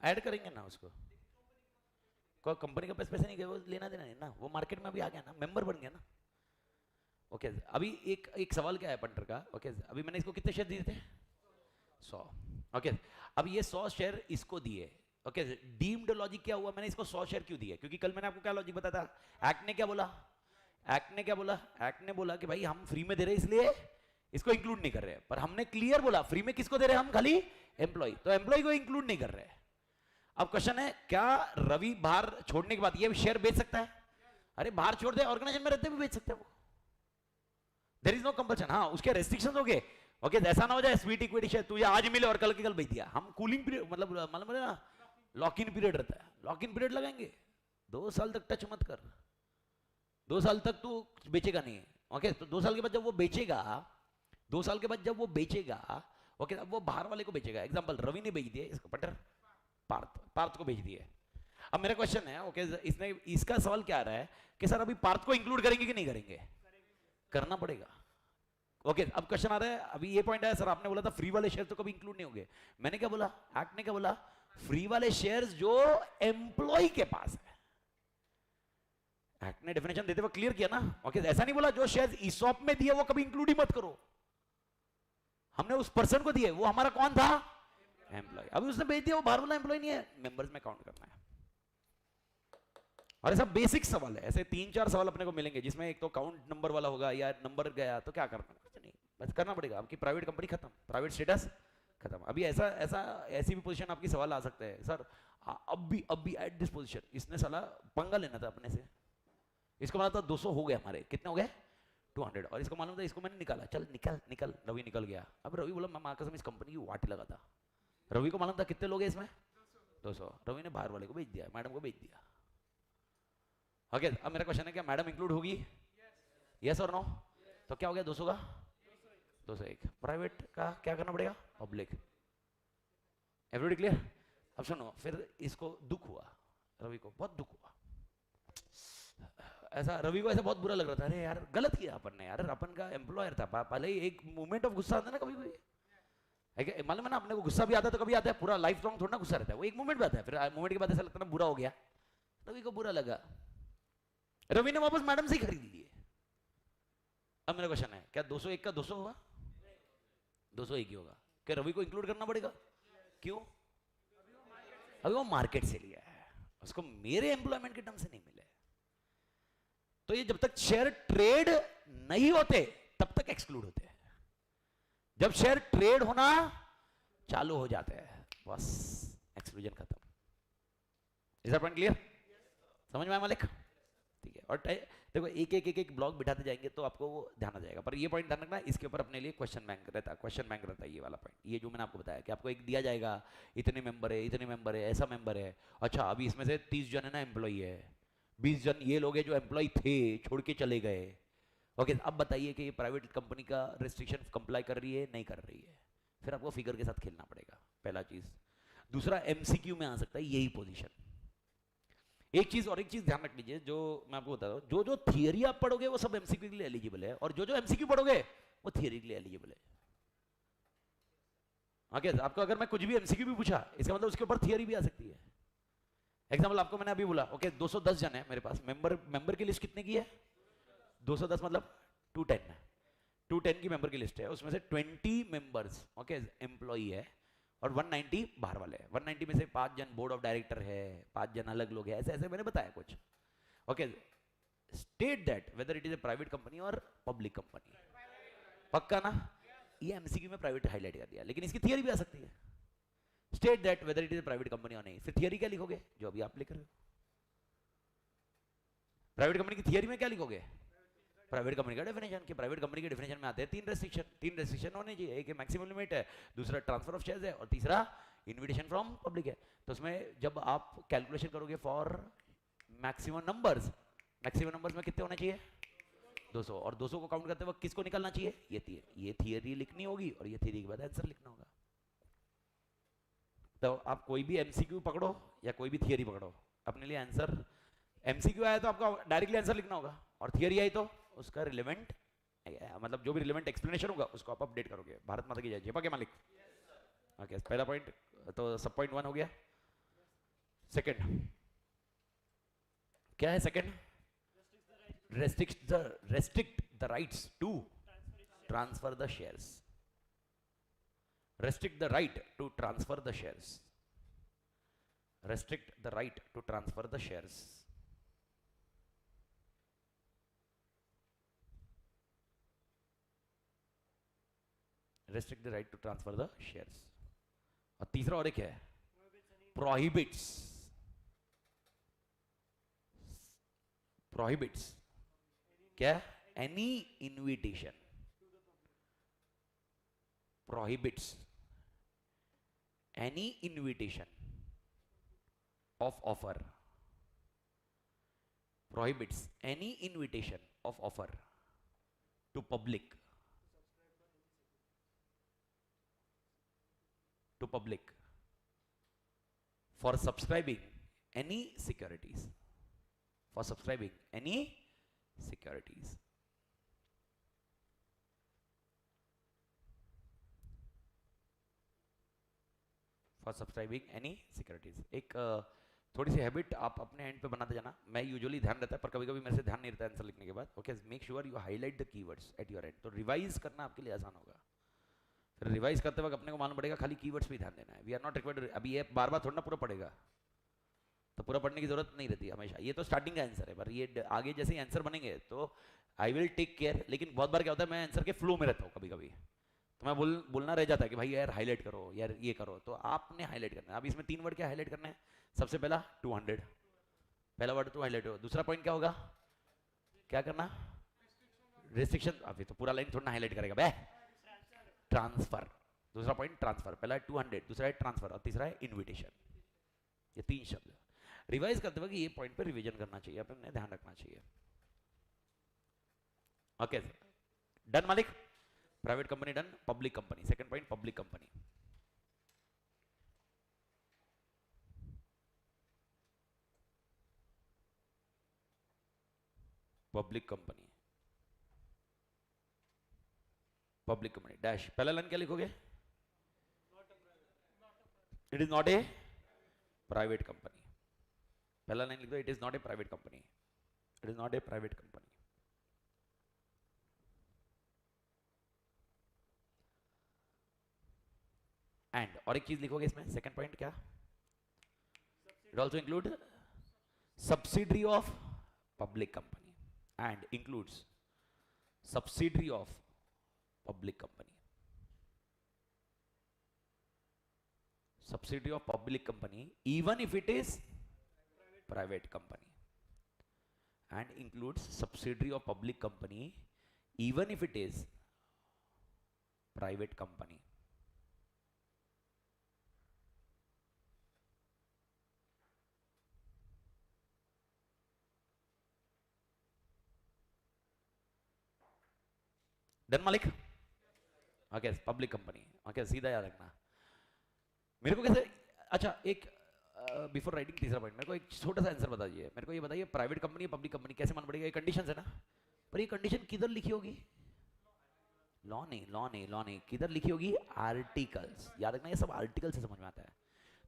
ऐड करेंगे ना उसको, कोई कंपनी के पास पैसे नहीं गए, वो लेना देना नहीं ना, वो मार्केट में भी आ गया ना, मेंबर बन गया ना। ओके अभी एक सवाल क्या है पंटर का, ओके अभी मैंने इसको कितने शेयर दिए थे, 100। ओके अब ये 100 शेयर इसको दिए, ओके डीम्ड लॉजिक क्या हुआ, मैंने इसको 100 शेयर क्यों दिए, क्योंकि कल मैंने आपको क्या लॉजिक बताया था, एक्ट ने क्या बोला, एक्ट ने बोला कि भाई हम फ्री में दे रहे इसलिए इसको इंक्लूड नहीं कर रहे, पर हमने क्लियर बोला फ्री में किसको दे रहे हैं हम, खाली एम्प्लॉय, तो एम्प्लॉय को इंक्लूड नहीं कर रहे। अब क्वेश्चन है, क्या रवि बाहर छोड़ने के बाद ये शेयर बेच सकता है, अरे बाहर छोड़ दे, ऑर्गेनाइजेशन में रहते भी बेच सकते हैं वो, देयर इज नो कंपल्शन। हाँ उसके रेस्ट्रिक्शंस हो गए, ओके ऐसा ना हो जाए स्वीट इक्विटी शेयर तुझे आज मिले और कल के कल बेच दिया। हम कूलिंग पीरियड मतलब मालूम है ना, लॉक इन पीरियड रहता है, लॉक इन पीरियड लगाएंगे, 2 साल तक टच मत कर, 2 साल तक तू बेचेगा नहीं, ओके तो 2 साल के बाद जब वो बेचेगा, 2 साल के बाद जब वो बेचेगा, ओके अब वो बाहर वाले को बेचेगा। एग्जांपल रवि ने बेच दिया इसको, पटर पार्थ को बेच दिए। अब मेरा क्वेश्चन है, ओके इसने इसका सवाल क्या आ रहा है कि सर अभी पार्थ को इंक्लूड करेंगे कि नहीं करेंगे, करना पड़ेगा। ओके अब क्वेश्चन आ रहा है, अभी ये पॉइंट आया सर आपने बोला था फ्री वाले शेयर तो कभी इंक्लूड नहीं होंगे, मैंने क्या बोला, एक्ट ने क्या बोला, फ्री वाले शेयर्स जो एम्प्लॉय के पास है, एक्ट ने डेफिनेशन देते हुए क्लियर किया ना, ओके ऐसा नहीं बोला जो शेयर्स ईसॉप में दिए वो कभी इंक्लूड ही मत करो, हमने उस पर्सन को दिए, वो हमारा कौन था, एम्प्लॉय। अभी उसने बेच दिया, वो बाहर वाला एम्प्लॉय नहीं है, मेंबर्स में काउंट करना है। और ऐसा बेसिक सवाल है, ऐसे 3-4 सवाल अपने को मिलेंगे जिसमें एक तो काउंट नंबर वाला होगा, या नंबर गया तो क्या करना, कुछ नहीं, बस करना पड़ेगा। आपकी प्राइवेट कंपनी खत्म, प्राइवेट स्टेटस खत्म। अभी ऐसी भी पोजीशन आपकी सवाल आ सकता है, सर अब भी एट दिस पोजीशन इसने साला पंगा लेना था अपने से, इसको मालूम था 200 हो गए हमारे, कितने हो गए 200, और इसको मालूम था इसको मैंने निकाला, चल निकल रवि निकल गया। अब रवि बोला मैं कसम इस कंपनी की वाट लगा था, रवि को मालूम था कितने लोग हैं इसमें 200, रवि ने बाहर वाले को बेच दिया, मैडम को बेच दिया। ओके अब मेरा क्वेश्चन है, क्या मैडम इंक्लूड होगी, यस और नो, तो क्या हो गया 200 का 201, प्राइवेट का क्या करना पड़ेगा, पब्लिक। Everybody clear. अब सुनो, फिर इसको दुख हुआ, रवि को बहुत दुख हुआ, ऐसा रवि को ऐसा बहुत बुरा लग रहा था, अरे यार गलत किया अपन ने यार, अपन का एम्प्लॉयर था, पहले ही एक मोमेंट ऑफ गुस्सा आता है ना कभी कभी, मालूम है ना अपने को गुस्सा भी आता है तो कभी आता है, पूरा लाइफ लॉन्ग थोड़ा ना गुस्सा रहता है, वो एक मोमेंट में आता है, फिर मोमेंट के बाद ऐसा लगता है ना बुरा हो गया, रवि को बुरा लगा, रवि ने वापस मैडम से ही खरीद लिए। अब मेरा क्वेश्चन है, क्या 201 का 200 होगा, 201 ही होगा, क्या रवि को इंक्लूड करना पड़ेगा, क्यों, अभी वो मार्केट से लिया है, उसको मेरे एम्प्लॉयमेंट के टर्म से नहीं मिले, तो ये जब तक शेयर ट्रेड नहीं होते तब तक एक्सक्लूड होते हैं। जब शेयर ट्रेड होना चालू हो जाते हैं बस एक्सक्लूजन खत्म। Is that point clear? समझ में आया मालिक? ठीक है। और देखो एक ब्लॉक बिठाते जाएंगे तो आपको वो ध्यान आ जाएगा, पर ये पॉइंट ध्यान रखना, इसके ऊपर अपने लिए क्वेश्चन बैंक रहता है ये वाला पॉइंट। ये जो मैंने आपको बताया कि आपको एक दिया जाएगा, इतने मेंबर है, ऐसा मेंबर है, अच्छा अभी इसमें से 30 जन है ना एम्प्लॉई है, 20 जन ये लोग हैं जो एम्प्लॉय थे छोड़ के चले गए। ओके, अब बताइए कि ये प्राइवेट कंपनी का रिस्ट्रिक्शन कंप्लाई कर रही है नहीं कर रही है, फिर आपको फिगर के साथ खेलना पड़ेगा, पहला चीज। दूसरा, एमसीक्यू में आ सकता है यही पोजीशन। एक चीज ध्यान रख लीजिए, जो मैं आपको बता रहा हूं, जो थियरी आप पढ़ोगे वो सब एमसीक्यू के लिए एलिजिबल है, और जो एमसीक्यू पढ़ोगे वो थियरी के लिए एलिजिबल है। ओके, आपको अगर मैं कुछ भी एमसीक्यू भी पूछा, इसका मतलब उसके ऊपर थियरी भी आ सकती है। एग्जाम्पल आपको मैंने अभी बोला, ओके 210 जन है मेरे पास, मेंबर की लिस्ट कितने की है? 210 मतलब 210 की मेंबर की लिस्ट है, उसमें से 20 मेंबर्स ओके एम्प्लॉई है और 190 बाहर वाले हैं। 190 में से 5 जन बोर्ड ऑफ डायरेक्टर है, 5 जन अलग लोग हैं, ऐसे ऐसे मैंने बताया कुछ। Okay, state that whether it is a private company और पब्लिक कंपनी। पक्का ना? ये एमसीक्यू में प्राइवेट हाईलाइट कर दिया, लेकिन इसकी थियरी भी आ सकती है। State that whether it is a private company और नहीं, फिर थियरी क्या लिखोगे? जो अभी आप लिख रहे हो। प्राइवेट कंपनी की थियरी में क्या लिखोगे? प्राइवेट कंपनी का डेफिनेशन। कि प्राइवेट कंपनी के डेफिनेशन में आते हैं 3 रेस्ट्रिक्शन होने चाहिए। एक मैक्सिमम लिमिट है, दूसरा ट्रांसफर ऑफ शेयर्स है, और तीसरा इन्विटेशन फ्रॉम पब्लिक है। तो उसमें जब आप कैलकुलेशन करोगे फॉर मैक्सिमम नंबर्स में कितने होने चाहिए? 200। और 200 को काउंट करते वक्त किसको निकालना चाहिए? ये थियरी लिखनी होगी, और ये थियरी के बाद आंसर लिखना होगा। तो आप कोई भी एमसीक्यू पकड़ो या कोई भी थियरी पकड़ो, अपने लिए आंसर, एमसीक्यू आया तो आपका डायरेक्टली आंसर लिखना होगा, और थियरी आई तो उसका रिलेवेंट मतलब जो भी रिलेवेंट एक्सप्लेनेशन होगा उसको आप अपडेट करोगे। भारत माता की जय। जय के मालिक। ओके, पहला पॉइंट तो सब पॉइंट 1 हो गया। सेकंड क्या है? Second, restrict the rights to transfer the shares. Restrict the right to transfer the shares. Restrict the right to transfer the shares. Restrict the right to transfer the shares. और तीसरा और एक है prohibits. क्या? Any invitation. Prohibits any invitation of offer. Prohibits any invitation of offer to public. For subscribing any securities. For subscribing any securities. For subscribing any securities. एक थोड़ी सी habit आप अपने एंड पे बनाते जाना। मैं यूजुअली ध्यान रहता है, पर कभी कभी मेरे से ध्यान नहीं रहता आंसर लिखने के बाद। Okay, make sure you highlight the keywords at your and, तो रिवाइज करना आपके लिए आसान होगा। फिर रिवाइज करते वक्त अपने को मालूम पड़ेगा खाली कीवर्ड्स पे ध्यान देना है। वी आर नॉट रिक्वायर्ड, अभी ये बार बार थोड़ा ना पूरा पड़ेगा, तो पूरा पढ़ने की जरूरत नहीं रहती हमेशा। ये तो स्टार्टिंग का आंसर है, पर ये आगे जैसे ही आंसर बनेंगे तो आई विल टेक केयर। लेकिन बहुत बार क्या होता है, मैं आंसर के फ्लो में रहता हूँ कभी कभी, तो मैं बोलना रह जाता है कि भाई यार हाईलाइट करो, यार ये करो, तो आपने हाईलाइट करना है। अब इसमें 3 वर्ड क्या हाईलाइट करना है? सबसे पहला 200, पहला वर्ड तो हाईलाइट हो। दूसरा पॉइंट क्या होगा? क्या करना? रिस्ट्रिक्शन। अभी तो पूरा लाइन थोड़ा ना हाईलाइट करेगा बे। ट्रांसफर, दूसरा पॉइंट ट्रांसफर। पहला है 200, दूसरा है ट्रांसफर, और तीसरा है इन्विटेशन। ये 3 शब्द रिवाइज करते वक्त ये पॉइंट पे रिवीजन करना चाहिए, अपने ध्यान रखना चाहिए। ओके, डन मालिक? Private company done. Public company, second point public company. Public company dash. पहला लाइन क्या लिखोगे? It is not a private company. पहला लाइन लिख दो, it is not a private company. It is not a private company. And और एक चीज लिखोगे इसमें, सेकंड पॉइंट क्या? It also include subsidiary of public company. and includes subsidiary of public company. Subsidiary of public company even if it is private company, and includes subsidiary of public company even if it is private company. Done मालिक? Okay, public company. Okay, सीधा याद रखना। मेरे को कैसे, अच्छा एक before writing तीसरा पॉइंट, मेरे को एक छोटा सा आंसर बताइए। मेरे को ये बताइए प्राइवेट कंपनी है पब्लिक कंपनी कैसे मान पड़ेगा? ये कंडीशन है ना, पर ये कंडीशन किधर लिखी होगी? लॉ नहीं, लॉ नहीं, लॉ नहीं, किधर लिखी होगी? आर्टिकल्स। याद रखना, ये सब आर्टिकल से समझ में आता है।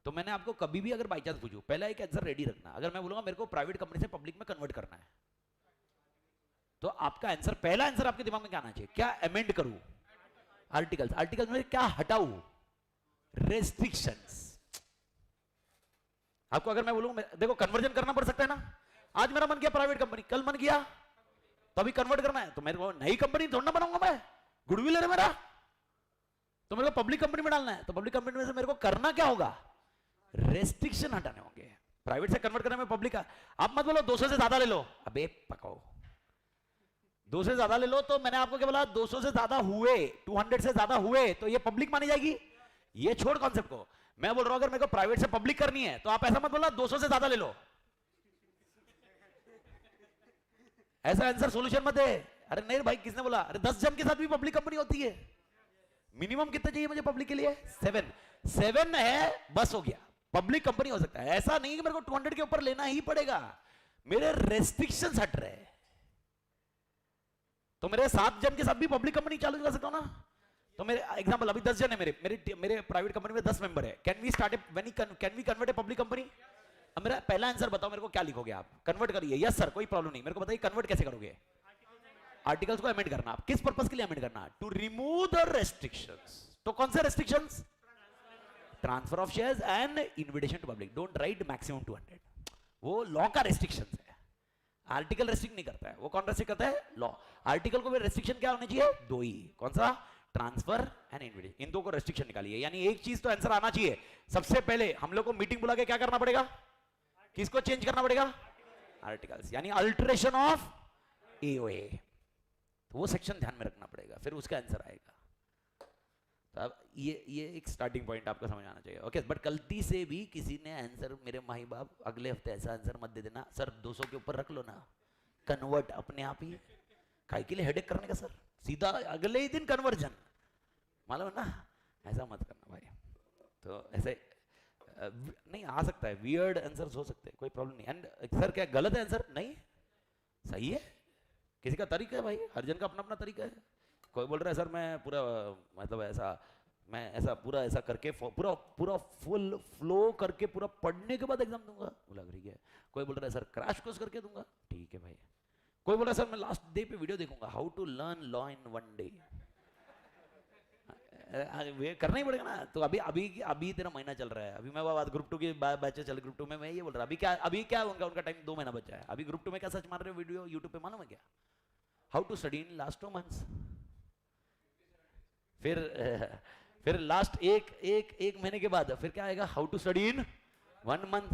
तो मैंने आपको कभी भी अगर बाई चांस पूछूं, पहला एक आंसर रेडी रखना। अगर मैं बोलूंगा मेरे को प्राइवेट कंपनी से पब्लिक में कन्वर्ट करना है, तो आपका आंसर, पहला आंसर आपके दिमाग में क्या आना चाहिए? क्या अमेंड करूं? आर्टिकल्स। आर्टिकल्स में क्या हटाऊं? रेस्ट्रिक्शंस। आपको अगर मैं बोलूं, देखो कन्वर्जन करना पड़ सकता है ना। आज मेरा मन किया प्राइवेट कंपनी, कल मन किया तो अभी कन्वर्ट करना है, तो मेरे को नई कंपनी थोड़ा ना बनाऊंगा मैं, गुडविल है मेरा, तो मेरे को पब्लिक कंपनी में डालना है। तो पब्लिक कंपनी में से मेरे को करना क्या होगा? रेस्ट्रिक्शन हटाने होंगे। प्राइवेट से कन्वर्ट करने में पब्लिक का, आप मत बोलो 200 से ज्यादा ले लो, अबे पकाओ 200 से ज्यादा ले लो, तो मैंने आपको क्या बोला? 200 से ज्यादा हुए, 200 से ज्यादा हुए तो ये पब्लिक मानी जाएगी। ये छोड़ कॉन्सेप्ट को, मैं बोल रहा हूं अगर मेरे को प्राइवेट से पब्लिक करनी है तो आप ऐसा मत बोला 200 से ज्यादा ले लो, ऐसा आंसर सॉल्यूशन मत है। अरे नहीं भाई, किसने बोला? अरे 10 जन के साथ भी पब्लिक कंपनी होती है। मिनिमम कितने चाहिए मुझे पब्लिक के लिए? 7 है, बस हो गया, पब्लिक कंपनी हो सकता है। ऐसा नहीं कि मेरे को 200 के ऊपर लेना ही पड़ेगा, मेरे रेस्ट्रिक्शंस हट रहे हैं। तो मेरे 7 जन के साथ भी पब्लिक कंपनी चालू कर सकता हूं ना। तो मेरे एग्जांपल, अभी 10 जन है मेरे प्राइवेट कंपनी में 10 मेंबर है। Can we convert a public company? अब मेरा पहला आंसर बताओ मेरे को, क्या लिखोगे आप? कन्वर्ट करिए। यस सर, कोई प्रॉब्लम नहीं। मेरे को बताइए कन्वर्ट कैसे करोगे? आर्टिकल्स को अमेंड करना। आप किस पर्पस के लिए अमेंड करना? To remove the restrictions. तो कौन से restrictions? Transfer of shares and invitation to public. Don't write maximum 200, वो लॉ का रेस्ट्रिक्शंस है। आर्टिकल रेस्ट्रिक्ट नहीं करता है, वो कौन रेस्ट्रिक्ट करता है? लॉ। आर्टिकल को भी रेस्ट्रिक्शन क्या होनी चाहिए? 2 ही। कौन सा? Transfer and invitation. इन दो को रेस्ट्रिक्शन निकालिए। यानी एक चीज तो आंसर आना चाहिए। सबसे पहले हम लोग को मीटिंग बुला के क्या करना पड़ेगा? किसको चेंज करना पड़ेगा? आर्टिकल्स, यानी अल्टरेशन ऑफ एओए। तो वो सेक्शन ध्यान में रखना पड़ेगा, फिर उसका आंसर आएगा। तो अब ये एक स्टार्टिंग पॉइंट आपको समझ आना चाहिए। ओके, बट गलती से भी किसी ने आंसर, मेरे माही बाप, अगले हफ्ते ऐसा आंसर मत दे देना सर 200 के ऊपर रख लो ना, कन्वर्ट अपने आप ही। काय के लिए हेडेक करने का सर, सीधा अगले ही दिन कन्वर्जन, मालूम है ना? ऐसा मत करना भाई। तो ऐसे नहीं आ सकता है, वियर्ड आंसर्स हो सकते हैं, कोई प्रॉब्लम नहीं। एंड सर क्या गलत है आंसर? नहीं, सही है। किसी का तरीका है भाई, हर जन का अपना अपना तरीका है। कोई बोल रहा है सर मैं पूरा, मतलब ऐसा, मैं ऐसा पूरा ऐसा करके पूरा पूरा फुल फ्लो करके पूरा पढ़ने के बाद एग्जाम दूंगा, बोला ठीक है। कोई बोल रहा है सर क्रैश कोर्स करके दूंगा, ठीक है भाई। कोई बोल रहा है सर मैं लास्ट डे पे वीडियो देखूंगा, how to learn law in 1 day. वे करना ही पड़ेगा ना। तो अभी अभी अभी तेरा महीना चल रहा है, अभी मैं बात ग्रुप 2 की बैचेस चल, ग्रुप 2 में मैं ये बोल रहा अभी क्या उनका टाइम 2 महीना बचा है। अभी ग्रुप 2 में क्या सर्च मार रहे हो वीडियो यूट्यूब पे, मालूम है क्या? How to study in last 2 months. फिर लास्ट एक महीने के बाद फिर क्या आएगा? How to study in 1 month.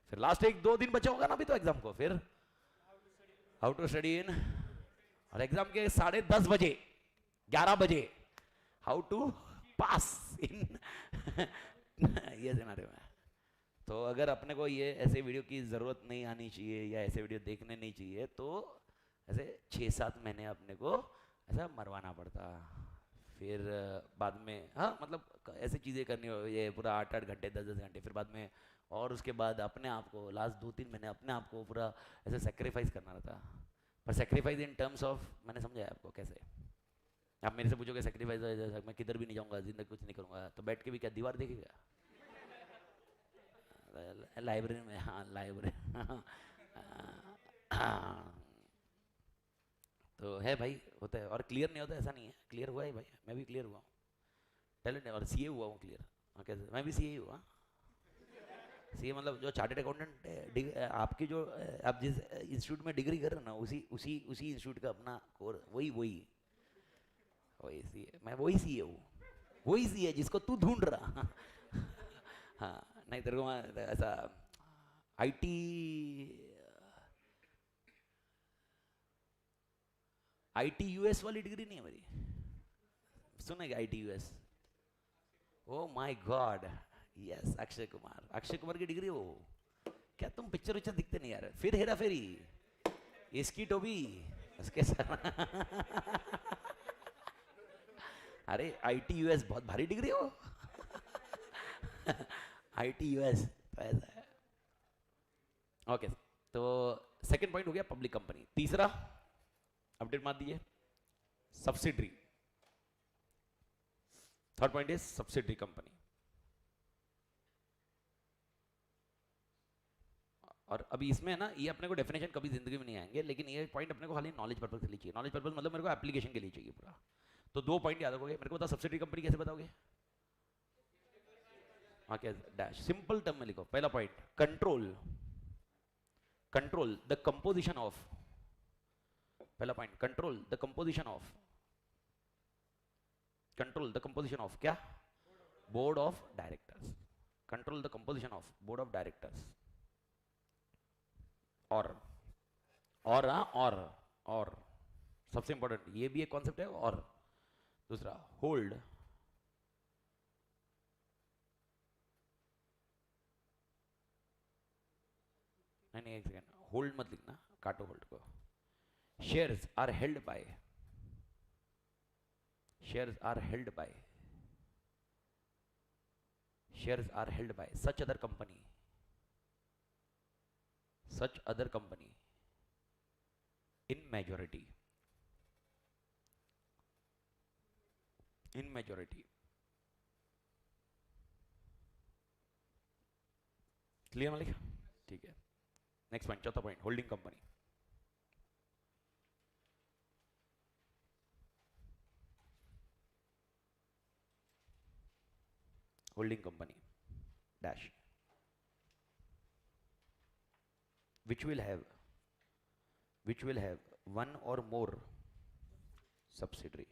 फिर लास्ट 1-2 दिन बचा होगा ना अभी तो एग्जाम को, फिर हाउ टू स्टडी इन, और एग्जाम के 10:30 बजे 11 बजे हाउ टू पास इन ये सिनेरियो में। तो अगर अपने को ये ऐसे वीडियो की जरूरत नहीं आनी चाहिए या ऐसे वीडियो देखने नहीं चाहिए, तो ऐसे 6-7 महीने अपने को ऐसा मरवाना पड़ता। फिर बाद में, हाँ मतलब ऐसी चीज़ें करनी हो, ये पूरा 8-8 घंटे 10-10 घंटे, फिर बाद में, और उसके बाद अपने आप को लास्ट 2-3 महीने अपने आप को पूरा ऐसे सेक्रीफाइस करना रहता। पर सेक्रीफाइस इन टर्म्स ऑफ, मैंने समझाया आपको कैसे। आप मेरे से पूछोगे सेक्रीफाइस, मैं किधर भी नहीं जाऊँगा, जिंदगी कुछ नहीं करूँगा, तो बैठ के भी क्या दीवार देखेगा? लाइब्रेरी में, हाँ लाइब्रेरी तो है भाई, होता है। और क्लियर नहीं होता ऐसा नहीं है, क्लियर हुआ है भाई, मैं भी क्लियर हुआ हूँ, टैलेंट है, और सीए हुआ हूँ क्लियर। हाँ कैसे? मैं भी सीए हुआ, सीए मतलब जो चार्टेड अकाउंटेंट आपकी जो आप जिस इंस्टीट्यूट में डिग्री कर रहे हो ना, उसी उसी उसी इंस्टीट्यूट का अपना कोर, वही वही वही सीए, मैं वही सीए हूँ, वही सीए जिसको तू ढूंढ रहा। हाँ, नहीं तेरे को ऐसा आईटी आईटी यूएस वाली डिग्री नहीं है मेरी, सुनेगा IT US? Oh my God, yes, Akshay Kumar की डिग्री वो। क्या तुम पिक्चर विक्चर दिखते नहीं यार? फिर हेरा फेरी, इसकी टोबी, उसके साथ। अरे आईटी यूएस बहुत भारी डिग्री हो। आईटी यूएस तो ऐसा है। ओके, तो सेकंड पॉइंट हो गया पब्लिक कंपनी। तीसरा अपडेट मार दीजिए, subsidiary. Third point is subsidiary company. और अभी इसमें ना ये अपने को डेफिनेशन कभी जिंदगी में नहीं आएंगे, लेकिन ये पॉइंट अपने को खाली नॉलेज पर्पज के लिए चाहिए। नॉलेज पर्पज मतलब मेरे को एप्लीकेशन के लिए चाहिए पूरा। तो दो पॉइंट याद रखोगे। मेरे को बता सब्सिडरी कंपनी कैसे बताओगे? हाँ, क्या डैश, सिंपल टर्म में लिखो। पहला point, control, control the composition of, पहला point, control the composition of, control the composition of क्या? Board of directors. Control the composition of board of directors. और सबसे इंपॉर्टेंट ये भी एक कॉन्सेप्ट है। और दूसरा, होल्ड, नहीं एक सेकेंड, होल्ड मत लिखना, काटो होल्ड को। Shares are held by, shares are held by, shares are held by such other company, such other company in majority, in majority। Clear मालिक? ठीक है, नेक्स्ट पॉइंट, चौथा पॉइंट, holding company. Holding company dash, which will have one or more subsidiary,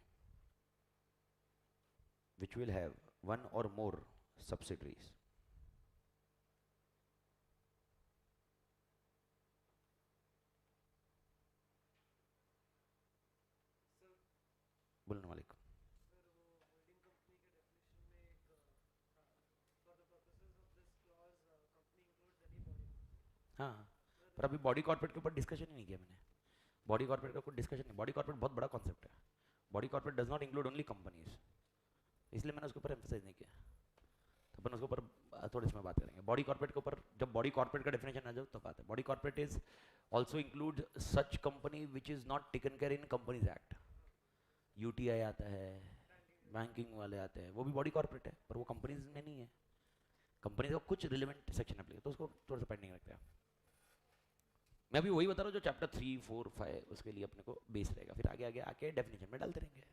which will have one or more subsidiaries। बोलने वाले को हाँ, पर अभी बॉडी कॉर्पोरेट के ऊपर डिस्कशन ही नहीं किया मैंने। बॉडी कॉर्पोरेट का कोई डिस्कशन नहीं। बॉडी कॉर्पोरेट बहुत बड़ा कॉन्सेप्ट है। Body corporate does not include only companies, इसलिए मैंने उसके ऊपर एम्फसाइज नहीं किया। तो अपन उसके ऊपर थोड़ी इसमें बात करेंगे। बॉडी कॉर्पोरेट के ऊपर जब बॉडी कॉर्पोरेट का डेफिनेशन आ जाए तो बात है। Body corporate is also include such company which is not taken care in companies act. UTI आता है, बैंकिंग वाले आते हैं, वो भी बॉडी कॉर्पोरेट है, पर वो कंपनीज में नहीं है। कंपनीज का कुछ रिलेवेंट सेक्शन एप्लीकेशन, तो उसको थोड़ा सा पेंडिंग रखते हैं। मैं अभी वही बता रहा हूँ जो चैप्टर 3, 4, 5 उसके लिए अपने को बेस रहेगा, फिर आगे आगे आके डेफिनेशन में डालते रहेंगे।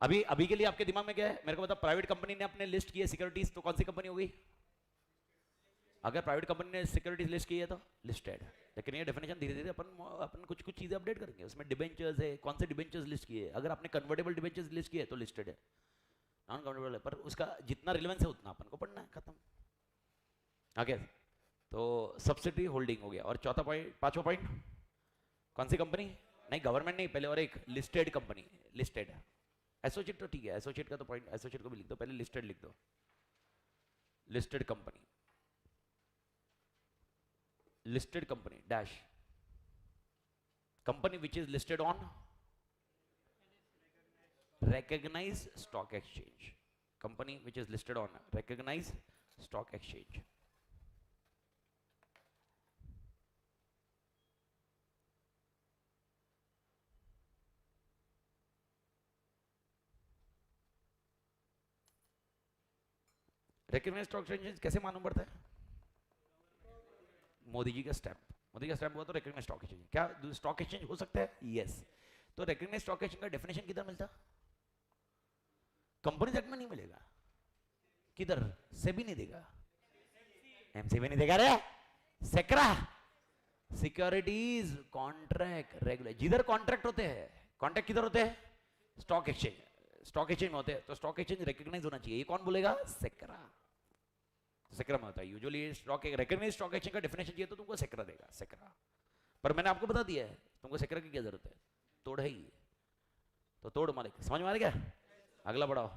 अभी अभी के लिए आपके दिमाग में क्या है मेरे को बता। प्राइवेट कंपनी ने अपने लिस्ट की है सिक्योरिटीज, तो कौन सी कंपनी हो गई? अगर प्राइवेट कंपनी ने सिक्योरिटीज लिस्ट की है तो लिस्टेड। लेकिन ये डेफिनेशन धीरे धीरे अपन कुछ कुछ चीजें अपडेट करेंगे। उसमें डिबेंचर्स है, कौन से डिबेंचर्स लिस्ट किए। अगर आपने कन्वर्टेबल डिबेंचर्स लिस्ट किए तो लिस्टेड है, नॉन कन्वर्टेबल है, पर उसका जितना रिलेवेंस है उतना अपन को पढ़ना है, खत्म। आगे तो सब्सिडी होल्डिंग हो गया। और चौथा पॉइंट, पांचवा पॉइंट, कौन सी कंपनी? नहीं गवर्नमेंट नहीं, पहले और एक लिस्टेड कंपनी, लिस्टेड। एसोसिएट तो ठीक है, एसोसिएट का तो पॉइंट, एसोसिएट को भी लिख दो, पहले लिस्टेड लिख दो। Listed company, listed company dash, company which is listed on recognized stock exchange, company which is listed on recognized stock exchange। recognized stock exchange कैसे मालूम पड़ता है? मोदी जी का स्टैंप, मोदी का स्टैंप हुआ तो recognized stock exchange। क्या स्टॉक एक्सचेंज हो सकता है? यस। तो recognized stock exchange का डेफिनेशन किधर मिलता? कंपनी एक्ट में नहीं मिलेगा। किधर से भी नहीं देगा? एमसीबी नहीं देखा रे, सेक्रा, सिक्योरिटीज कॉन्ट्रैक्ट रेगुलर, जिधर कॉन्ट्रैक्ट होते हैं, कॉन्ट्रैक्ट किधर होते हैं, स्टॉक एक्सचेंज, स्टॉक एक्सचेंज में होते हैं, तो स्टॉक एक्सचेंज रिकॉग्नाइज होना चाहिए, ये कौन बोलेगा, सेक्रा, सेक्रा में होता है usually. Stock recognise stock exchange का डेफिनेशन चाहिए तो तुमको सेक्रा देगा, सेक्रा। पर मैंने आपको बता दिया है तुमको सेक्रा की क्या जरूरत है, तोड़ है ही, तो तोड़ मालिक, समझ में आ गया। अगला बढ़ाओ,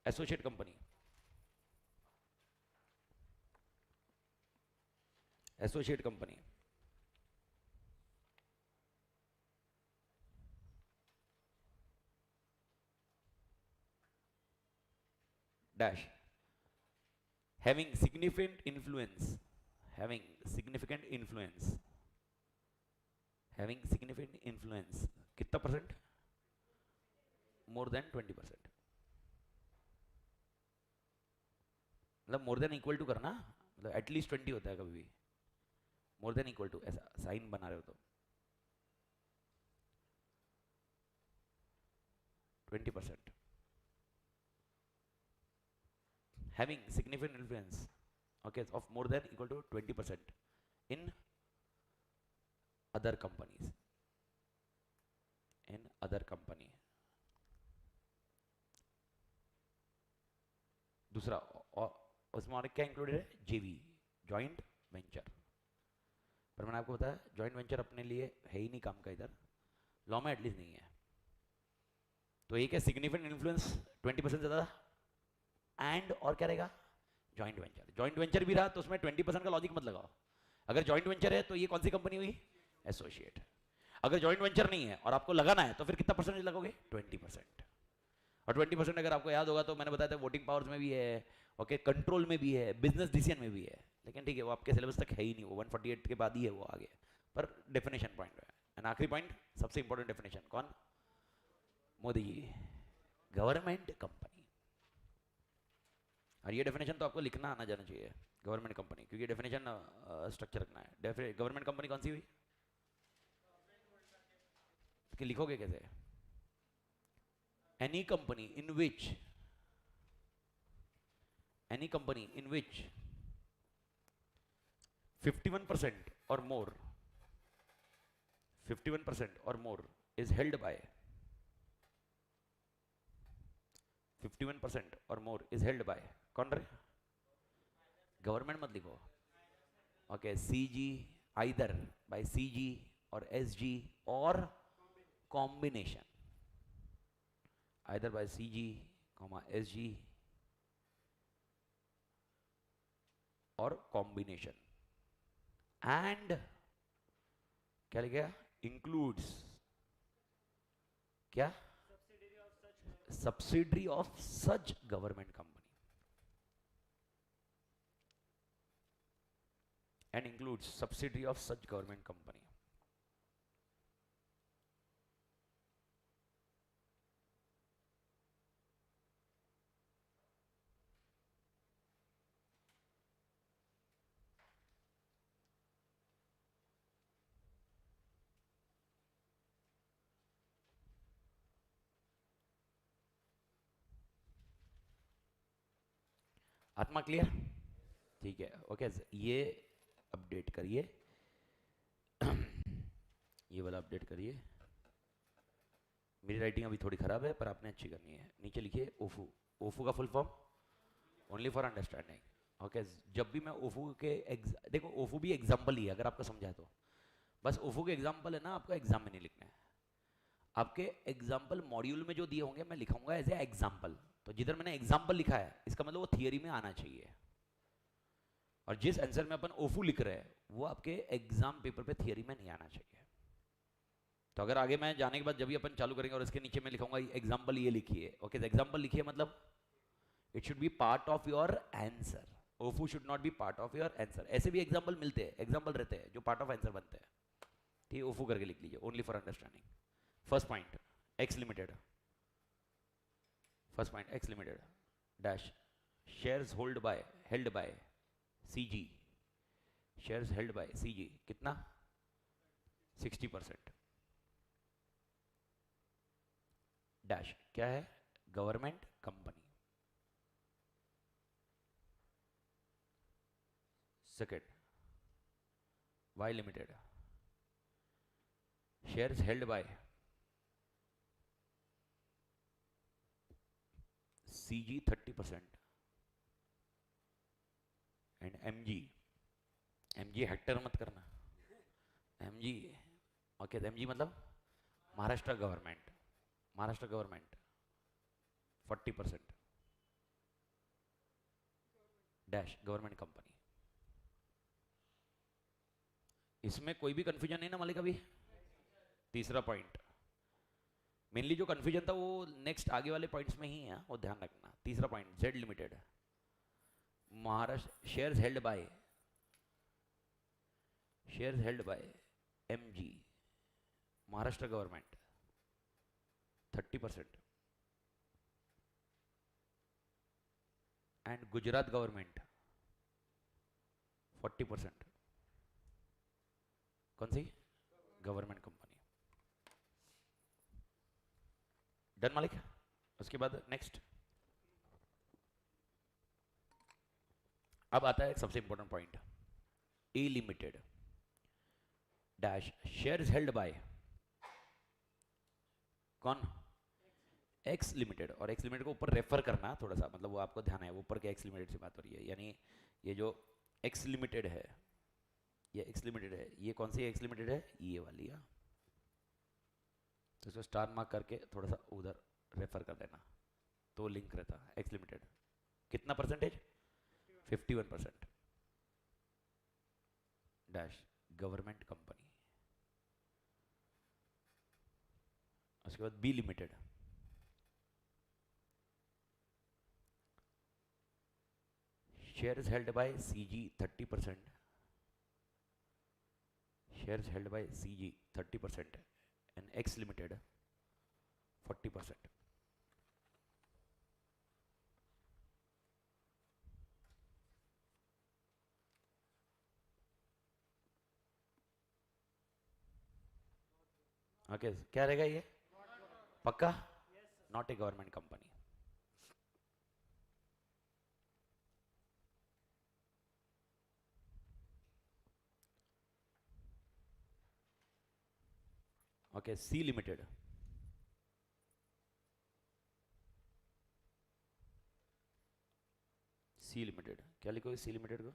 associate company, associate company, dash, having significant influence, having significant influence, having significant influence, कितना परसेंट, मोर देन 20%, मतलब मोर देन इक्वल टू करना, मतलब एटलीस्ट 20 होता है कभी भी, मोर देन इक्वल टू ऐसा साइन बना रहे हो तो 20%, having significant influence, okay, of more than equal to 20% in other companies, in other company। दूसरा उसमें और क्या इंक्लूडेड है, जेवी, जॉइंट वेंचर, पर मैंने आपको बताया जॉइंट वेंचर अपने लिए है ही नहीं काम का, इधर लॉ में एटलीस्ट नहीं है, तो एक है सिग्निफिकेंट इन्फ्लुएंस 20% ज्यादा, एंड और क्या रहेगा, जॉइंट वेंचर, जॉइंट वेंचर भी रहा तो उसमें 20% का लॉजिक मत लगाओ, अगर जॉइंट वेंचर है तो ये कौन सी कंपनी हुई, एसोसिएट, अगर जॉइंट वेंचर नहीं है और आपको लगाना है तो फिर कितना परसेंटेज लगोगे, 20%, और 20% अगर आपको याद होगा तो मैंने बताया था वोटिंग पावर्स में भी है, ओके, कंट्रोल में भी है, बिजनेस डिसीजन में भी है, लेकिन ठीक है वो आपके सिलेबस तक है ही नहीं, वो 148 के बाद ही है वो आगे, पर डेफिनेशन पॉइंट है। एंड आखिरी पॉइंट सबसे इंपॉर्टेंट डेफिनेशन, कौन, मोदी जी, गवर्नमेंट कंपनी, और ये डेफिनेशन तो आपको लिखना आना जाना चाहिए, गवर्नमेंट कंपनी, क्योंकि डेफिनेशन स्ट्रक्चर रखना है। गवर्नमेंट कंपनी कौन सी हुई, कि लिखोगे कैसे, any company in which 51% or more, 51% or more is held by, 51% or more is held by, कौन रहे, गवर्नमेंट मत लिखो, okay, CG, either bye CG और एसजी और combination, either by CG, SG और combination, and क्या लिखा, includes क्या, subsidiary of such government company, and includes subsidiary of such government company। आत्मा क्लियर, ठीक है, ओके, ये अपडेट करिए, ये वाला अपडेट करिए, मेरी राइटिंग अभी थोड़ी खराब है पर आपने अच्छी करनी है। नीचे लिखिए ओफू, ओफू का full form only for understanding, okay. जब भी मैं ओफू के देखो ओफू भी एग्जाम्पल ही है अगर आपको समझा तो, बस ओफू के एग्जाम्पल है ना, आपका एग्जाम में नहीं लिखना है, आपके एग्जाम्पल मॉड्यूल में जो दिए होंगे मैं लिखाऊंगा एज ए एग्जाम्पल, तो जिधर मैंने एग्जाम्पल लिखा है इसका मतलब वो थियरी में आना चाहिए, और जिस आंसर में अपन ओफू लिख रहे हैं वो आपके एग्जाम पेपर पे थियरी में नहीं आना चाहिए। तो अगर आगे मैं जाने के बाद जब भी अपन चालू करेंगे और इसके नीचे मैं लिखूंगा एग्जाम्पल ये लिखिए, ओके, एग्जाम्पल लिखिए मतलब it should be part of your answer, ओफू should not be part of your answer. ऐसे भी एग्जाम्पल मिलते हैं, एग्जाम्पल रहते हैं जो पार्ट ऑफ आंसर बनते हैं, ठीक है, ओफू करके लिख लीजिए only for understanding. First point X limited, first point X limited dash shares held by CG, shares held by CG कितना, 60%, डैश क्या है, government company, second, Y limited, shares held by CG 30% and MG Hector मत करना, MG, okay, MG मतलब Maharashtra government, 40% dash government company. इसमें कोई भी confusion नहीं ना मालिक? अभी तीसरा पॉइंट, मेनली जो कंफ्यूजन था वो नेक्स्ट आगे वाले पॉइंट्स में ही है, वो ध्यान रखना। तीसरा point, Z limited, Maharashtra, shares held bye MG, Maharashtra government 30% and Gujarat government 40%। कौन सी? Government company. डन मालिक? उसके बाद नेक्स्ट, अब आता है सबसे important point, a limited dash shares held by कौन? X limited. और एक्स लिमिटेड को ऊपर रेफर करना थोड़ा सा, मतलब वो आपको ध्यान है, ऊपर के एक्स लिमिटेड से बात हो रही है, यानी ये जो एक्स लिमिटेड है, ये एक्स लिमिटेड है, ये कौन सी एक्स लिमिटेड है? ये वाली है। तो इसको स्टार मार्क करके थोड़ा सा उधर रेफर कर देना, तो लिंक रहता है। एक्स लिमिटेड कितना परसेंटेज? 51% dash government company. उसके बाद B limited, shares held by CG 30%, shares held by CG 30% and X limited 40%। Okay, क्या रहेगा ये? पक्का? Not a government company. Okay, C limited, C limited क्या लिखोगे? सी लिमिटेड को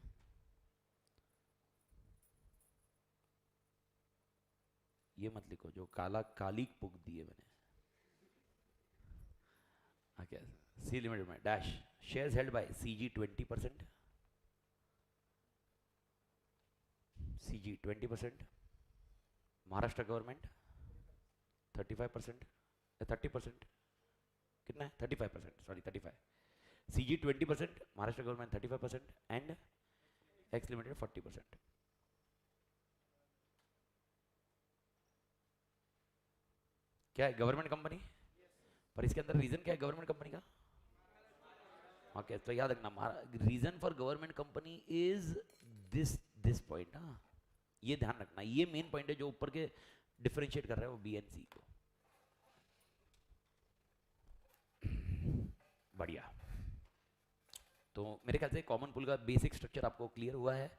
ये मत लिखो जो काला काली पुग दी है मैंने। ओके, सी लिमिटेड में dash shares held by CG 20%, CG 20%, Maharashtra government 35%, 30%, कितना है? 35%, sorry 35, CG 20%, Maharashtra government 35% and X limited 40%। क्या है? Government company. पर इसके अंदर रीजन क्या है गवर्नमेंट कंपनी का? ओके, तो याद रखना, reason for government company is this point. हाँ, ये ध्यान रखना, ये मेन पॉइंट है जो ऊपर के डिफरेंशिएट कर रहा है वो बी एंड सी को। बढ़िया, तो मेरे ख्याल से कॉमन पूल का बेसिक स्ट्रक्चर आपको क्लियर हुआ है।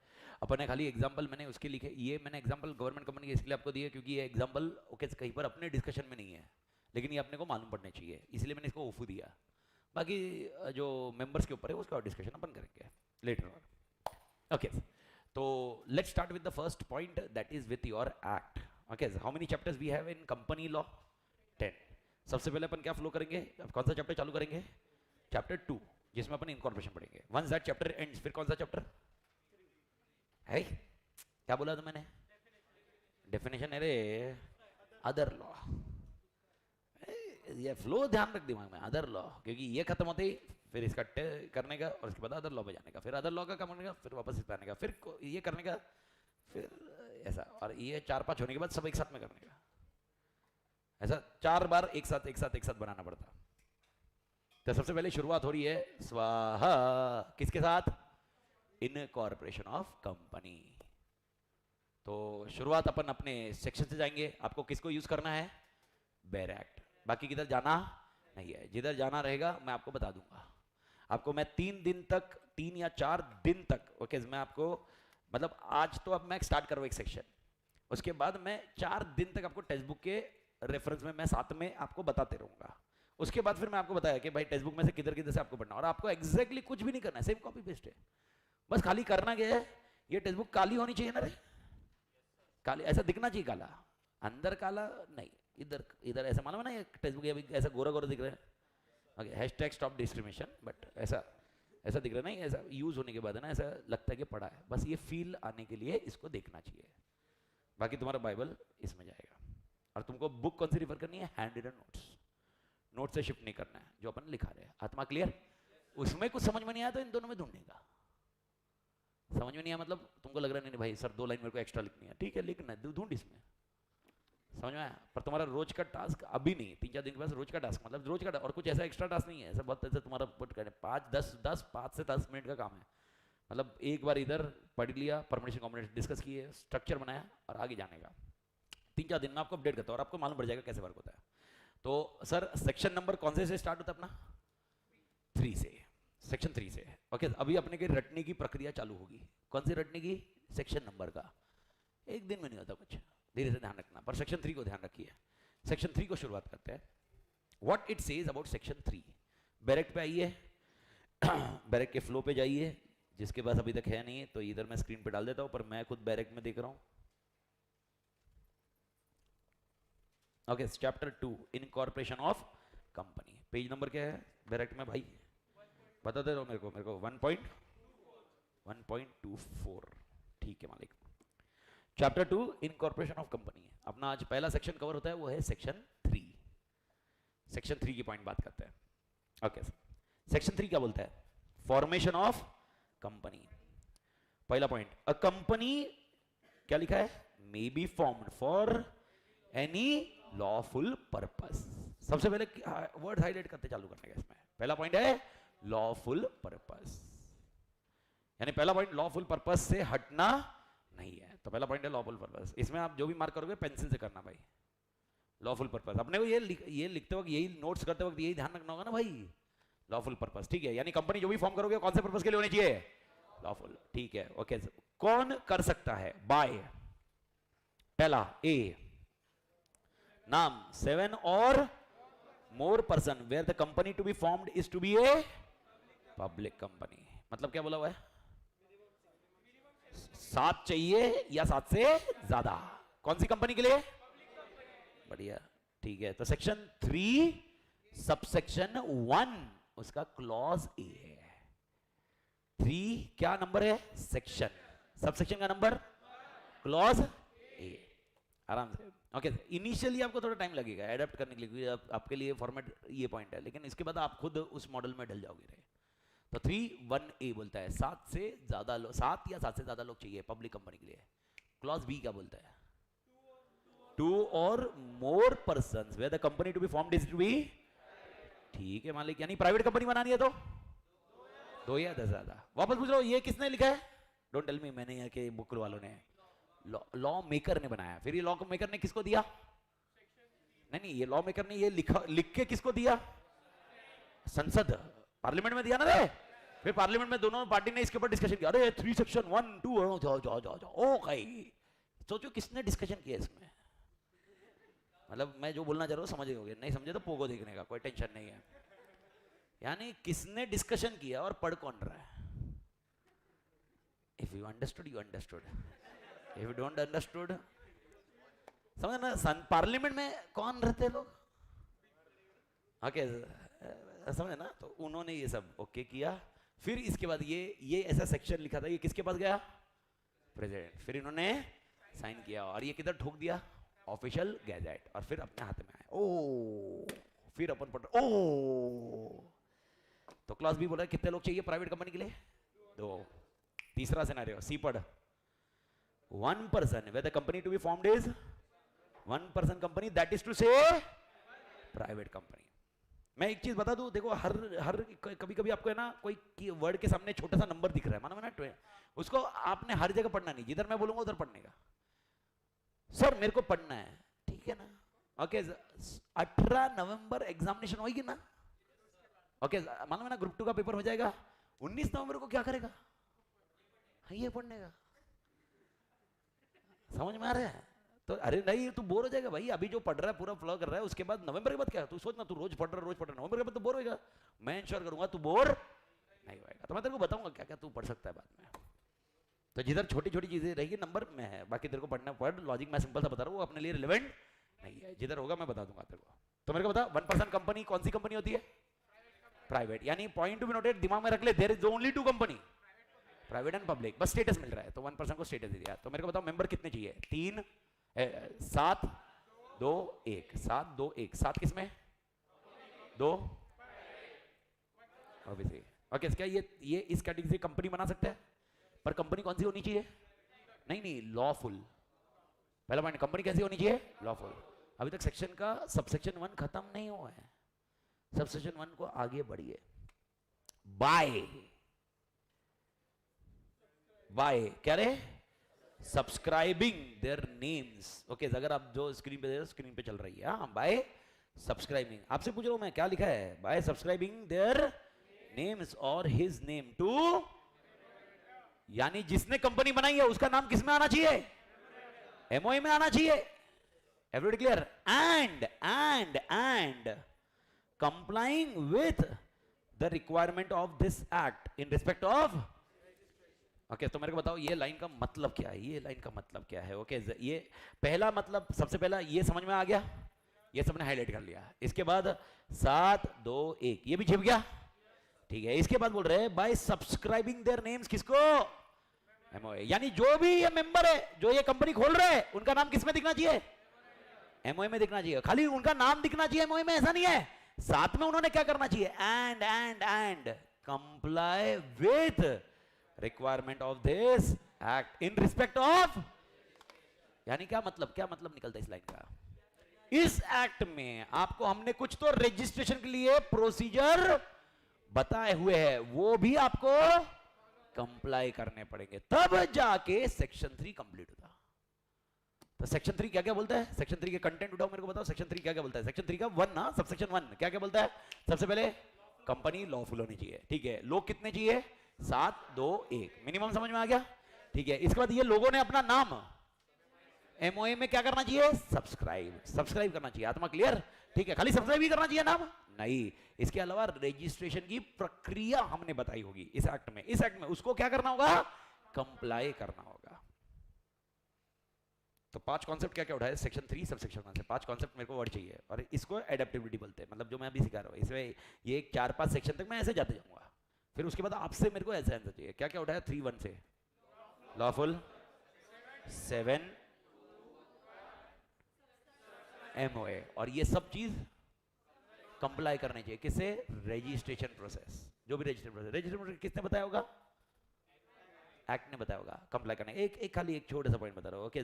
अपन ने खाली एग्जांपल मैंने उसके लिखे, ये मैंने एग्जांपल गवर्नमेंट कंपनी के इसलिए आपको दिए क्योंकि ये एग्जांपल ओके कहीं पर अपने डिस्कशन में नहीं है, लेकिन ये अपने को मालूम पड़ने चाहिए, इसलिए मैंने इसको ओफू दिया। बाकी जो मेंबर्स के ऊपर है उसका डिस्कशन अपन करेंगे लेटर ऑन। ओके, तो let's start with the first point that is with your act. Okay, how many chapters we have in company law? 10। सबसे पहले अपन क्या फ्लो करेंगे? कौन सा चैप्टर चालू करेंगे? चैप्टर 2, जिसमें अपन इनकॉर्पोरेशन पढ़ेंगे। वंस दैट चैप्टर एंड्स, फिर कौन सा चैप्टर है? क्या बोला था मैंने? डेफिनेशन है रे, अदर लॉ। ये फ्लो ध्यान रख दिमाग में, अदर लॉ, क्योंकि ये खत्म होते ही फिर इसका करने का, और उसके बाद अदर लॉ पे जाने का, फिर अदर लॉ का काम करने का, फिर वापस इस पे आने का, फिर ये करने का, फिर ऐसा, और ये 4-5 होने के बाद सब एक साथ में करने का। ऐसा 4 बार एक साथ बनाना पड़ता। तो सबसे पहले शुरुआत हो रही है स्वाहा, किसके साथ? Incorporation of company. तो शुरुआत अपन अपने सेक्शन से जाएंगे। आपको किसको यूज करना है? Bare act. बाकी किधर जाना नहीं है, जिधर जाना रहेगा मैं आपको बता दूंगा। आपको मैं 3 दिन तक, 3 या 4 दिन तक, ओके, मैं आपको मतलब आज तो अब मैं स्टार्ट करूँ एक सेक्शन, उसके बाद मैं 4 दिन तक आपको टेक्स्ट बुक के रेफरेंस में मैं साथ में आपको बताते रहूंगा। उसके बाद फिर मैं आपको बताया कि भाई टेक्स्ट बुक में से किधर किधर से आपको पढ़ना, और आपको एग्जैक्टली कुछ भी नहीं करना है, सेम कॉपी पेस्ट है, बस खाली करना क्या है, ये टेक्स्ट बुक काली होनी चाहिए ना रे, काली ऐसा दिखना चाहिए, काला अंदर काला नहीं, इधर इधर ऐसा मालूम है ना, ये टेक्स्ट बुक अभी ऐसा गोरा गोरा दिख रहा है, okay hashtag stop discrimination, but ऐसा ऐसा दिख रहा है नहीं, ऐसा यूज होने के बाद है ना ऐसा लगता है कि पढ़ा है, बस ये फील आने के लिए इसको देखना चाहिए। बाकी तुम्हारा बाइबल इसमें जाएगा, और तुमको बुक कौन सी रिफर करनी है, हैंड रिटन नोट्स, नोट से शिफ्ट नहीं करना है, जो अपन लिखा रहे हैं। आत्मा क्लियर? उसमें कुछ समझ में नहीं आया तो इन दोनों में ढूंढने का, समझ में नहीं आया मतलब तुमको लग रहा नहीं भाई सर 2 लाइन मेरे को एक्स्ट्रा लिखनी है, ठीक है लिखना है, ढूंढ इसमें, समझ में आया? पर तुम्हारा रोज का टास्क अभी नहीं, 3-4 दिन के बाद रोज का टास्क, मतलब रोज का, और कुछ ऐसा एक्स्ट्रा टास्क नहीं है, ऐसा बहुत ऐसा तुम्हारा पुट करने 5 से 10 मिनट का काम है, मतलब एक बार इधर पढ़ लिया, परमिशन कॉम्बिनेशन डिस्कस किए, स्ट्रक्चर बनाया और आगे जाने का। 3-4 दिन में आपको अपडेट करता हूँ और आपको मालूम पड़ जाएगा कैसे वर्क होता है। तो सर सेक्शन नंबर कौन से स्टार्ट होता है अपना? 3 से, सेक्शन 3 से। ओके अभी अपने के रटने की प्रक्रिया चालू होगी। कौन सी रटने की? सेक्शन नंबर का। एक दिन में नहीं होता कुछ, धीरे से ध्यान रखना, पर सेक्शन 3 को ध्यान रखिए। सेक्शन 3 को शुरुआत करते हैं। What it says about section 3। बैरेक्ट पे आइए, बैरेक्ट के फ्लो पे जाइए, जिसके पास अभी तक है नहीं तो इधर मैं स्क्रीन पे डाल देता हूं, पर मैं खुद बैरेक्ट में देख रहा हूं। Okay chapter 2 incorporation of company, page number क्या है बैरेक्ट में भाई बता दे रहा हूं मेरे को 1.24, ठीक है मालिक। चैप्टर 2 इनकॉर्पोरेशन ऑफ कंपनी, अपना आज पहला सेक्शन कवर होता है, वो है सेक्शन 3। सेक्शन 3 की पॉइंट बात करते हैं। ओके सेक्शन 3 क्या बोलता है? Formation of company. पहला पॉइंट, अ कंपनी क्या लिखा है? May be formed for any lawful purpose. सबसे पहले वर्ड हाईलाइट करते चालू करने का इसमें पहला पॉइंट है लॉफुल पर्पस, यानी पहला पॉइंट लॉफुल पर्पस से हटना नहीं है, तो पहला पॉइंट है लॉफुल पर्पस। इसमें आप जो भी मार्क करोगे पेंसिल से करना भाई, लॉफुल पर्पस। अपने को ये लिखते वक्त, यही नोट्स करते वक्त यही ध्यान रखना होगा ना भाई, लॉफुल पर्पस, ठीक है। यानी कंपनी जो भी फॉर्म करोगे कौन से पर्पस के लिए होनी चाहिए? लॉफुल, ठीक है। ओके कौन कर सकता है? बाय, पहला ए, नाम 7 और more person where the company to be formed is to be a public company. मतलब क्या बोला हुआ है? 7 चाहिए या 7 से ज्यादा, कौन सी कंपनी के लिए? बढ़िया, ठीक है। तो सेक्शन 3 सबसेक्शन 1 उसका क्लॉज ए है। 3 क्या नंबर है? सेक्शन, सबसेक्शन का नंबर क्लॉज ए। आराम से ओके। इनिशियली आपको थोड़ा टाइम लगेगा एडेप्ट करने के लिए, आपके लिए फॉर्मेट ये पॉइंट है, लेकिन इसके बाद आप खुद उस मॉडल में ढल जाओगे रहे। तो 3(1)(a) बोलता है 7 से ज्यादा लोग, 7 या 7 से ज्यादा लोग चाहिए पब्लिक कंपनी के लिए। क्लॉज बी क्या बोलता है? 2 or more persons where the company to be formed is to be, ठीक है मालिक, यानी प्राइवेट कंपनी बनानी है तो 2 या 10 ज्यादा। वापस पूछ लो, ये किसने लिखा है? डोंट टेल मी, मैंने यहाँ के बुक वालों ने, लॉ मेकर ने बनाया। फिर ये लॉ मेकर ने किसको दिया? नहीं, ये लॉ मेकर ने ये लिख के किसको दिया? संसद, पार्लियामेंट में दिया ना रे। फिर पार्लियामेंट में दोनों पार्टी ने इसके ऊपर डिस्कशन किया, अरे 3 सेक्शन 1 2 जाओ ओके। सोचो किसने डिस्कशन किया इसमें, मतलब मैं जो बोलना चाह रहा हूँ समझ गए, नहीं समझे तो पोगो देखने का कोई टेंशन नहीं है। यानी किसने डिस्कशन किया और पढ़ कौन रहा है? If you understood you understood, if you don't understood, समझ ना। पार्लियामेंट में कौन रहते हैं लोग? ओके समझे ना। तो उन्होंने ये सब ओके किया। फिर इसके बाद ये ऐसा सेक्शन लिखा था, ये किसके पास गया? प्रेसिडेंट। फिर इन्होंने साइन किया और ये किधर ठोक दिया? ऑफिशियल गैजेट, और फिर अपने हाथ में आया। ओ फिर अपन पढ़, ओ तो क्लास बी बोल रहा है कितने लोग चाहिए प्राइवेट कंपनी के लिए? 2। तीसरा सिनेरियो सी पढ़, 1 person where the company to be formed is 1 person company, that is to say private company. मैं एक चीज बता दूं, देखो हर कभी कभी आपको है ना कोई वर्ड के सामने छोटा सा नंबर दिख रहा है, मानो ना, उसको आपने हर जगह पढ़ना नहीं, जिधर मैं बोलूंगा उधर पढ़ने का। सर मेरे को पढ़ना है, ठीक है ना। ओके 18 नवंबर एग्जामिनेशन होगी ना, ओके मालूम है ना, ग्रुप 2 का पेपर हो जाएगा। 19 नवंबर को क्या करेगा? ये पढ़ने का। समझ में आ रहा है? तो अरे नहीं, तू बोर हो जाएगा भाई, अभी जो पढ़ रहा है पूरा फ्लो कर रहा है, उसके बाद नवंबर के बाद क्या, तू सोच ना, तू रोज पढ़ रहा, नवंबर के बाद तो बोर होएगा। मैं इंश्योर करूंगा तू बोर नहीं होएगा। तो मैं तेरे को बताऊंगा क्या क्या तू पढ़ सकता है बाद में। तो जिधर छोटी छोटी चीजें रहेगी नंबर में है, बाकी तेरे को पढ़ना पढ़, लॉजिक मैं सिंपल सा बता रहा हूँ, वो अपने लिए रिलेवेंट नहीं है, जिधर होगा मैं बता दूंगा तेरे को। तो मेरे को बता, 1% कंपनी कौन सी कंपनी होती है? प्राइवेट। यानी पॉइंट टू बी नोटेड, दिमाग में रख ले, there is only 2 company, private and public, बस स्टेटस मिल रहा है, तो 1% को स्टेटस दे दिया। तो मेरे को बताओ मेंबर कितने चाहिए? 3 7 2 1 7 2 1 7 किसमें? 2 ऑब्वियसली। ओके, क्या ये इस कैटेगरी से कंपनी बना सकते हैं, पर कंपनी कौन सी होनी चाहिए? नहीं, लॉफुल। पहला पॉइंट, कंपनी कैसी होनी चाहिए? लॉफुल। अभी तक सेक्शन का सबसेक्शन 1 खत्म नहीं हुआ है, सबसेक्शन 1 को आगे बढ़िए। बाय क्या रे? Subscribing their names. ओके, अगर आप जो स्क्रीन पे स्क्रीन पे चल रही है, हाँ, बाय सब्सक्राइबिंग। आपसे पूछ रहा हूं मैं, क्या लिखा है? बाय सब्सक्राइबिंग देयर नेम्स और हिज नेम टू, यानी जिसने कंपनी बनाई है उसका नाम किस में आना चाहिए? एमओए में आना चाहिए। Everybody clear? And complying with the requirement of this act in respect of. Okay, तो मेरे को बताओ ये लाइन का मतलब क्या है? ये लाइन का मतलब क्या है? ओके, ये पहला मतलब, सबसे पहला ये समझ में आ गया, ये सबने हाईलाइट कर लिया। इसके बाद 7 2 1 ये भी छिप गया, ठीक है। इसके बाद बोल रहे हैं बाय सब्सक्राइबिंग देयर नेम्स, किसको? एमओए। यानी जो भी ये मेंबर है, जो ये कंपनी खोल रहे हैं, उनका नाम किस में दिखना चाहिए? एमओए में दिखना चाहिए। खाली उनका नाम दिखना चाहिए एमओए में, ऐसा नहीं है, साथ में उन्होंने क्या करना चाहिए? And comply with requirement of this act in respect of. यानी क्या मतलब निकलता है इस लाइन का? इस एक्ट में आपको हमने कुछ तो रजिस्ट्रेशन के लिए प्रोसीजर बताए हुए हैं, वो भी आपको कंप्लाई करने पड़ेंगे, तब जाके सेक्शन 3 कंप्लीट होता। तो सेक्शन 3 क्या क्या बोलता है? सेक्शन 3 के कंटेंट उठाओ, मेरे को बताओ सेक्शन 3 क्या क्या बोलता है? सेक्शन 3 का 1 ना, सबसेक्शन 1 क्या क्या बोलता है? सबसे पहले कंपनी लॉफुल होनी चाहिए, ठीक है। लोग कितने चाहिए? 7 2 1 मिनिमम, समझ में आ गया, ठीक है। इसके बाद ये लोगों ने अपना नाम एमओए में क्या करना चाहिए? सब्सक्राइब करना चाहिए। आत्मा क्लियर? ठीक है। खाली सब्सक्राइब ही करना चाहिए नाम नहीं, इसके अलावा रजिस्ट्रेशन की प्रक्रिया हमने बताई होगी इस एक्ट में। इस एक्ट में उसको क्या करना होगा? कंप्लाई करना होगा। तो 5 कॉन्सेप्ट क्या क्या उठाए सेक्शन 3 सबसेक्शन 1 से? 5 कॉन्सेप्ट मेरे को वर्ड चाहिए, और इसको एडेप्टेबिलिटी बोलते हैं। मतलब जो मैं अभी सिखा रहा हूँ, इसमें ये 4-5 सेक्शन तक मैं ऐसे जाते जाऊंगा, फिर उसके बाद आपसे मेरे को ऐसे आंसर चाहिए। क्या क्या उठाया 3-1 से? लॉफुल, 7 एमओए, और ये सब चीज कंप्लाई करनी चाहिए किससे? Registration process. जो भी रजिस्ट्रेशन प्रोसेस किसने बताया होगा? एक्ट ने बताया होगा कंप्लाई करने। एक खाली एक छोटा सा पॉइंट बता रहा हूँ। Okay,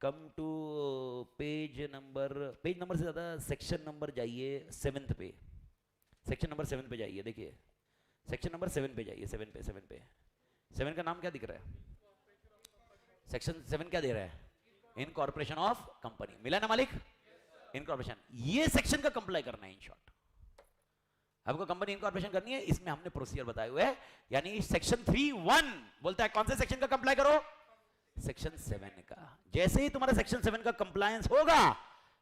come to page number से ज्यादा सेक्शन नंबर जाइए 7th पे, सेक्शन नंबर 7 पे जाइए। देखिए सेक्शन नंबर 7 पे जाइए, 7 पे 7 का नाम क्या दिख रहा है? सेक्शन 7 क्या दे रहा है? Incorporation of company. मिला ना मालिक? इनकॉर्पोरेशन, ये सेक्शन का कंप्लाई करना है। इन शॉर्ट आपको कंपनी इनकॉर्पोरेशन करनी है, इसमें हमने प्रोसीजर बताए हुए हैं। यानी सेक्शन 3(1) बोलता है कौन से सेक्शन का कंप्लाई करो? सेक्शन 7 का। जैसे ही तुम्हारा सेक्शन 7 का कंप्लायंस होगा,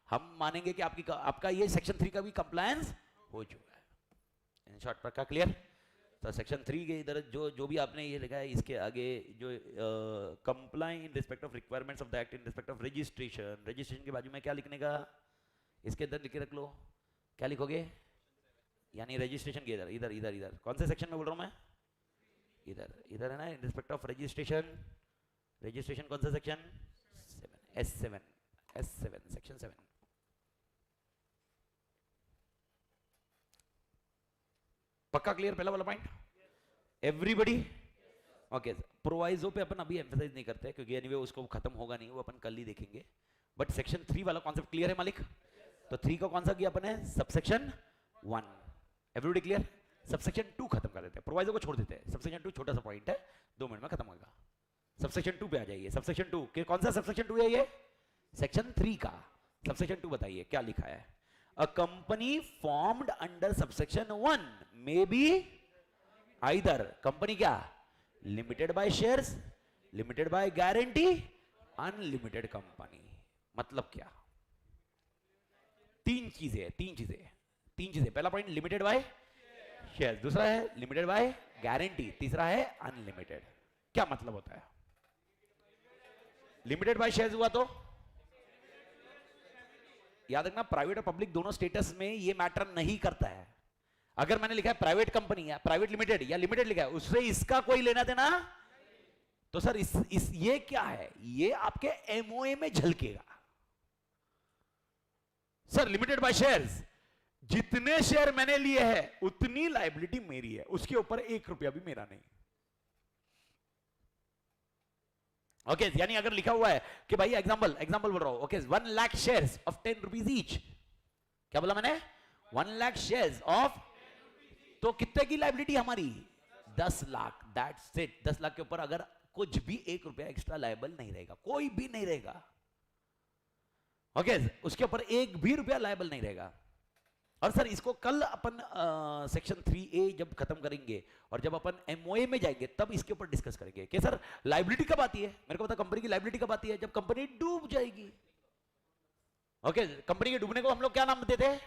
हम मानेंगे कि आपका ये सेक्शन 3 का भी कंप्लायंस हो चुका है। इन शॉर्ट पक्का क्लियर? तो सेक्शन 3 के इधर जो भी आपने ये लिखा है, इसके आगे जो comply in respect of requirements of the act in respect of registration के बाजू में क्या लिखने का? इसके अंदर लिखे रख लो। क्या लिखोगे? यानी रजिस्ट्रेशन के इधर कौन से सेक्शन में बोल रहा हूं मैं? इधर है ना, इन रिस्पेक्ट ऑफ रजिस्ट्रेशन कौन सा सेक्शन? 7 S7 section 7। पक्का क्लियर पहला वाला पॉइंट? Everybody okay. प्रोवाइजो पे अपन अभी एम्फेसाइज नहीं करते क्योंकि एनीवे उसको खत्म होगा नहीं, वो अपन कल ही देखेंगे। बट सेक्शन 3 वाला कॉन्सेप्ट क्लियर है मालिक? तो 3 का कौन सा किया अपन ने? सबसेक्शन 1। Everybody clear? सबसेक्शन 2 खत्म कर देते हैं, प्रोवाइजो को छोड़ देते हैं। सबसेक्शन 2 छोटा सा पॉइंट है, 2 मिनट में खत्म होगा। सबसेक्शन 2 पे आ जाइए। सबसेक्शन 2 के कौन सा सबसेक्शन 2 है ये? सेक्शन 3 का सबसेक्शन 2 बताइए क्या लिखा है? A company formed under subsection 1 may be either company क्या? Limited by shares, limited by guarantee unlimited company मतलब क्या? तीन चीजें। पहला पॉइंट लिमिटेड बाय शेयर, दूसरा है लिमिटेड बाय गारंटी, तीसरा है अनलिमिटेड। क्या मतलब होता है? लिमिटेड बाय शेयर हुआ तो याद रखना, प्राइवेट और पब्लिक दोनों स्टेटस में ये मैटर नहीं करता है। अगर मैंने लिखा है प्राइवेट कंपनी या प्राइवेट लिमिटेड या लिमिटेड लिखा है, उससे इसका कोई लेना देना तो सर ये क्या है? ये आपके एमओए में झलकेगा। सर लिमिटेड बाय शेयर्स, जितने शेयर मैंने लिए हैं उतनी लायबिलिटी मेरी है, उसके ऊपर 1 रुपया भी मेरा नहीं। ओके यानी अगर लिखा हुआ है कि भाई एग्जांपल बोल रहा हूं, okay 1 lakh shares of 10 rupees each. क्या बोला मैंने? 1 लाख शेयर्स ऑफ, तो कितने की लायबिलिटी हमारी? 10 लाख। That's it. 10 लाख के ऊपर अगर कुछ भी 1 रुपया एक्स्ट्रा लायबल नहीं रहेगा, कोई भी नहीं रहेगा। ओके उसके ऊपर 1 भी रुपया लायबल नहीं रहेगा। और सर इसको कल अपन सेक्शन 3A जब खत्म करेंगे और जब अपन एमओए में जाएंगे तब इसके ऊपर डिस्कस करेंगे कि सर लायबिलिटी कब आती है। मेरे को पता कंपनी की लायबिलिटी कब आती है? जब कंपनी डूब जाएगी। ओके कंपनी के डूबने को हम लोग क्या नाम देते हैं?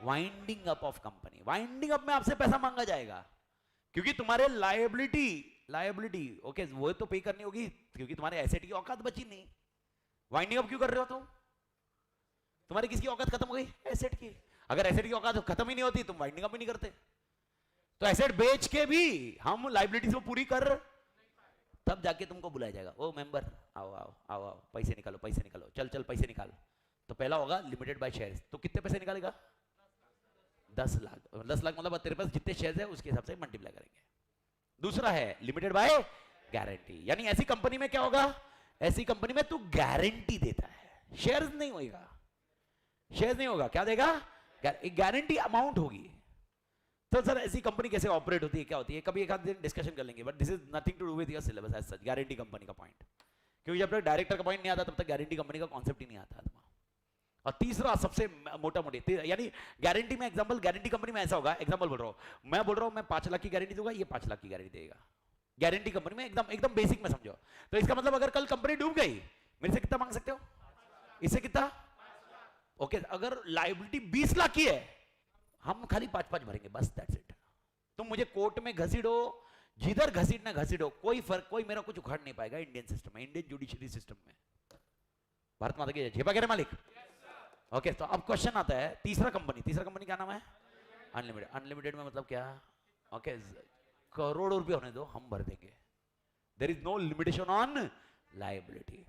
Winding up of company. Winding up में आपसे पैसा मांगा जाएगा क्योंकि तुम्हारे लायबिलिटी ओके वो तो पे करनी होगी क्योंकि तुम्हारे एसेट की औकात बची नहीं। वाइंडिंग अप क्यों कर रहे हो तुम? तुम्हारी किसकी औकात खत्म हो गई? एसेट की। अगर एसेट की औकात खत्म ही नहीं होती तुम वाइंडिंग अप ही नहीं करते। तो एसेट बेच के भी हम लायबिलिटीज को पूरी कर, तब जाके तुमको बुलाया जाएगा, ओ मेंबर आओ आओ आओ आओ पैसे निकालो, चल पैसे निकाल। तो पहला होगा लिमिटेड बाय शेयर्स। तो कितने पैसे निकालेगा? 10 लाख। 10 लाख मतलब तेरे पास जितने शेयर्स है उसके हिसाब से मल्टीप्लाई करेंगे। दूसरा है लिमिटेड बाय गारंटी, यानी ऐसी कंपनी में क्या होगा? ऐसी कंपनी में तू गारंटी देता है, शेयर्स नहीं होगा। शेयर्स नहीं होगा, क्या देगा? एक गारंटी अमाउंट होगी। तो सर ऐसी कंपनी कैसे ऑपरेट होती है, क्या होती है, कभी एक आध दिन डिस्कशन कर लेंगे, but this is nothing to do with your syllabus as such. Guarantee company का पॉइंट, क्योंकि जब तक डायरेक्टर का पॉइंट नहीं आता तब तक गारंटी कंपनी का कॉन्सेप्ट ही नहीं आता। और तीसरा सबसे मोटा मोटी यानी गारंटी में एग्जांपल, गारंटी कंपनी में ऐसा होगा, एग्जांपल बोल रहा हूं मैं 5 लाख की गारंटी दूंगा, ये 5 लाख की गारंटी देगा। गारंटी कंपनी में एकदम बेसिक में समझो। तो इसका मतलब अगर कल कंपनी डूब गई, मेरे से कितना मांग सकते हो? इससे कितना? ओके अगर लायबिलिटी 20 लाख की है, हम खाली 5-5 भरेंगे बस, दैट्स इट। तुम मुझे कोर्ट में घसीटो, जिधर घसीटो, कोई मेरा कुछ उखाड़ नहीं पाएगा इंडियन सिस्टम में, इंडियन जुडिशरी सिस्टम में। भारत माता की जय। कह रहे मालिक? ओके तो अब क्वेश्चन आता है तीसरा कंपनी क्या नाम है? अनलिमिटेड। अनलिमिटेड में मतलब क्या? ओके करोड़ों रुपए होने दो, हम भर देंगे। There is no limitation on liability.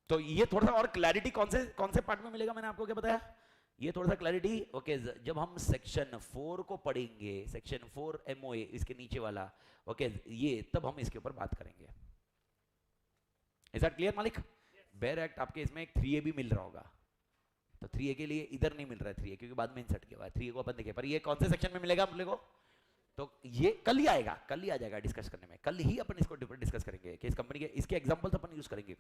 तो ये थोड़ा सा और क्लैरिटी कौन से पार्ट में मिलेगा? मैंने आपको क्या बताया? ये थोड़ा सा क्लैरिटी ओके जब हम सेक्शन 4 को पढ़ेंगे, सेक्शन 4 एमओए इसके नीचे वाला, ओके ये तब हम इसके ऊपर बात करेंगे। इज दैट क्लियर मालिक? बेयर एक्ट आपके इसमें एक 3A भी मिल रहा होगा, तो 3A के लिए इधर नहीं मिल रहा है 3A क्योंकि बाद में इंसर्ट किया हुआ है। 3A को अपन देखें, पर ये कौन से सेक्शन में मिलेगा हम लोगों को? तो ये कल ही आ जाएगा डिस्कस करने में। कल ही अपन इसको डिस्कस करेंगे कि इस कंपनी के इसके एग्जांपल्स अपन यूज करेंगे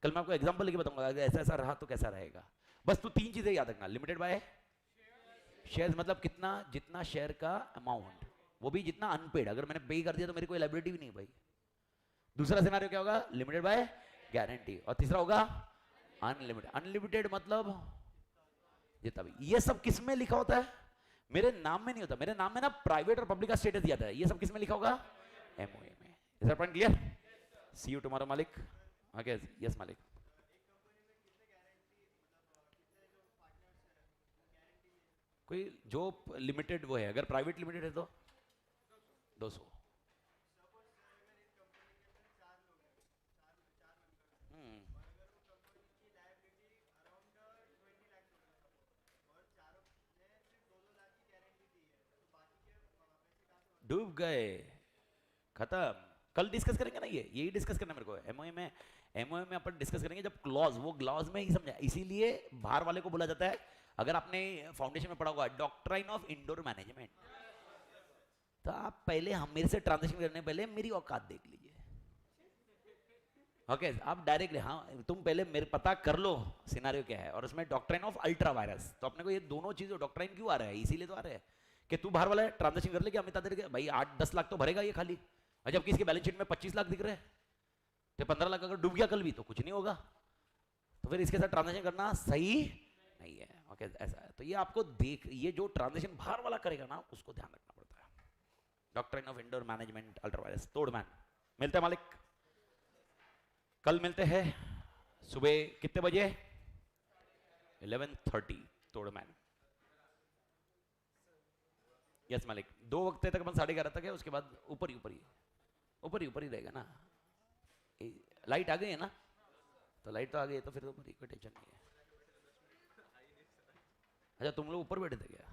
कल मैं आपको एग्जांपल लेके बताऊंगा अगर ऐसा रहा तो कैसा रहेगा। बस तू 3 चीजें याद रखना। लिमिटेड बाय शेयर्स मतलब कितना? जितना शेयर का अमाउंट, वो भी जितना अनपेड। अगर मैंने पे कर दिया तो मेरी कोई लायबिलिटी भी नहीं भाई। दूसरा सिनेरियो क्या होगा? Limited by guarantee. और तीसरा होगा अनलिमिटेड। अनलिमिटेड मतलब जितना भी। ये सब किस में लिखा होता है? मेरे नाम में नहीं होता। मेरे नाम में ना प्राइवेट और पब्लिक का स्टेटस दिया था। ये सब किस में लिखा होगा? एमओए में। Is that point clear? See you tomorrow मालिक। ओके यस मालिक। कोई जो लिमिटेड वो है, अगर प्राइवेट लिमिटेड है तो 200। डूब गए, खत्म। कल डिस्कस करेंगे ना, यही डिस्कस करना मेरे को। एमओए में अपन डिस्कस करेंगे जब क्लॉज में ही समझा। इसीलिए बाहर वाले को बोला जाता है, अगर आपने फाउंडेशन में पढ़ा हुआ डॉक्ट्राइन ऑफ इंडोर मैनेजमेंट, तो आप पहले हम मेरे से ट्रांजेक्शन करने पहले मेरी औकात देख लीजिए। ओके आप डायरेक्टली हाँ तुम पहले मेरे पता कर लो सिनारियो क्या है। और उसमें डॉक्ट्राइन ऑफ अल्ट्रा वायरस, तो अपने को ये दोनों चीजें डॉक्ट्राइन क्यों आ रहा है? इसीलिए तो आ रहा है कि तू बाहर वाला ट्रांजेक्शन कर ले कि अमिता दे भाई 8-10 लाख तो भरेगा ये खाली, और जबकि इसके बैलेंस शीट में 25 लाख दिख रहे हैं। तो 15 लाख अगर डूब गया कल भी तो कुछ नहीं होगा, तो फिर इसके साथ ट्रांजेक्शन करना सही नहीं है। ओके ऐसा है। तो ये आपको देख, ये जो ट्रांजेक्शन बाहर वाला करेगा ना उसको ध्यान रखना पड़ता है। Doctrine of indoor management ultra vires तोड़मैन। मिलते हैं मालिक, कल मिलते हैं सुबह कितने बजे? 11:30 तोड़मैन। यस मालिक, 2 वक्त तक अपन 11:30 तक है, उसके बाद ऊपर ही रहेगा ना। लाइट आ गई है ना, तो लाइट तो आ गई है तो फिर तो ऊपर ही, कोई टेंशन नहीं है। अच्छा तुम लोग ऊपर बैठे थे क्या?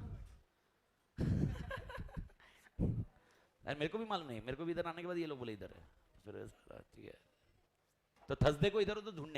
अरे मेरे को भी मालूम नहीं, मेरे को भी इधर आने के बाद ये लोग बोले इधर है, फिर ठीक है। तो थर्सडे को इधर हो तो ढूंढने